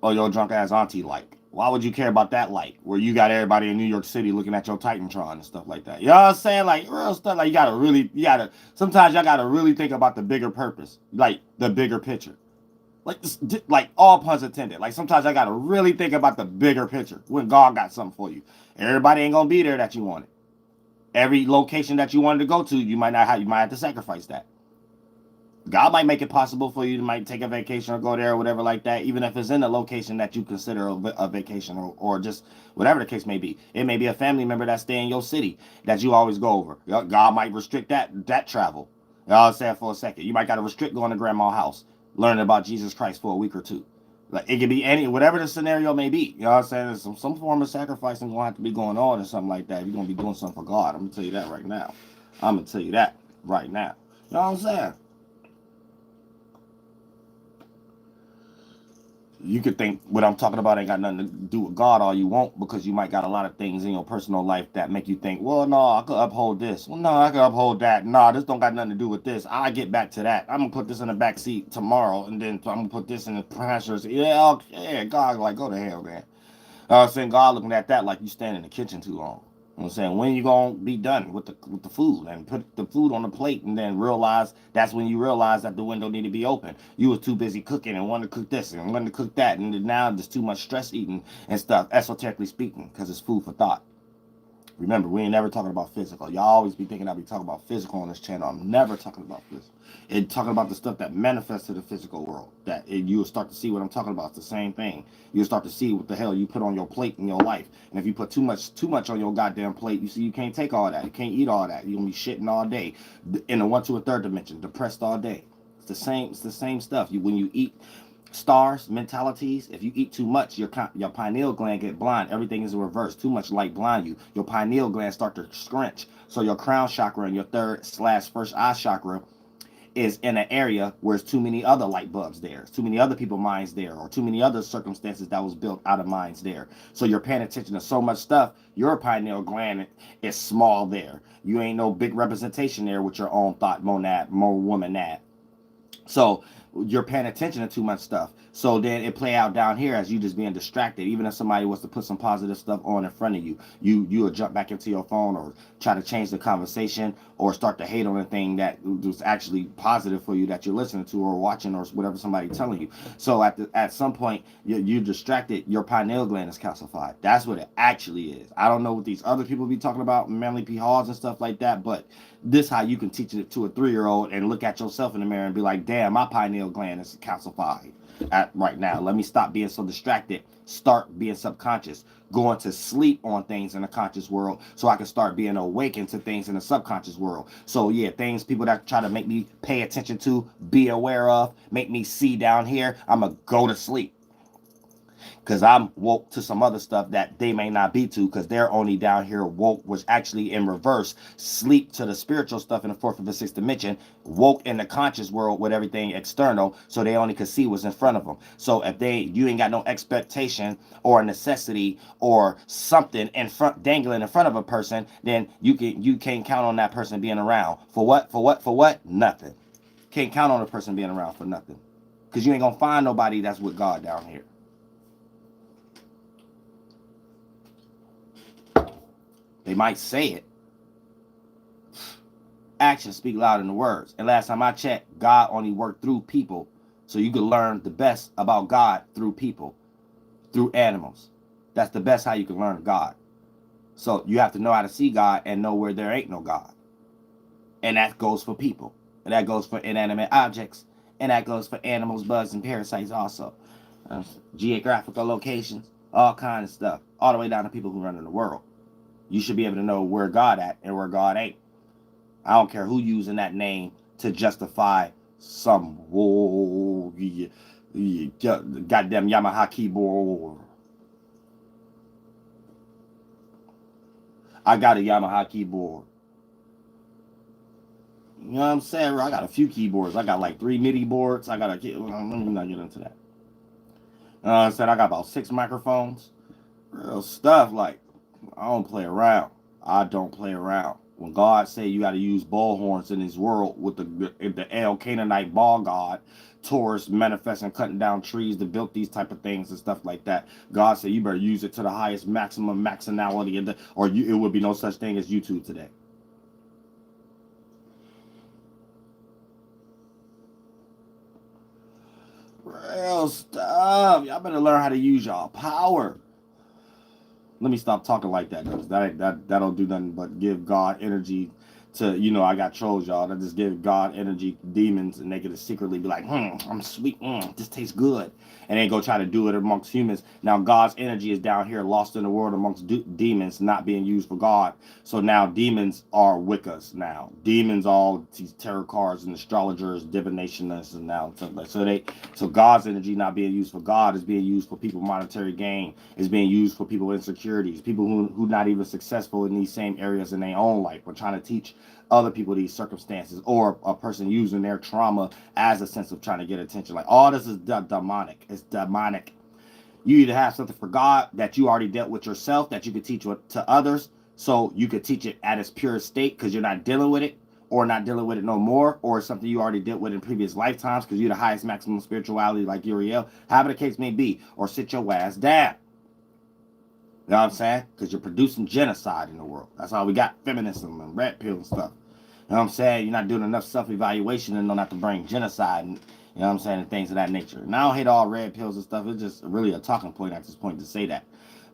Or your drunk ass auntie like. Why would you care about that like? Where you got everybody in New York City looking at your Titantron and stuff like that. You know what I'm saying? Like real stuff. Like sometimes y'all gotta really think about the bigger purpose. Like the bigger picture. Like all puns intended. Like sometimes I gotta really think about the bigger picture when God got something for you. Everybody ain't gonna be there that you wanted. Every location that you wanted to go to, you might have to sacrifice that. God might make it possible for you to might take a vacation or go there or whatever like that, even if it's in a location that you consider a vacation or just whatever the case may be. It may be a family member that stay in your city that you always go over. God might restrict that travel. I'll say it for a second. You might got to restrict going to grandma's house, learning about Jesus Christ for a week or two. Like it could be whatever the scenario may be. You know what I'm saying? There's some form of sacrificing gonna have to be going on or something like that. You're gonna be doing something for God. I'm gonna tell you that right now. I'm gonna tell you that right now. You know what I'm saying? You could think what I'm talking about ain't got nothing to do with God all you want, because you might got a lot of things in your personal life that make you think, well, no, I could uphold this. Well, no, I could uphold that. No, this don't got nothing to do with this. I get back to that. I'm gonna put this in the back seat tomorrow, and then I'm gonna put this in the passenger. Yeah, okay, God, like, go to hell, man. I'm saying, God looking at that like you stand in the kitchen too long. You know what I'm saying, when you gonna be done with the food and put the food on the plate, and then realize that's when you realize that the window need to be open. You was too busy cooking and wanted to cook this and wanted to cook that, and now there's too much stress eating and stuff, esoterically speaking, because it's food for thought. Remember, we ain't never talking about physical. Y'all always be thinking I be talking about physical on this channel. I'm never talking about physical. And talking about the stuff that manifests to the physical world. You'll start to see what I'm talking about. It's the same thing. You'll start to see what the hell you put on your plate in your life. And if you put too much on your goddamn plate, you see you can't take all that. You can't eat all that. You're gonna be shitting all day in the 1, 2, or 3rd dimension, depressed all day. It's the same. It's the same stuff. When you eat stars, mentalities, if you eat too much, your pineal gland get blind. Everything is in reverse. Too much light blind you. Your pineal gland start to scrunch. So your crown chakra and your third/first eye chakra is in an area where there's too many other light bulbs there. There's too many other people minds there, or too many other circumstances that was built out of minds there. So you're paying attention to so much stuff. Your pineal gland is small there. You ain't no big representation there with your own thought monad, more womanad. So you're paying attention to too much stuff. So then it play out down here as you just being distracted. Even if somebody was to put some positive stuff on in front of you, you'll jump back into your phone or try to change the conversation or start to hate on the thing that was actually positive for you that you're listening to or watching or whatever somebody telling you. So at some point you're distracted. Your pineal gland is calcified. That's what it actually is. I don't know what these other people be talking about, Manly P. Halls and stuff like that, but this how you can teach it to a 3-year-old and look at yourself in the mirror and be like, damn, my pineal gland is calcified right now. Let me stop being so distracted. Start being subconscious. Going to sleep on things in the conscious world so I can start being awakened to things in the subconscious world. So yeah, things people that try to make me pay attention to, be aware of, make me see down here, I'm going to go to sleep. Because I'm woke to some other stuff that they may not be to, because they're only down here woke, was actually in reverse. Sleep to the spiritual stuff in the 4th and the 6th dimension, woke in the conscious world with everything external, so they only could see what's in front of them. So if you ain't got no expectation or a necessity or something in front, dangling in front of a person, then you can't count on that person being around. For what? Nothing. Can't count on a person being around for nothing. Because you ain't gonna find nobody that's with God down here. They might say it. Actions speak louder than the words. And last time I checked, God only worked through people. So you can learn the best about God through people, through animals. That's the best how you can learn God. So you have to know how to see God and know where there ain't no God. And that goes for people. And that goes for inanimate objects. And that goes for animals, bugs, and parasites also. Geographical locations, all kinds of stuff. All the way down to people who run in the world. You should be able to know where God at and where God ain't. I don't care who using that name to justify some goddamn Yamaha keyboard. I got a Yamaha keyboard. You know what I'm saying? I got a few keyboards. I got like 3 MIDI boards. Let me not get into that. I said I got about 6 microphones. Real stuff. Like, I don't play around. I don't play around. When God say you got to use bullhorns in His world with the El Canaanite ball god, Taurus manifesting, cutting down trees to build these type of things and stuff like that. God said you better use it to the highest maximality, it would be no such thing as YouTube today. Real stuff. Y'all better learn how to use y'all power. Let me stop talking like that, though. That don't do nothing but give God energy to, I got trolls, y'all, that just give God energy demons, and they could secretly be like, I'm sweet, this tastes good, and then go try to do it amongst humans. Now God's energy is down here lost in the world amongst demons, not being used for God. So now demons are Wiccas now. Demons, all these tarot cards and astrologers, divinationists, and now so God's energy not being used for God is being used for people monetary gain, is being used for people insecurities, people who not even successful in these same areas in their own life. We're trying to teach other people these circumstances, or a person using their trauma as a sense of trying to get attention. Like all this is demonic. It's demonic. You either have something for God that you already dealt with yourself that you could teach to others, so you could teach it at its purest state because you're not dealing with it, or not dealing with it no more, or something you already dealt with in previous lifetimes because you're the highest maximum spirituality like Uriel, however the case may be, or sit your ass down. You know what I'm saying? Because you're producing genocide in the world. That's how we got feminism and red pill and stuff. You know what I'm saying? You're not doing enough self-evaluation and know not to bring genocide and, you know what I'm saying, and things of that nature. And I don't hate all red pills and stuff. It's just really a talking point at this point to say that.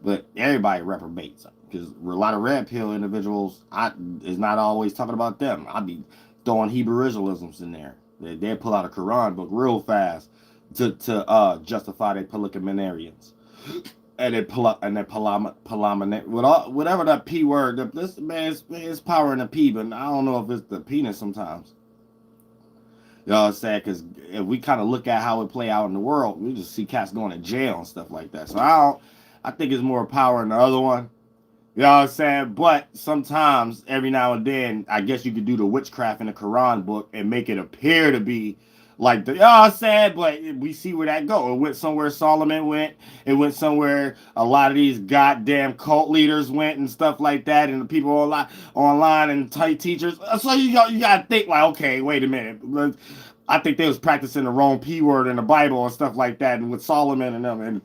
But everybody reprobates. Because a lot of red pill individuals is not always talking about them. I be throwing Hebrew Israelisms in there. They pull out a Quran book real fast to justify their polycommunarians. And then whatever that P word. This man is power in the P, but I don't know if it's the penis sometimes. You know what I'm saying? Because if we kind of look at how it play out in the world, we just see cats going to jail and stuff like that. So I think it's more power in the other one. You know what I'm saying? But sometimes, every now and then, I guess you could do the witchcraft in the Quran book and make it appear to be like the, you know what I'm saying? But we see where that go. It went somewhere Solomon went. It went somewhere a lot of these goddamn cult leaders went and stuff like that. And the people online and tight teachers. So you got to think like, okay, wait a minute. I think they was practicing the wrong P word in the Bible and stuff like that. And with Solomon and them and the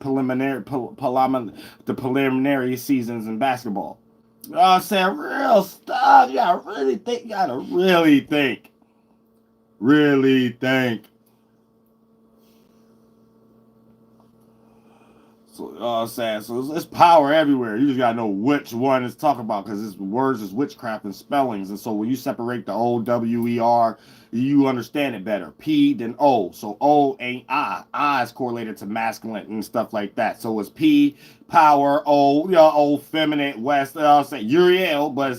preliminary seasons in basketball. You know what I'm saying? Real stuff. You got to really think. You got to really think. Really think. So, you know what I'm saying? So it's power everywhere. You just gotta know which one it's talking about because it's words is witchcraft and spellings. And so when you separate the O, W, E, R, you understand it better. P then O. So O ain't I. I is correlated to masculine and stuff like that. So it's P, power, O, O, feminine, West. I'll say Uriel, but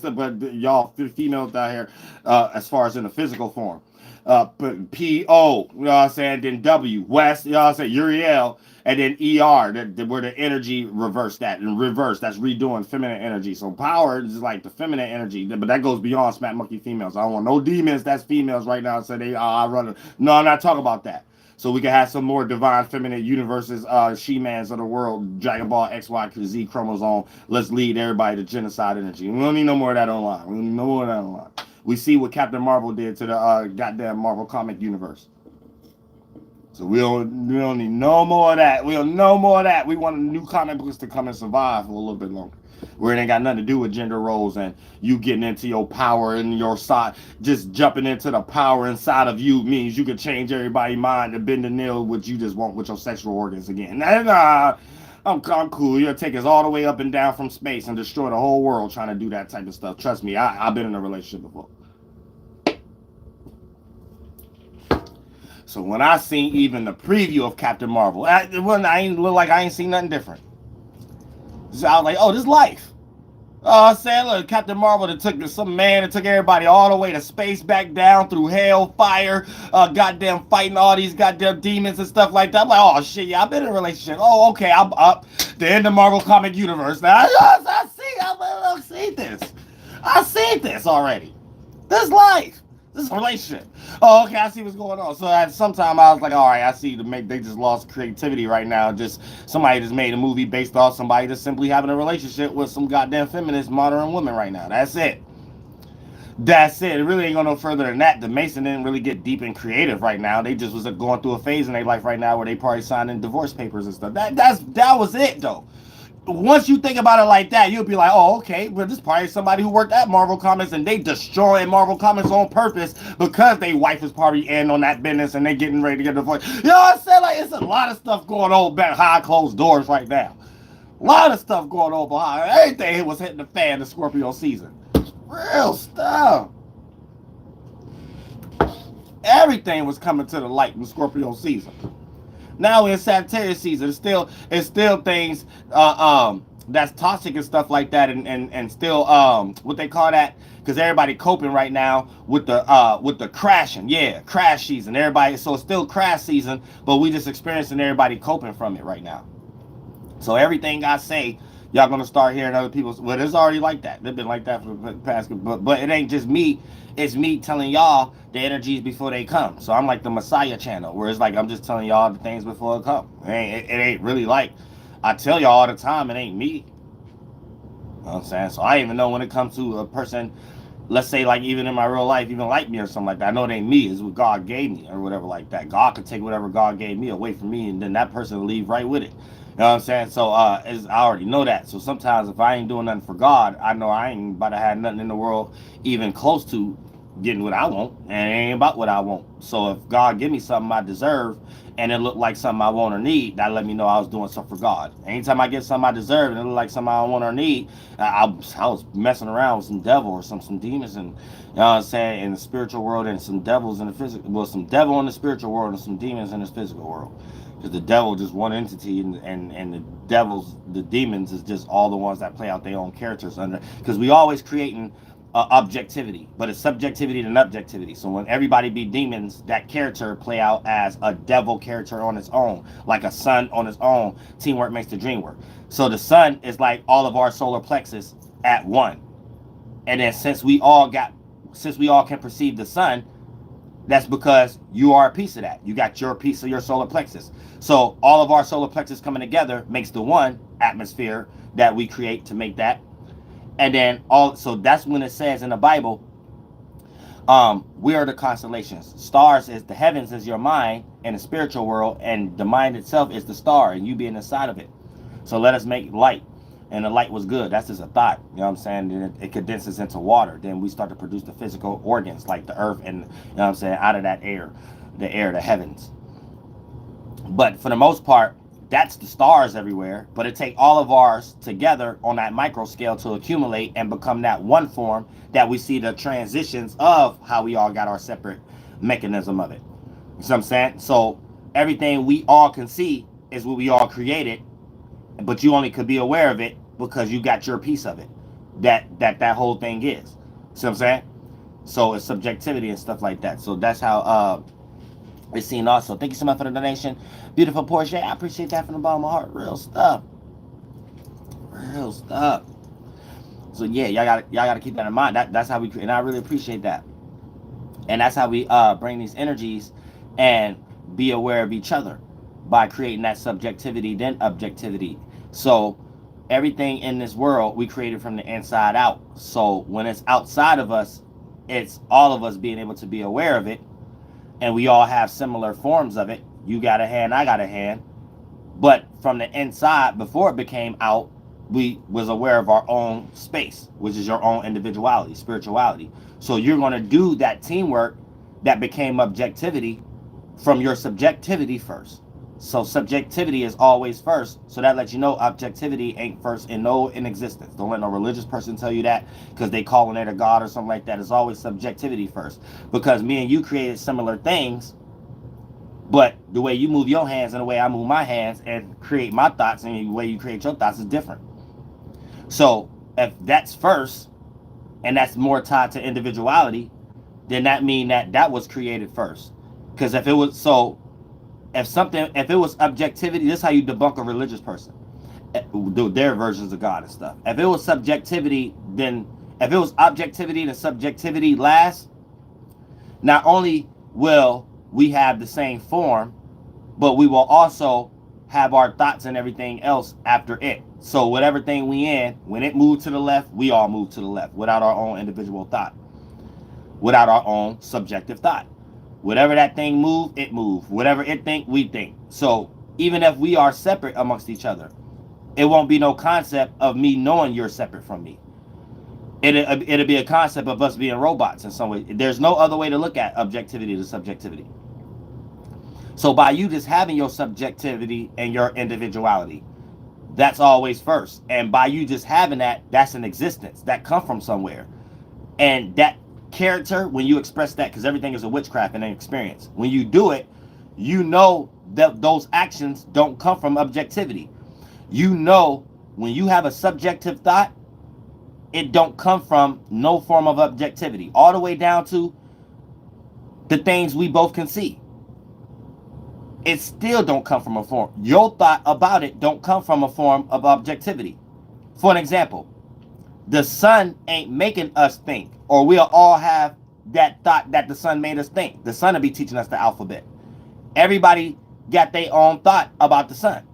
y'all females out here as far as in the physical form. But P-O, you know what I'm saying? Then W, West, you know what I'm saying? Uriel, and then ER, where the energy reverse that. And reverse, that's redoing feminine energy. So power is like the feminine energy, but that goes beyond smack monkey females. I don't want no demons that's females right now. So I run it. No, I'm not talking about that. So we can have some more divine feminine universes, she-mans of the world, Dragon Ball X, Y, Z chromosome. Let's lead everybody to genocide energy. We don't need no more of that online. We don't need no more of that online. We see what Captain Marvel did to the goddamn Marvel comic universe. So we don't need no more of that. We don't no more of that. We want new comic books to come and survive for a little bit longer. Where it ain't got nothing to do with gender roles and you getting into your power and your side. Just jumping into the power inside of you means you can change everybody's mind and bend the nail what you just want with your sexual organs again. I'm cool. You'll take us all the way up and down from space and destroy the whole world trying to do that type of stuff. Trust me, I've been in a relationship before. So when I seen even the preview of Captain Marvel, I ain't look like I ain't seen nothing different. So I was like, oh, this life. I said, look, Captain Marvel that took some man that took everybody all the way to space, back down through hell, fire, goddamn fighting all these goddamn demons and stuff like that. I'm like, oh shit, yeah, I've been in a relationship. Oh, okay, I'm up. The end of Marvel comic universe. Now I see this. I see this already. This life. This relationship. Oh, okay, I see what's going on. So at some time I was like, all right, I see they just lost creativity right now. Just somebody just made a movie based off somebody just simply having a relationship with some goddamn feminist modern woman right now. That's it. That's it. It really ain't going no further than that. The Mason didn't really get deep and creative right now. They just was going through a phase in their life right now where they probably signing divorce papers and stuff. That was it though. Once you think about it like that, you'll be like, oh, okay, well, this is probably somebody who worked at Marvel Comics and they destroying Marvel Comics on purpose because they wife is probably in on that business and they getting ready to get divorced. You know what I'm saying? Like, it's a lot of stuff going on behind closed doors right now. A lot of stuff going on behind. Everything was hitting the fan this Scorpio season. Real stuff. Everything was coming to the light in Scorpio season. Now in Sagittarius season, it's still things that's toxic and stuff like that, and still what they call that, because everybody coping right now with the crashing, crash season. Everybody, so it's still crash season, but we just experiencing everybody coping from it right now. So everything I say Y'all gonna start hearing other people's. Well, it's already like that. They've been like that for the past. But it ain't just me. It's me telling y'all the energies before they come. So I'm like the Messiah channel, where it's like I'm just telling y'all the things before it come. It ain't really like I tell y'all all the time. It ain't me. You know what I'm saying? So I even know when it comes to a person, let's say like even in my real life, even like me or something like that. I know it ain't me. It's what God gave me or whatever like that. God could take whatever God gave me away from me, and then that person will leave right with it. You know what I'm saying? So I already know that. So sometimes if I ain't doing nothing for God, I know I ain't about to have nothing in the world even close to getting what I want, and it ain't about what I want. So if God give me something I deserve, and it looked like something I want or need, that let me know I was doing something for God. Anytime I get something I deserve and it look like something I want or need, I was messing around with some devil or some demons, and you know what I'm saying, in the spiritual world, and some devils in the physical. Well, some devil in the spiritual world and some demons in the physical world. Because the devil just one entity, and the demons is just all the ones that play out their own characters under. Because we always creating objectivity, but it's subjectivity and objectivity. So when everybody be demons, that character play out as a devil character on its own, like a sun on its own. Teamwork makes the dream work. So the sun is like all of our solar plexus at one, and then since we all can perceive the sun, that's because you are a piece of that. You got your piece of your solar plexus. So all of our solar plexus coming together makes the one atmosphere that we create to make that. And then so that's when it says in the Bible, we are the constellations. Stars is the heavens is your mind in the spiritual world, and the mind itself is the star, and you being inside of it. So let us make light. And the light was good. That's just a thought. You know what I'm saying? Then it condenses into water. Then we start to produce the physical organs like the earth and, you know what I'm saying, out of that air, the heavens. But for the most part, that's the stars everywhere. But it take all of ours together on that micro scale to accumulate and become that one form that we see the transitions of how we all got our separate mechanism of it. You know what I'm saying? So everything we all can see is what we all created, but you only could be aware of it because you got your piece of it. That whole thing is. See what I'm saying? So it's subjectivity and stuff like that. So that's how it's seen also. Thank you so much for the donation. Beautiful Porsche. I appreciate that from the bottom of my heart. Real stuff. Real stuff. So yeah, y'all gotta keep that in mind. That's how we, and I really appreciate that. And that's how we bring these energies and be aware of each other by creating that subjectivity, then objectivity. So everything in this world we created from the inside out. So when it's outside of us, it's all of us being able to be aware of it, and we all have similar forms of it. You got a hand, I got a hand. But from the inside, before it became out, we was aware of our own space, which is your own individuality, spirituality. So you're going to do that teamwork that became objectivity from your subjectivity first. So subjectivity is always first. So that lets you know objectivity ain't first in existence. Don't let no religious person tell you that because they calling it a god or something like that. It's always subjectivity first. Because me and you created similar things, but the way you move your hands and the way I move my hands and create my thoughts and the way you create your thoughts is different. So if that's first, and that's more tied to individuality, then that means that was created first. Because if it was if it was objectivity, this is how you debunk a religious person, their versions of God and stuff. If it was subjectivity, then if it was objectivity and subjectivity last, not only will we have the same form, but we will also have our thoughts and everything else after it. So whatever thing we in, when it moved to the left, we all move to the left without our own individual thought, without our own subjective thought. Whatever that thing move, it move. Whatever it think, we think. So even if we are separate amongst each other, it won't be no concept of me knowing you're separate from me. It'll be a concept of us being robots in some way. There's no other way to look at objectivity to subjectivity. So by you just having your subjectivity and your individuality, that's always first. And by you just having that, that's an existence. That come from somewhere. And that character, when you express that, because everything is a witchcraft and an experience, when you do it, you know that those actions don't come from objectivity. You know when you have a subjective thought, it don't come from no form of objectivity, all the way down to the things we both can see. It still don't come from a form. Your thought about it don't come from a form of objectivity. For an example, the sun ain't making us think, or we'll all have that thought that the sun made us think. The sun will be teaching us the alphabet. Everybody got their own thought about the sun.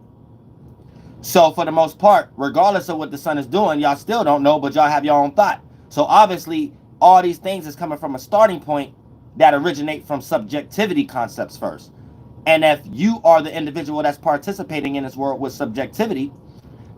So for the most part, regardless of what the sun is doing, y'all still don't know, but y'all have your own thought. So obviously, all these things is coming from a starting point that originate from subjectivity concepts first. And if you are the individual that's participating in this world with subjectivity,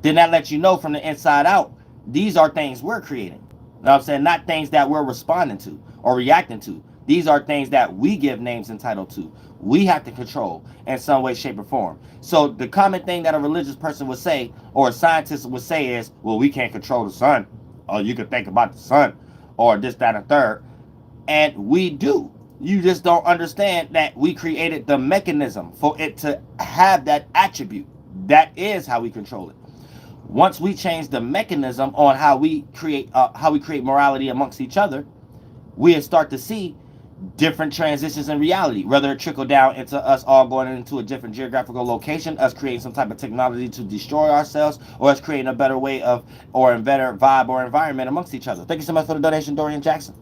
then that lets you know from the inside out, these are things we're creating. You know what I'm saying? Not things that we're responding to or reacting to. These are things that we give names entitled to. We have to control in some way, shape, or form. So the common thing that a religious person would say, or a scientist would say is, well, we can't control the sun. Or you can think about the sun, or this, that, and third. And we do. You just don't understand that we created the mechanism for it to have that attribute. That is how we control it. Once we change the mechanism on how we create morality amongst each other, we start to see different transitions in reality, whether it trickle down into us all going into a different geographical location, us creating some type of technology to destroy ourselves, or us creating a better way of, or a better vibe or environment amongst each other. Thank you so much for the donation, Dorian Jackson.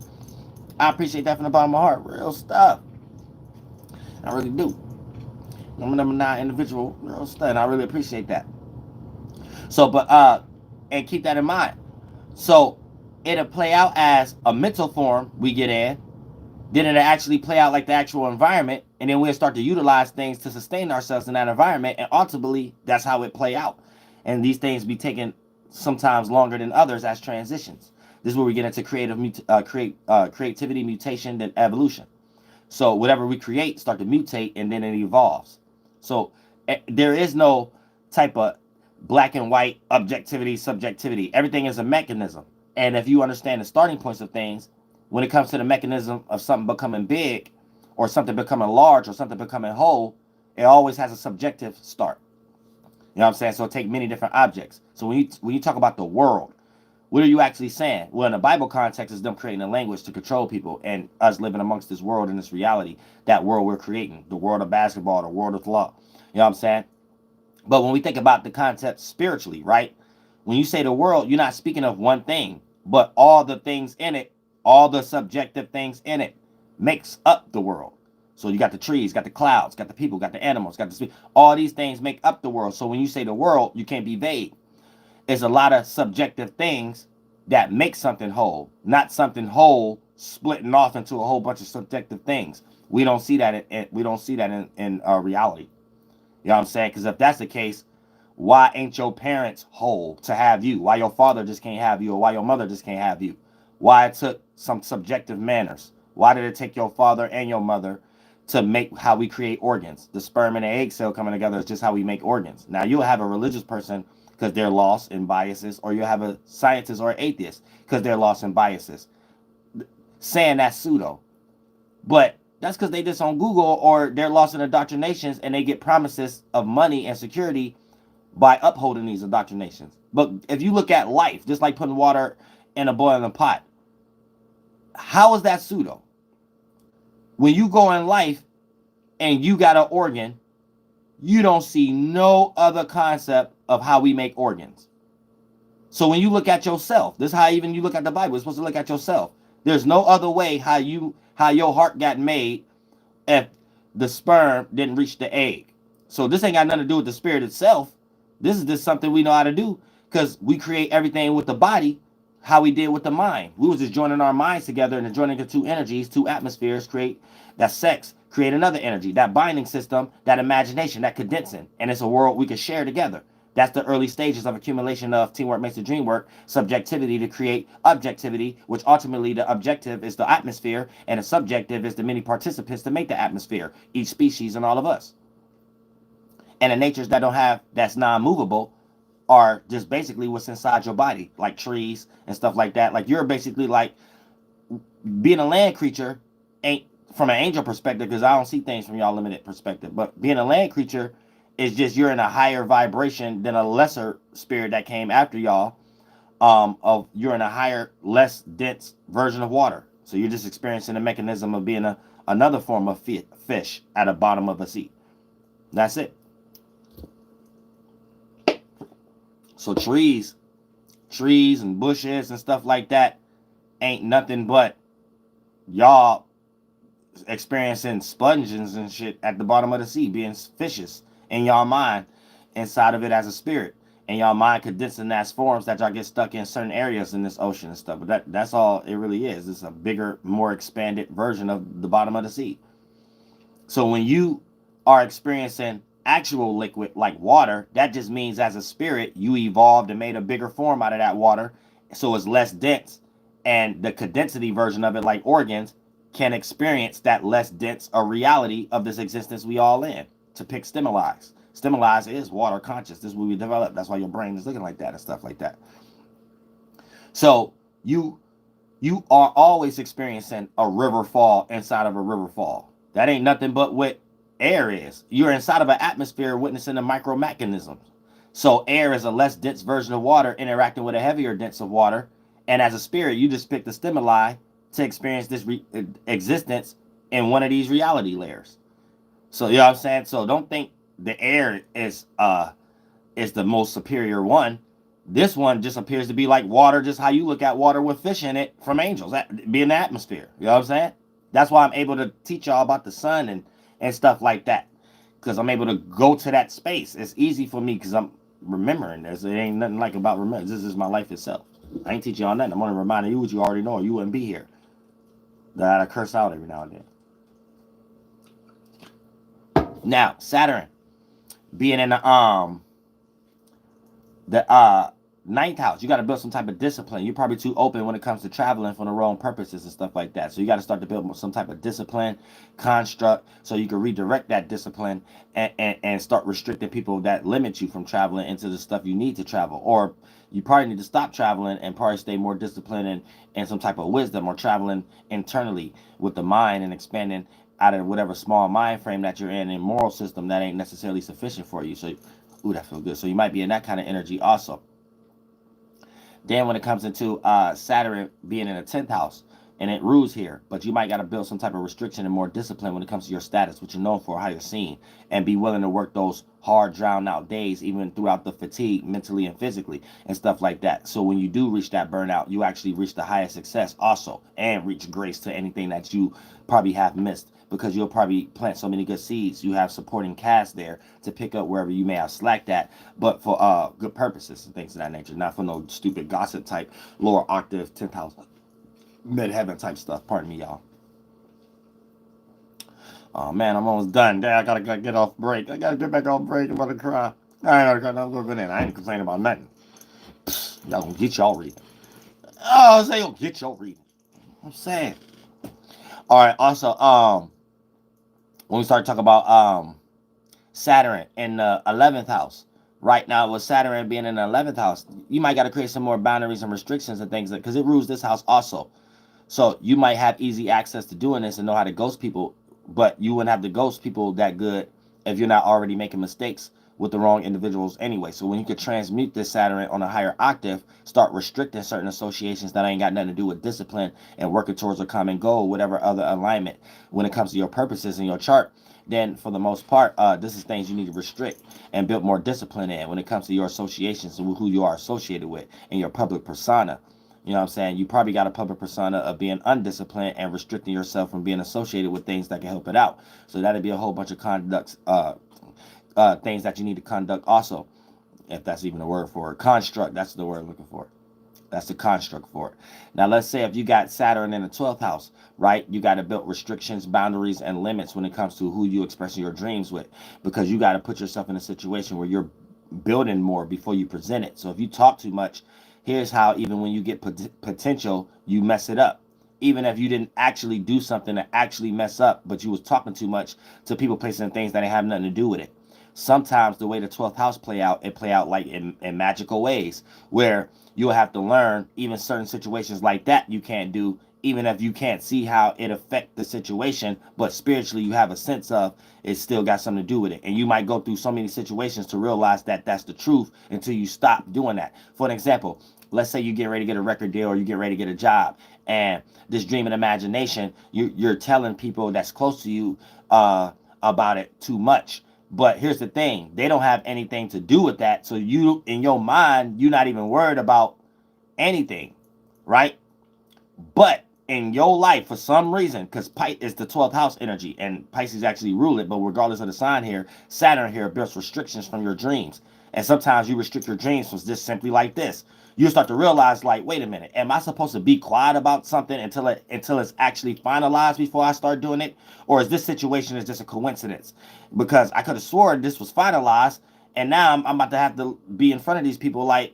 I appreciate that from the bottom of my heart. Real stuff. I really do. I'm a number 9 individual. Real stuff. And I really appreciate that. So, and keep that in mind. So, it'll play out as a mental form we get in. Then it'll actually play out like the actual environment. And then we'll start to utilize things to sustain ourselves in that environment. And ultimately, that's how it play out. And these things be taken sometimes longer than others as transitions. This is where we get into creativity, mutation, then evolution. So whatever we create start to mutate, and then it evolves. So there is no type of black and white objectivity, subjectivity. Everything is a mechanism. And if you understand the starting points of things, when it comes to the mechanism of something becoming big, or something becoming large, or something becoming whole, it always has a subjective start. You know what I'm saying? So take many different objects. So when you talk about the world, what are you actually saying? Well, in the Bible context, is them creating a language to control people, and us living amongst this world and this reality, that world we're creating, the world of basketball, the world of law. You know what I'm saying? But when we think about the concept spiritually, right? When you say the world, you're not speaking of one thing, but all the things in it, all the subjective things in it makes up the world. So you got the trees, got the clouds, got the people, got the animals, got the all these things make up the world. So when you say the world, you can't be vague. It's a lot of subjective things that make something whole, not something whole splitting off into a whole bunch of subjective things. We don't see that in reality. You know what I'm saying? Because if that's the case, why ain't your parents whole to have you? Why your father just can't have you, or why your mother just can't have you? Why it took some subjective manners? Why did it take your father and your mother to make how we create organs? The sperm and the egg cell coming together is just how we make organs. Now you'll have a religious person because they're lost in biases, or you have a scientist or an atheist because they're lost in biases, saying that's pseudo. But that's because they just on Google, or they're lost in indoctrinations, and they get promises of money and security by upholding these indoctrinations. But if you look at life, just like putting water in a boiling pot, how is that pseudo? When you go in life and you got an organ, you don't see no other concept of how we make organs. So when you look at yourself, this is how even you look at the Bible. You're supposed to look at yourself. There's no other way how your heart got made if the sperm didn't reach the egg. So this ain't got nothing to do with the spirit itself. This is just something we know how to do, because we create everything with the body how we did with the mind. We was just joining our minds together, and joining the two energies, two atmospheres, create that sex, create another energy, that binding system, that imagination, that condensing. And it's a world we can share together. That's the early stages of accumulation of teamwork makes the dream work, subjectivity to create objectivity, which ultimately the objective is the atmosphere, and the subjective is the many participants to make the atmosphere, each species and all of us. And the natures that don't have, that's non-movable, are just basically what's inside your body, like trees and stuff like that. Like you're basically like being a land creature, ain't from an angel perspective, because I don't see things from y'all limited perspective, but being a land creature is just you're in a higher vibration than a lesser spirit that came after y'all. Of you're in a higher, less dense version of water. So you're just experiencing the mechanism of being another form of fish at the bottom of a sea. That's it. So trees trees and bushes and stuff like that ain't nothing but y'all experiencing sponges and shit at the bottom of the sea, being fishes in y'all mind, inside of it as a spirit, and y'all mind condensing as forms that y'all get stuck in certain areas in this ocean and stuff. But that's all it really is. It's a bigger, more expanded version of the bottom of the sea. So when you are experiencing actual liquid like water, that just means as a spirit you evolved and made a bigger form out of that water, so it's less dense, and the condensity version of it, like organs, can experience that less dense a reality of this existence we all in. To pick stimuli, stimuli is water conscious. This is what we develop. That's why your brain is looking like that and stuff like that. So you are always experiencing a river fall inside of a river fall. That ain't nothing but what air is. You're inside of an atmosphere witnessing the micromechanisms. So air is a less dense version of water interacting with a heavier dense of water. And as a spirit, you just pick the stimuli to experience this existence in one of these reality layers. So you know what I'm saying? So don't think the air is the most superior one. This one just appears to be like water, just how you look at water with fish in it from angels, that be in the atmosphere. You know what I'm saying? That's why I'm able to teach y'all about the sun and stuff like that, because I'm able to go to that space. It's easy for me because I'm remembering this. It ain't nothing like about remembering. This is my life itself. I ain't teaching y'all nothing. I'm only reminding you what you already know, or you wouldn't be here. That I curse out every now and then. Now, Saturn being in the ninth house, you got to build some type of discipline. You're probably too open when it comes to traveling for the wrong purposes and stuff like that. So you got to start to build some type of discipline construct, so you can redirect that discipline and start restricting people that limit you from traveling into the stuff you need to travel. Or you probably need to stop traveling and probably stay more disciplined and some type of wisdom, or traveling internally with the mind and expanding out of whatever small mind frame that you're in and moral system that ain't necessarily sufficient for you. So ooh, that feels good. So you might be in that kind of energy also. Then when it comes into Saturn being in the 10th house, and it rules here, but you might got to build some type of restriction and more discipline when it comes to your status, what you're known for, how you're seen, and be willing to work those hard, drowned out days, even throughout the fatigue, mentally and physically, and stuff like that. So when you do reach that burnout, you actually reach the highest success also, and reach grace to anything that you probably have missed, because you'll probably plant so many good seeds. You have supporting cast there to pick up wherever you may have slacked at, but for good purposes and things of that nature, not for no stupid gossip type lower octave 10th house mid-heaven type stuff. Pardon me, y'all. Oh man, I'm almost done. Dad, I gotta get off break. I gotta get back off break. I'm about to cry. I ain't gonna go in. I ain't complaining about nothing. Y'all gonna get y'all reading. Oh, I say you'll get your reading. I'm saying. All right. Also, when we start talking about Saturn in the 11th house, right now with Saturn being in the 11th house, you might got to create some more boundaries and restrictions and things, because it rules this house also. So you might have easy access to doing this and know how to ghost people, but you wouldn't have to ghost people that good if you're not already making mistakes with the wrong individuals anyway. So when you could transmute this Saturn on a higher octave, start restricting certain associations that ain't got nothing to do with discipline and working towards a common goal, whatever other alignment when it comes to your purposes in your chart, then for the most part, this is things you need to restrict and build more discipline in when it comes to your associations and who you are associated with and your public persona. You know what I'm saying? You probably got a public persona of being undisciplined and restricting yourself from being associated with things that can help it out. So that'd be a whole bunch of conducts, things that you need to conduct also, if that's even a word for it. Construct, that's the word I'm looking for. That's the construct for it. Now, let's say if you got Saturn in the 12th house, right? You got to build restrictions, boundaries, and limits when it comes to who you express your dreams with, because you got to put yourself in a situation where you're building more before you present it. So if you talk too much, here's how, even when you get potential, you mess it up. Even if you didn't actually do something to actually mess up, but you was talking too much to people placing things that didn't have nothing to do with it. Sometimes the way the 12th house play out like in magical ways, where you'll have to learn even certain situations like that you can't do, even if you can't see how it affect the situation, but spiritually you have a sense of it's still got something to do with it. And you might go through so many situations to realize that that's the truth until you stop doing that. For an example, let's say you get ready to get a record deal or you get ready to get a job, and this dream and imagination, you're telling people that's close to you about it too much. But here's the thing, they don't have anything to do with that. So you, in your mind, you're not even worried about anything, right? But in your life, for some reason, because Pisces is the 12th house energy, and Pisces actually rule it, but regardless of the sign here, Saturn here builds restrictions from your dreams. And sometimes you restrict your dreams from just simply like this. You start to realize, like, wait a minute, am I supposed to be quiet about something until it's actually finalized before I start doing it? Or is this situation is just a coincidence? Because I could have sworn this was finalized, and now I'm about to have to be in front of these people like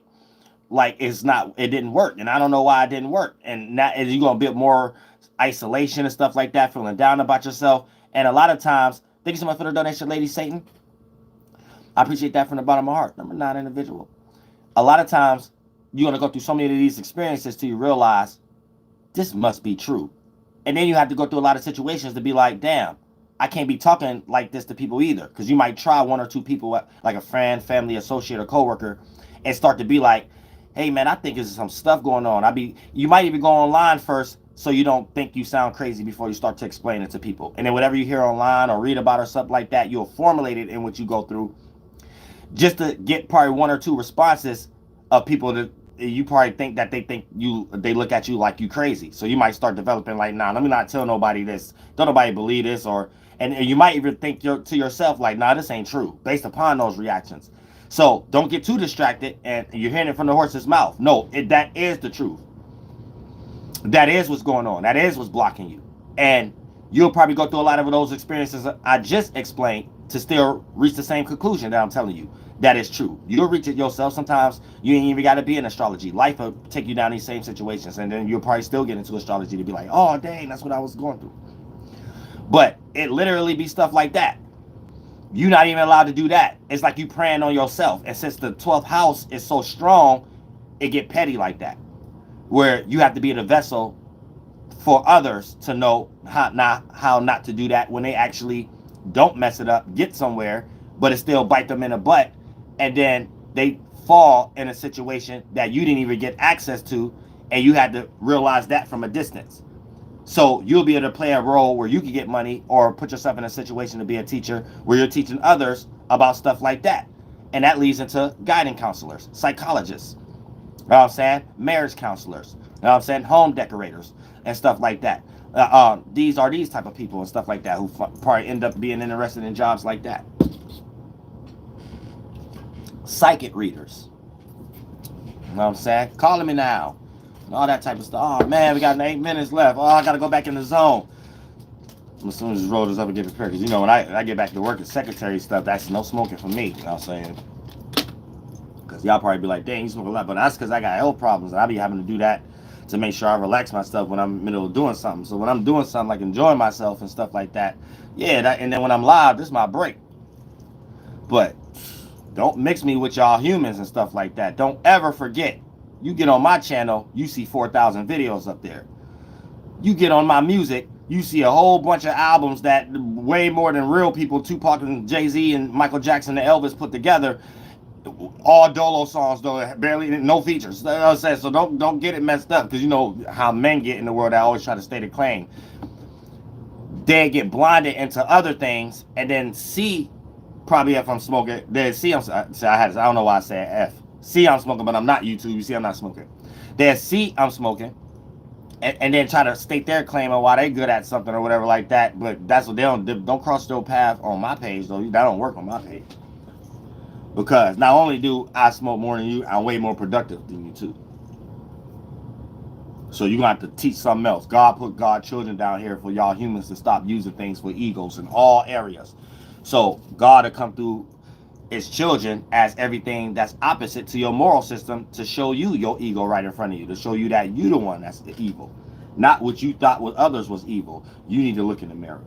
it didn't work, and I don't know why it didn't work. And now you're gonna build more isolation and stuff like that, feeling down about yourself. And a lot of times, thank you so much for the donation, Lady Satan. I appreciate that from the bottom of my heart. Number 9 individual. A lot of times you're gonna go through so many of these experiences till you realize this must be true. And then you have to go through a lot of situations to be like, damn, I can't be talking like this to people either. Because you might try one or two people, like a friend, family, associate, or coworker, and start to be like, hey man, I think there's some stuff going on. You might even go online first so you don't think you sound crazy before you start to explain it to people. And then whatever you hear online or read about or something like that, you'll formulate it in what you go through, just to get probably one or two responses of people that you probably think that they look at you like you crazy. So you might start developing like, nah, let me not tell nobody this. Don't nobody believe this. And you might even think to yourself like, nah, this ain't true, based upon those reactions. So don't get too distracted and you're hearing it from the horse's mouth. No, that is the truth. That is what's going on. That is what's blocking you. And you'll probably go through a lot of those experiences I just explained to still reach the same conclusion that I'm telling you. That is true. You'll reach it yourself. Sometimes you ain't even got to be in astrology. Life will take you down these same situations. And then you'll probably still get into astrology to be like, oh, dang, that's what I was going through. But it literally be stuff like that. You're not even allowed to do that. It's like you praying on yourself. And since the 12th house is so strong, it get petty like that, where you have to be the vessel for others to know how not to do that when they actually don't mess it up, get somewhere, but it still bite them in the butt, and then they fall in a situation that you didn't even get access to, and you had to realize that from a distance. So you'll be able to play a role where you can get money or put yourself in a situation to be a teacher where you're teaching others about stuff like that. And that leads into guiding counselors, psychologists, you know what I'm saying? Marriage counselors, you know what I'm saying? Home decorators and stuff like that. These are these type of people and stuff like that who probably end up being interested in jobs like that. Psychic readers, you know what I'm saying? Calling me now. All that type of stuff. Oh man, we got 8 minutes left. Oh, I gotta go back in the zone. As soon as this roll this up and get prepared, because you know when I get back to work, the secretary stuff, that's no smoking for me. You know what I'm saying? Because y'all probably be like, dang, you smoke a lot, but that's because I got health problems, and I be having to do that to make sure I relax myself when I'm in the middle of doing something. So when I'm doing something like enjoying myself and stuff like that, yeah. And then when I'm live, this is my break. But don't mix me with y'all humans and stuff like that. Don't ever forget. You get on my channel, you see 4,000 videos up there. You get on my music, you see a whole bunch of albums that way more than real people, Tupac and Jay-Z and Michael Jackson and Elvis put together. All dolo songs though, barely no features. So don't get it messed up, because you know how men get in the world. I always try to state a claim. They get blinded into other things, and then see, probably if I'm smoking, then see I don't know why I said F. See I'm smoking, but I'm not YouTube. You see I'm not smoking. They see I'm smoking, and then try to state their claim on why they good at something or whatever like that. But that's what they don't cross their path on my page though. That don't work on my page, because not only do I smoke more than you, I'm way more productive than you too. So you're gonna have to teach something else. God put God children down here for y'all humans to stop using things for egos in all areas. So God will come through its children as everything that's opposite to your moral system to show you your ego right in front of you, to show you that you the one that's the evil, not what you thought with others was evil. You need to look in the mirror,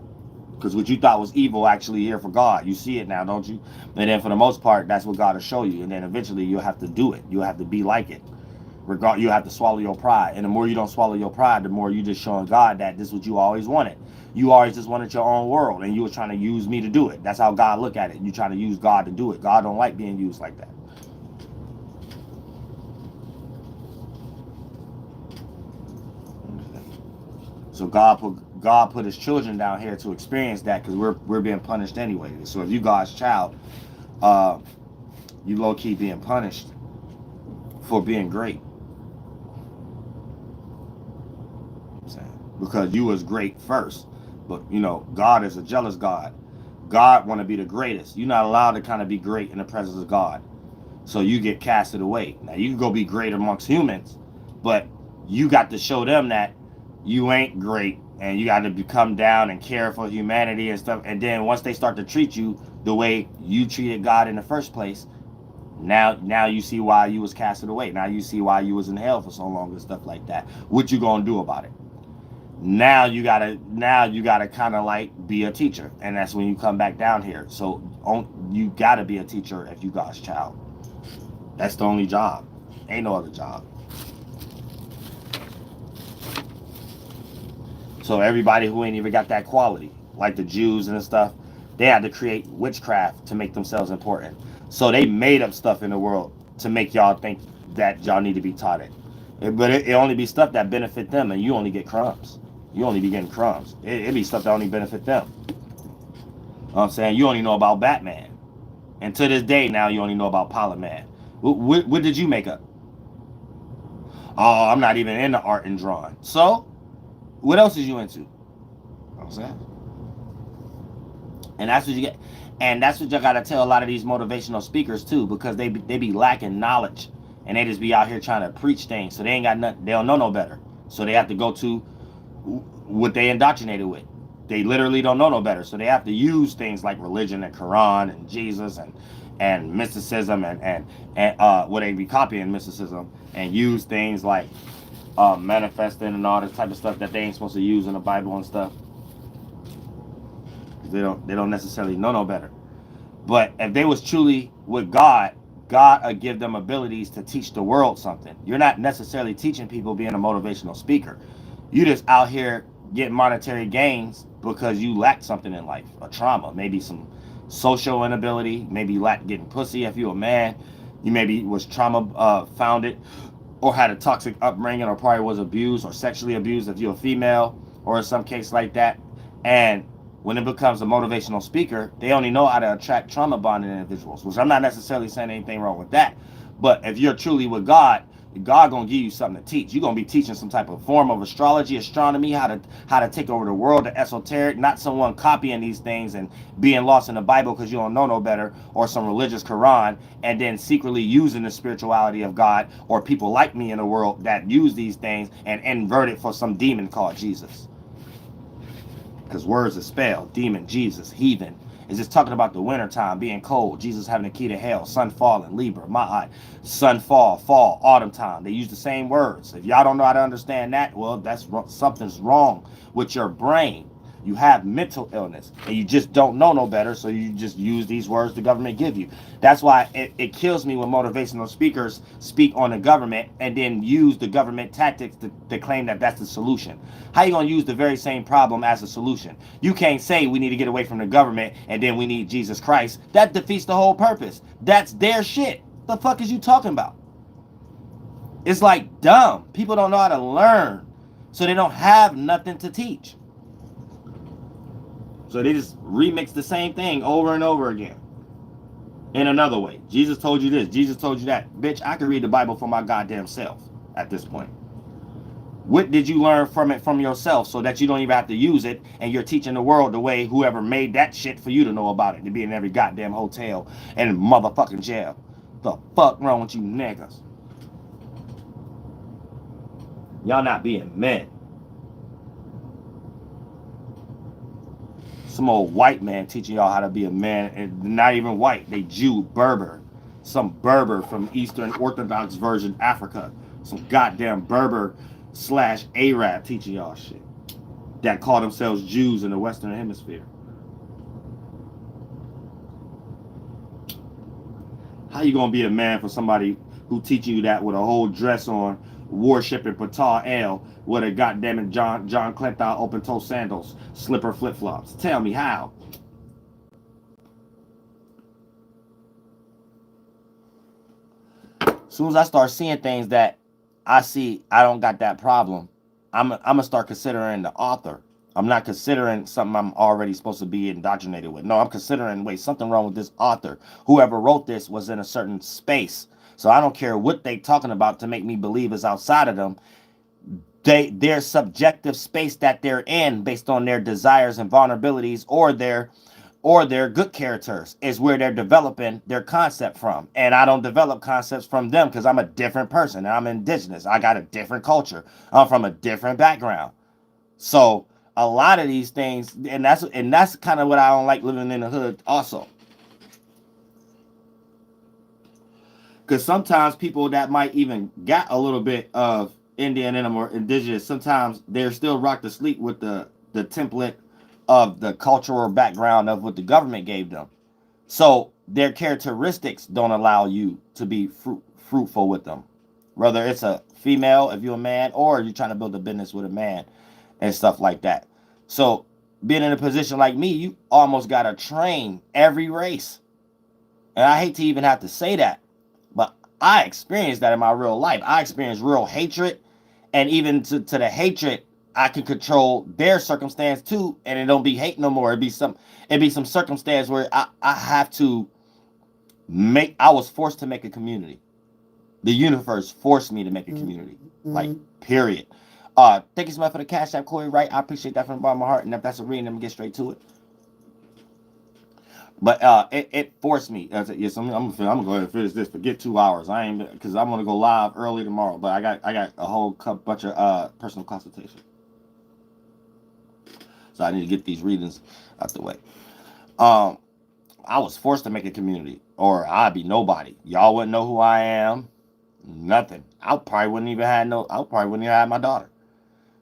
because what you thought was evil actually here for God. You see it now, don't you? And then for the most part, that's what God will show you, and then eventually you'll have to do it. You'll have to be like it. You have to swallow your pride, and the more you don't swallow your pride, the more you just showing God that this is what you always wanted. You always just wanted your own world, and you were trying to use me to do it. That's how God look at it. You trying to use God to do it. God don't like being used like that. So God put his children down here to experience that, because we're being punished anyway. So if you God's child, you low key being punished for being great. because you was great first. But you know, God is a jealous God. God want to be the greatest. You're not allowed to kind of be great in the presence of God. So you get casted away. Now you can go be great amongst humans, but you got to show them that you ain't great, and you got to come down and care for humanity and stuff. And then once they start to treat you the way you treated God in the first place, now you see why you was casted away. Now you see why you was in hell for so long and stuff like that. What you gonna do about it? Now you gotta kind of like be a teacher, and that's when you come back down here. So you gotta be a teacher if you God's child. That's the only job. Ain't no other job. So everybody who ain't even got that quality, like the Jews and stuff, they had to create witchcraft to make themselves important. So they made up stuff in the world to make y'all think that y'all need to be taught it. But it only be stuff that benefit them, and you only get crumbs. You only be getting crumbs. It be stuff that only benefit them. You know what I'm saying? You only know about Batman. And to this day now, you only know about Polyman. What did you make up? Oh, I'm not even into art and drawing. So, what else is you into? You know what I'm saying? And that's what you get. And that's what you gotta tell a lot of these motivational speakers too, because they be lacking knowledge, and they just be out here trying to preach things. So they ain't got nothing. They don't know no better. So they have to go to what they indoctrinated with. They literally don't know no better. So they have to use things like religion and Quran and Jesus and mysticism and what they be copying mysticism, and use things like manifesting and all this type of stuff that they ain't supposed to use in the Bible and stuff. They don't necessarily know no better. But if they was truly with God, God would give them abilities to teach the world something. You're not necessarily teaching people being a motivational speaker. You just out here getting monetary gains because you lack something in life, a trauma, maybe some social inability, maybe you lack getting pussy if you're a man, you maybe was trauma founded, or had a toxic upbringing, or probably was abused or sexually abused if you're a female, or in some case like that. And when it becomes a motivational speaker, they only know how to attract trauma bonded individuals, which I'm not necessarily saying anything wrong with that. But if you're truly with God, God gonna give you something to teach. You're gonna be teaching some type of form of astrology, astronomy, how to take over the world, the esoteric, not someone copying these things and being lost in the Bible because you don't know no better, or some religious Quran, and then secretly using the spirituality of God, or people like me in the world that use these things and invert it for some demon called Jesus. Because words are spelled, demon, Jesus, heathen. It's just talking about the winter time, being cold, Jesus having the key to hell, sun falling, Libra, Ma'at, sun fall, autumn time. They use the same words. If y'all don't know how to understand that, well, that's something's wrong with your brain. You have mental illness, and you just don't know no better, so you just use these words the government give you. That's why it kills me when motivational speakers speak on the government and then use the government tactics to claim that that's the solution. How you gonna use the very same problem as a solution? You can't say we need to get away from the government and then we need Jesus Christ. That defeats the whole purpose. That's their shit. The fuck is you talking about? It's like dumb. People don't know how to learn, so they don't have nothing to teach. So they just remix the same thing over and over again in another way. Jesus told you this, Jesus told you that. Bitch, I can read the Bible for my goddamn self at this point. What did you learn from it from yourself so that you don't even have to use it, and you're teaching the world the way whoever made that shit for you to know about it, to be in every goddamn hotel and motherfucking jail? The fuck wrong with you niggas? Y'all not being men. Some old white man teaching y'all how to be a man, and not even white, they Jew, Berber. Some Berber from Eastern Orthodox version Africa. Some goddamn Berber / Arab teaching y'all shit. That call themselves Jews in the Western Hemisphere. How you gonna be a man for somebody who teaching you that with a whole dress on, worshiping Ptah El with a goddamn John Clinton open-toe sandals, slipper flip-flops? Tell me how. As soon as I start seeing things that I see, I don't got that problem, I'm gonna start considering the author. I'm not considering something I'm already supposed to be indoctrinated with. No, I'm considering, wait, something wrong with this author. Whoever wrote this was in a certain space. So I don't care what they talking about to make me believe is outside of them. their subjective space that they're in based on their desires and vulnerabilities, or their good characters is where they're developing their concept from. And I don't develop concepts from them because I'm a different person and I'm indigenous. I got a different culture. I'm from a different background. So a lot of these things, and that's kind of what I don't like living in the hood also. Because sometimes people that might even got a little bit of Indian in them or indigenous, sometimes they're still rocked to sleep with the template of the cultural background of what the government gave them. So their characteristics don't allow you to be fruitful with them. Whether it's a female, if you're a man, or you're trying to build a business with a man and stuff like that. So being in a position like me, you almost gotta train every race. And I hate to even have to say that, but I experienced that in my real life. I experienced real hatred, and even to the hatred, I can control their circumstance too, and it don't be hate no more. It be some circumstance where I have to make. I was forced to make a community. The universe forced me to make a community. Like, period. Thank you so much for the cash app, Corey. Right, I appreciate that from the bottom of my heart. And if that's a reading, let me get straight to it. But it forced me. I said, yes, I'm gonna go ahead and finish this. Forget 2 hours. I ain't because I'm gonna go live early tomorrow. But I got a whole bunch of personal consultation. So I need to get these readings out the way. Um, I was forced to make a community, or I'd be nobody. Y'all wouldn't know who I am. Nothing. I probably wouldn't even have no. I probably wouldn't even have my daughter.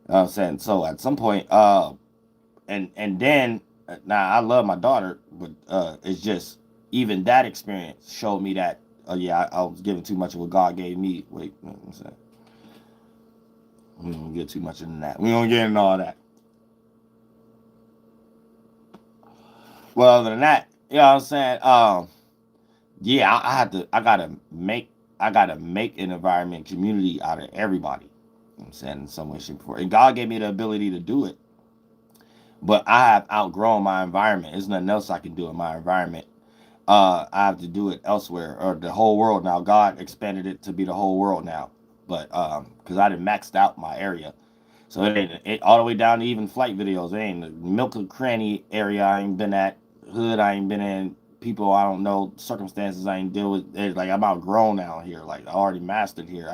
You know what I'm saying? So at some point, and then now I love my daughter, but it's just even that experience showed me that yeah, I was giving too much of what God gave me. Wait, you know what I'm saying? We don't get too much into that. We don't get into all that. Well, other than that, you know what I'm saying? Yeah, I had to. I gotta make an environment, community out of everybody. You know what I'm saying, in some way, shape, or form. And God gave me the ability to do it. But I have outgrown my environment. There's nothing else I can do in my environment. I have to do it elsewhere or the whole world now. God expanded it to be the whole world now, but because I didn't maxed out my area, so it ain't all the way down to even flight videos. It ain't the milk and cranny area I ain't been at, hood I ain't been in, people I don't know, circumstances I ain't deal with. It's like I'm outgrown out here. Like I already mastered here.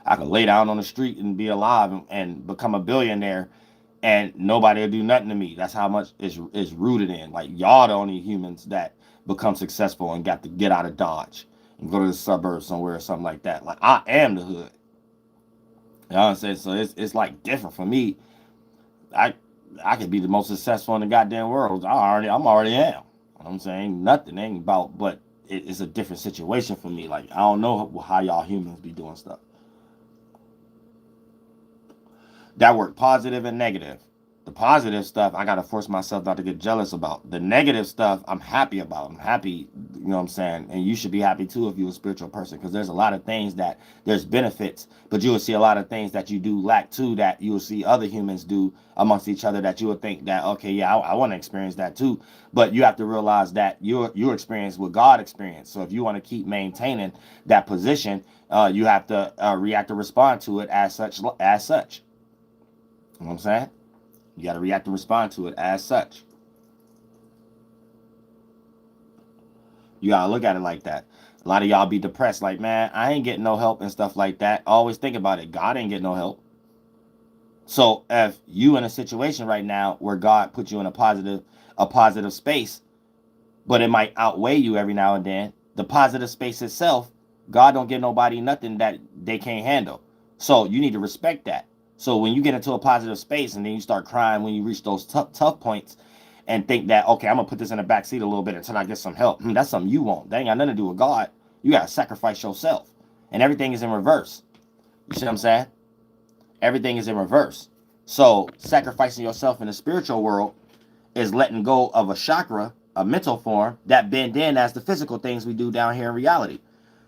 I could lay down on the street and be alive and become a billionaire and nobody will do nothing to me. That's how much is rooted in. Like y'all the only humans that become successful and got to get out of Dodge and go to the suburbs somewhere or something like that. Like I am the hood. You know what I'm saying? So it's like different for me. I I could be the most successful in the goddamn world. I'm already am. You know what I'm saying? Nothing ain't about, but it's a different situation for me. Like I don't know how y'all humans be doing stuff. That work positive and negative. The positive stuff I gotta force myself not to get jealous about. The negative stuff I'm happy about. I'm happy, you know what I'm saying? And you should be happy too if you're a spiritual person because there's a lot of things that there's benefits, but you will see a lot of things that you do lack too that you will see other humans do amongst each other that you would think that okay, yeah, I want to experience that too. But you have to realize that your experience what God experienced. So if you want to keep maintaining that position, you have to react or respond to it as such. As such. You know what I'm saying? You got to react and respond to it as such. You got to look at it like that. A lot of y'all be depressed, like, man, I ain't getting no help and stuff like that. Always think about it. God ain't getting no help. So if you in a situation right now where God put you in a positive space, but it might outweigh you every now and then, the positive space itself, God don't give nobody nothing that they can't handle. So you need to respect that. So when you get into a positive space and then you start crying when you reach those tough points and think that, okay, I'm going to put this in the back seat a little bit until I get some help. That's something you want. That ain't got nothing to do with God. You got to sacrifice yourself. And everything is in reverse. You see what I'm saying? Everything is in reverse. So sacrificing yourself in the spiritual world is letting go of a chakra, a mental form, that bend in as the physical things we do down here in reality.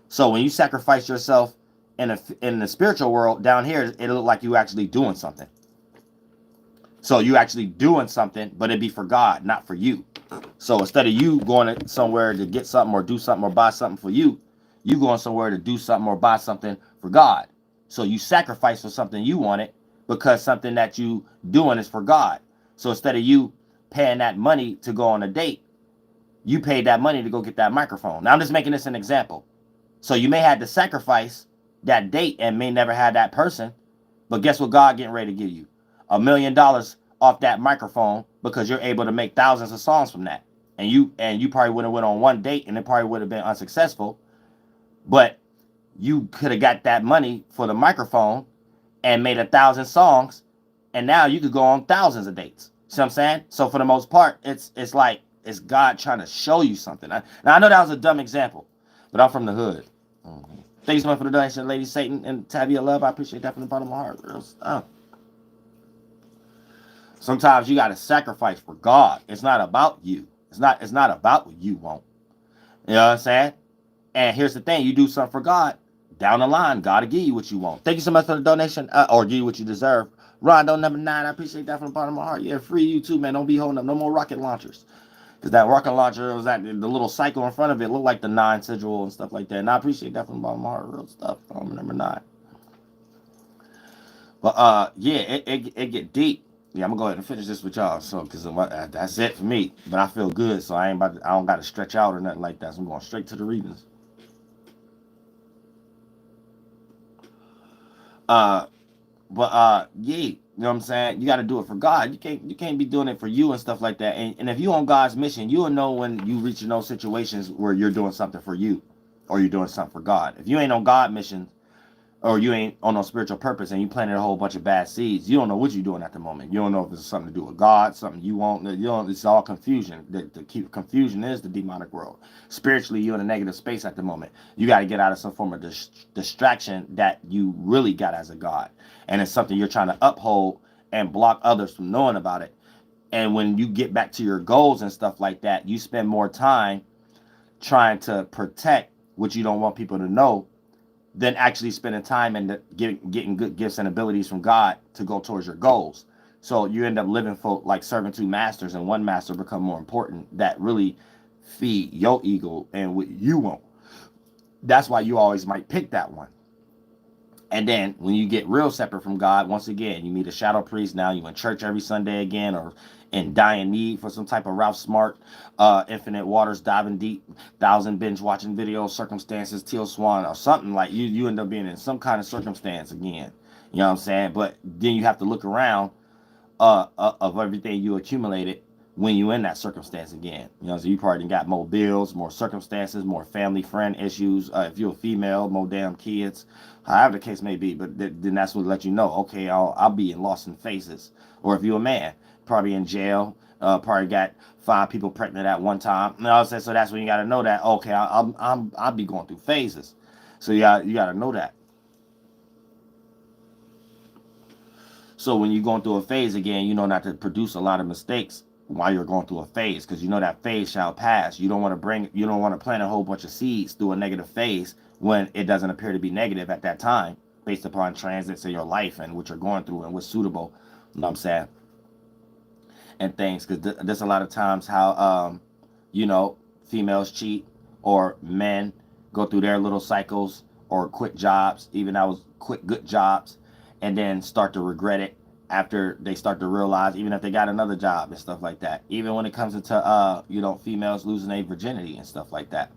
So when you sacrifice yourself in the spiritual world down here, it'll look like you actually doing something. So you actually doing something, but it'd be for God, not for you. So instead of you going somewhere to get something or do something or buy something for you, you going somewhere to do something or buy something for God. So you sacrifice for something you wanted, because something that you doing is for God. So instead of you paying that money to go on a date, you paid that money to go get that microphone. Now I'm just making this an example. So you may have to sacrifice that date and may never have that person, but guess what God getting ready to give you? $1 million off that microphone because you're able to make thousands of songs from that. And you probably would have went on one date and it probably would have been unsuccessful, but you could have got that money for the microphone and made 1,000 songs, and now you could go on thousands of dates. See what I'm saying? So for the most part, it's like it's God trying to show you something. Now I know that was a dumb example, but I'm from the hood. Thank you so much for the donation, Lady Satan and Tabia Love. I appreciate that from the bottom of my heart. Real stuff. Sometimes you got to sacrifice for God. It's not about you. It's not about what you want. You know what I'm saying? And here's the thing: you do something for God, down the line, God will give you what you want. Thank you so much for the donation, or give you what you deserve. Rondo #9, I appreciate that from the bottom of my heart. Yeah, free you too, man. Don't be holding up no more rocket launchers. Because that rocket launcher was at the little cycle in front of it looked like the 9 sigil and stuff like that. And I appreciate that from the bottom of my heart. Real stuff. #9. But yeah, it get deep. Yeah, I'm gonna go ahead and finish this with y'all. So, cause that's it for me. But I feel good, so I don't got to stretch out or nothing like that. So I'm going straight to the readings. Yeah, you know what I'm saying? You got to do it for God. You can't be doing it for you and stuff like that. And if you on God's mission, you'll know when you reach in those situations where you're doing something for you, or you're doing something for God. If you ain't on God mission, or you ain't on no spiritual purpose, and you planted a whole bunch of bad seeds, you don't know what you're doing at the moment. You don't know if it's something to do with God, something you want. You don't. It's all confusion. The confusion is the demonic world. Spiritually, you're in a negative space at the moment. You got to get out of some form of distraction that you really got as a God, and it's something you're trying to uphold and block others from knowing about it. And when you get back to your goals and stuff like that, you spend more time trying to protect what you don't want people to know than actually spending time and getting good gifts and abilities from God to go towards your goals. So you end up living for like serving 2 masters, and one master become more important that really feed your ego and what you want. That's why you always might pick that one. And then when you get real separate from God, once again, you meet a shadow priest. Now you in church every Sunday again, or in dying need for some type of Ralph Smart, Infinite Waters, diving deep, 1,000 binge watching videos, circumstances, Teal Swan, or something like you end up being in some kind of circumstance again. You know what I'm saying? But then you have to look around of everything you accumulated when you in that circumstance again. You know, so you probably got more bills, more circumstances, more family friend issues. If you're a female, more damn kids, however the case may be. But then that's what let you know, okay, I'll be in lost in phases. Or if you're a man, probably in jail, probably got 5 people pregnant at one time. You know what I'm saying? So that's when you got to know that, okay, I'll be going through phases. So you got to know that. So when you're going through a phase again, you know not to produce a lot of mistakes while you're going through a phase, because you know that phase shall pass. You don't want to plant a whole bunch of seeds through a negative phase when it doesn't appear to be negative at that time, based upon transits in your life and what you're going through and what's suitable. You know what I'm saying? And things, because there's a lot of times how females cheat, or men go through their little cycles, or quit jobs, even I was quit good jobs, and then start to regret it after they start to realize, even if they got another job and stuff like that. Even when it comes into females losing their virginity and stuff like that,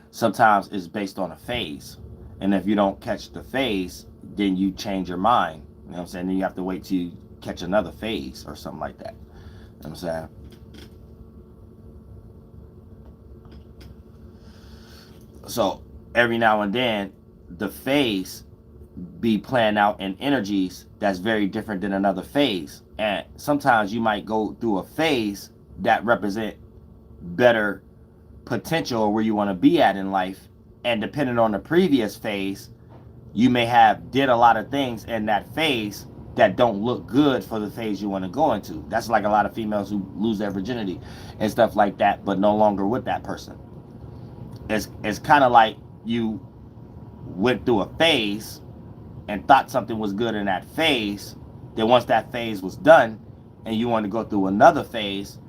sometimes it's based on a phase, and if you don't catch the phase, then you change your mind. You know what I'm saying? Then you have to wait till you catch another phase or something like that. You know what I'm saying? So every now and then, the phase be playing out in energies that's very different than another phase. And sometimes you might go through a phase that represent better potential, or where you want to be at in life. And depending on the previous phase, you may have did a lot of things in that phase that don't look good for the phase you want to go into. That's like a lot of females who lose their virginity and stuff like that, but no longer with that person. It's kind of like you went through a phase and thought something was good in that phase. Then once that phase was done and you want to go through another phase,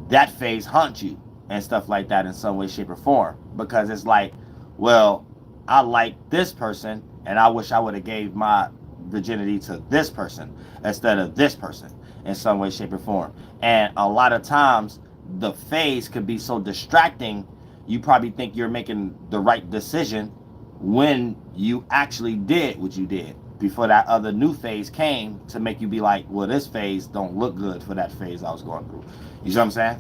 that phase haunts you and stuff like that in some way, shape, or form. Because it's like, well, I like this person, and I wish I would have gave my virginity to this person instead of this person in some way, shape, or form. And a lot of times the phase could be so distracting, you probably think you're making the right decision when you actually did what you did before that other new phase came to make you be like, well, this phase don't look good for that phase I was going through. You see what I'm saying?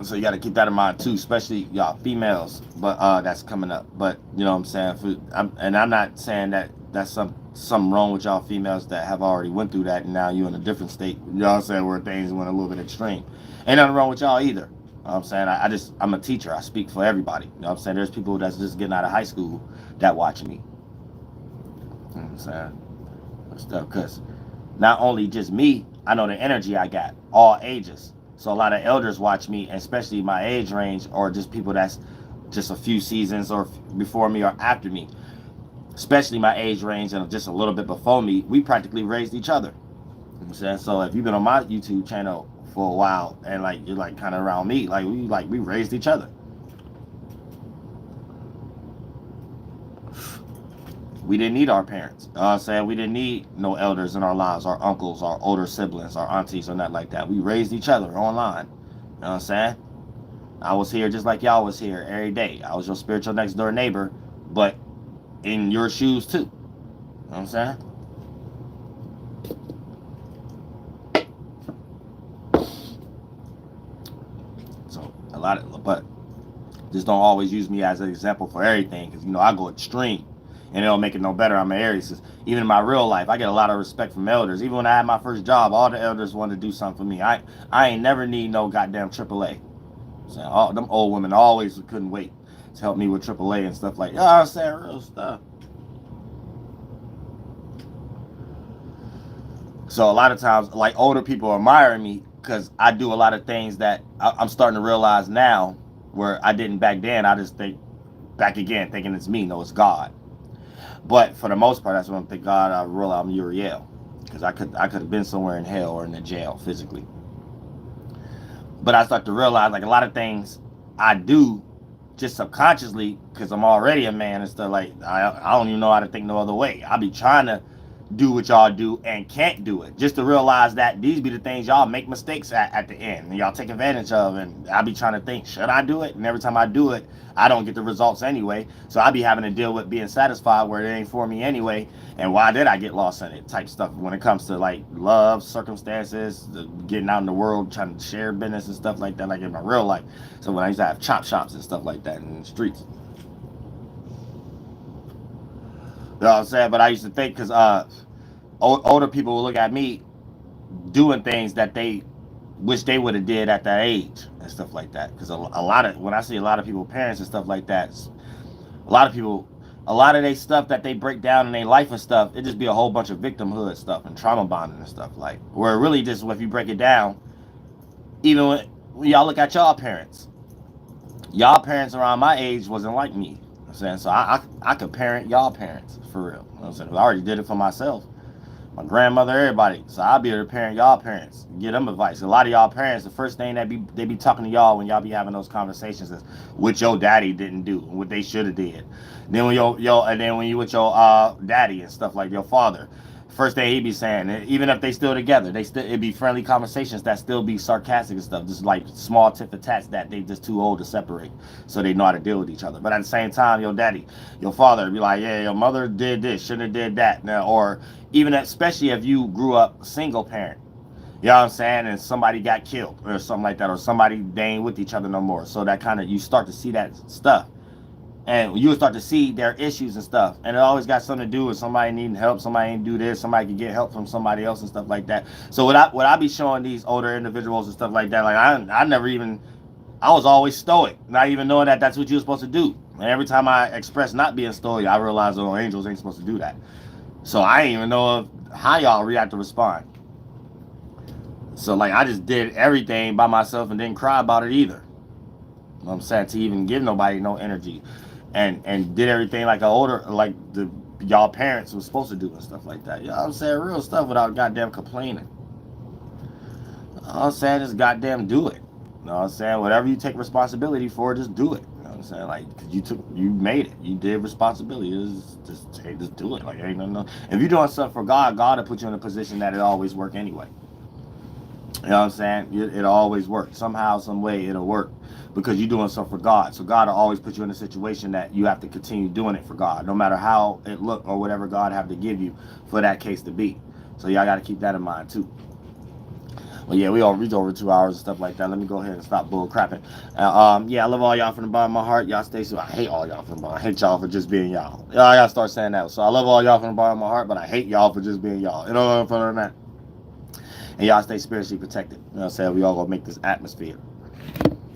So you got to keep that in mind too, especially y'all females. But that's coming up. But you know what I'm saying. I'm not saying that that's something wrong with y'all females that have already went through that and now you're in a different state. You know what I'm saying, where things went a little bit extreme. Ain't nothing wrong with y'all either. You know what I'm saying. I'm a teacher. I speak for everybody. You know what I'm saying. There's people that's just getting out of high school that watch me. You know what I'm saying. Stuff, because not only just me, I know the energy I got, all ages. So a lot of elders watch me, especially my age range, or just people that's just a few seasons or before me or after me. Especially my age range and just a little bit before me, we practically raised each other. You know what I'm saying? So if you've been on my YouTube channel for a while and like you're like kind of around me, we raised each other. We didn't need our parents. You know what I'm saying? We didn't need no elders in our lives, our uncles, our older siblings, our aunties, or nothing like that. We raised each other online. You know what I'm saying? I was here just like y'all was here every day. I was your spiritual next door neighbor, but in your shoes too. You know what I'm saying? So but just don't always use me as an example for everything, because you know I go extreme. And it don't make it no better. I'm an Aries. Even in my real life, I get a lot of respect from elders. Even when I had my first job, all the elders wanted to do something for me. I ain't never need no goddamn AAA. So all them old women always couldn't wait to help me with AAA and stuff like that. You know what I'm saying? Real stuff. So a lot of times, like, older people admire me because I do a lot of things that I'm starting to realize now where I didn't back then. I just think back again, thinking it's me. No, it's God. But for the most part, that's when I thank God I realize I'm Uriel, because I could have been somewhere in hell or in the jail physically. But I start to realize like a lot of things I do just subconsciously because I'm already a man and stuff, like I don't even know how to think no other way. I be trying to do what y'all do and can't do it, just to realize that these be the things y'all make mistakes at the end and y'all take advantage of. And I be trying to think, should I do it? And every time I do it, I don't get the results anyway, so I be having to deal with being satisfied where it ain't for me anyway. And why did I get lost in it type stuff when it comes to like love, circumstances, getting out in the world, trying to share business and stuff like that, like in my real life. So when I used to have chop shops and stuff like that in the streets, you know what I'm saying? But I used to think, because older people will look at me doing things that they wish they would have did at that age and stuff like that. Because a lot of, when I see a lot of people, parents and stuff like that, a lot of people, a lot of they stuff that they break down in their life and stuff, it just be a whole bunch of victimhood stuff and trauma bonding and stuff, like, where really just, if you break it down, even when y'all look at y'all parents around my age wasn't like me. You know what I'm saying? So I could parent y'all parents for real. You know what I'm saying? I already did it for myself, my grandmother, everybody. So I'll be able to parent y'all parents, give them advice. A lot of y'all parents, the first thing they be talking to y'all when y'all be having those conversations is what your daddy didn't do, what they should have did. Then when and then when you with your daddy and stuff, like your father, first thing he be saying, even if they still together, it'd be friendly conversations that still be sarcastic and stuff, just like small tit for tats that they just too old to separate, so they know how to deal with each other. But at the same time, your daddy, your father would be like, yeah, your mother did this, shouldn't have did that. Now, or even especially if you grew up single parent, you know what I'm saying, and somebody got killed or something like that, or somebody, they ain't with each other no more. So that kind of, you start to see that stuff. And you will start to see their issues and stuff. And it always got something to do with somebody needing help, somebody ain't do this, somebody can get help from somebody else and stuff like that. So what I be showing these older individuals and stuff like that, like I never even, I was always stoic, not even knowing that that's what you were supposed to do. And every time I express not being stoic, I realize, oh, angels ain't supposed to do that. So I ain't even know how y'all react to respond. So like I just did everything by myself and didn't cry about it either. You know what I'm saying? To even give nobody no energy. And did everything like y'all parents was supposed to do and stuff like that. You know what I'm saying? Real stuff without goddamn complaining. You know what I'm saying? Just goddamn do it. You know what I'm saying? Whatever you take responsibility for, just do it. You know what I'm saying? Like, 'cause you made it. You did responsibility. Just do it. Like, ain't nothing. If you're doing stuff for God, God will put you in a position that it always work anyway. You know what I'm saying? It always works. Somehow, some way, it'll work because you're doing stuff for God. So God will always put you in a situation that you have to continue doing it for God, no matter how it look or whatever God have to give you for that case to be. So y'all got to keep that in mind too. Well, yeah, we all reach over 2 hours and stuff like that. Let me go ahead and stop bull crapping. Yeah, I love all y'all from the bottom of my heart. Y'all stay safe. I hate all y'all from the bottom. I hate y'all for just being y'all. Y'all, I gotta start saying that. So I love all y'all from the bottom of my heart, but I hate y'all for just being y'all. You know what I'm saying? That. And y'all stay spiritually protected. You know what I'm saying? We all gonna make this atmosphere.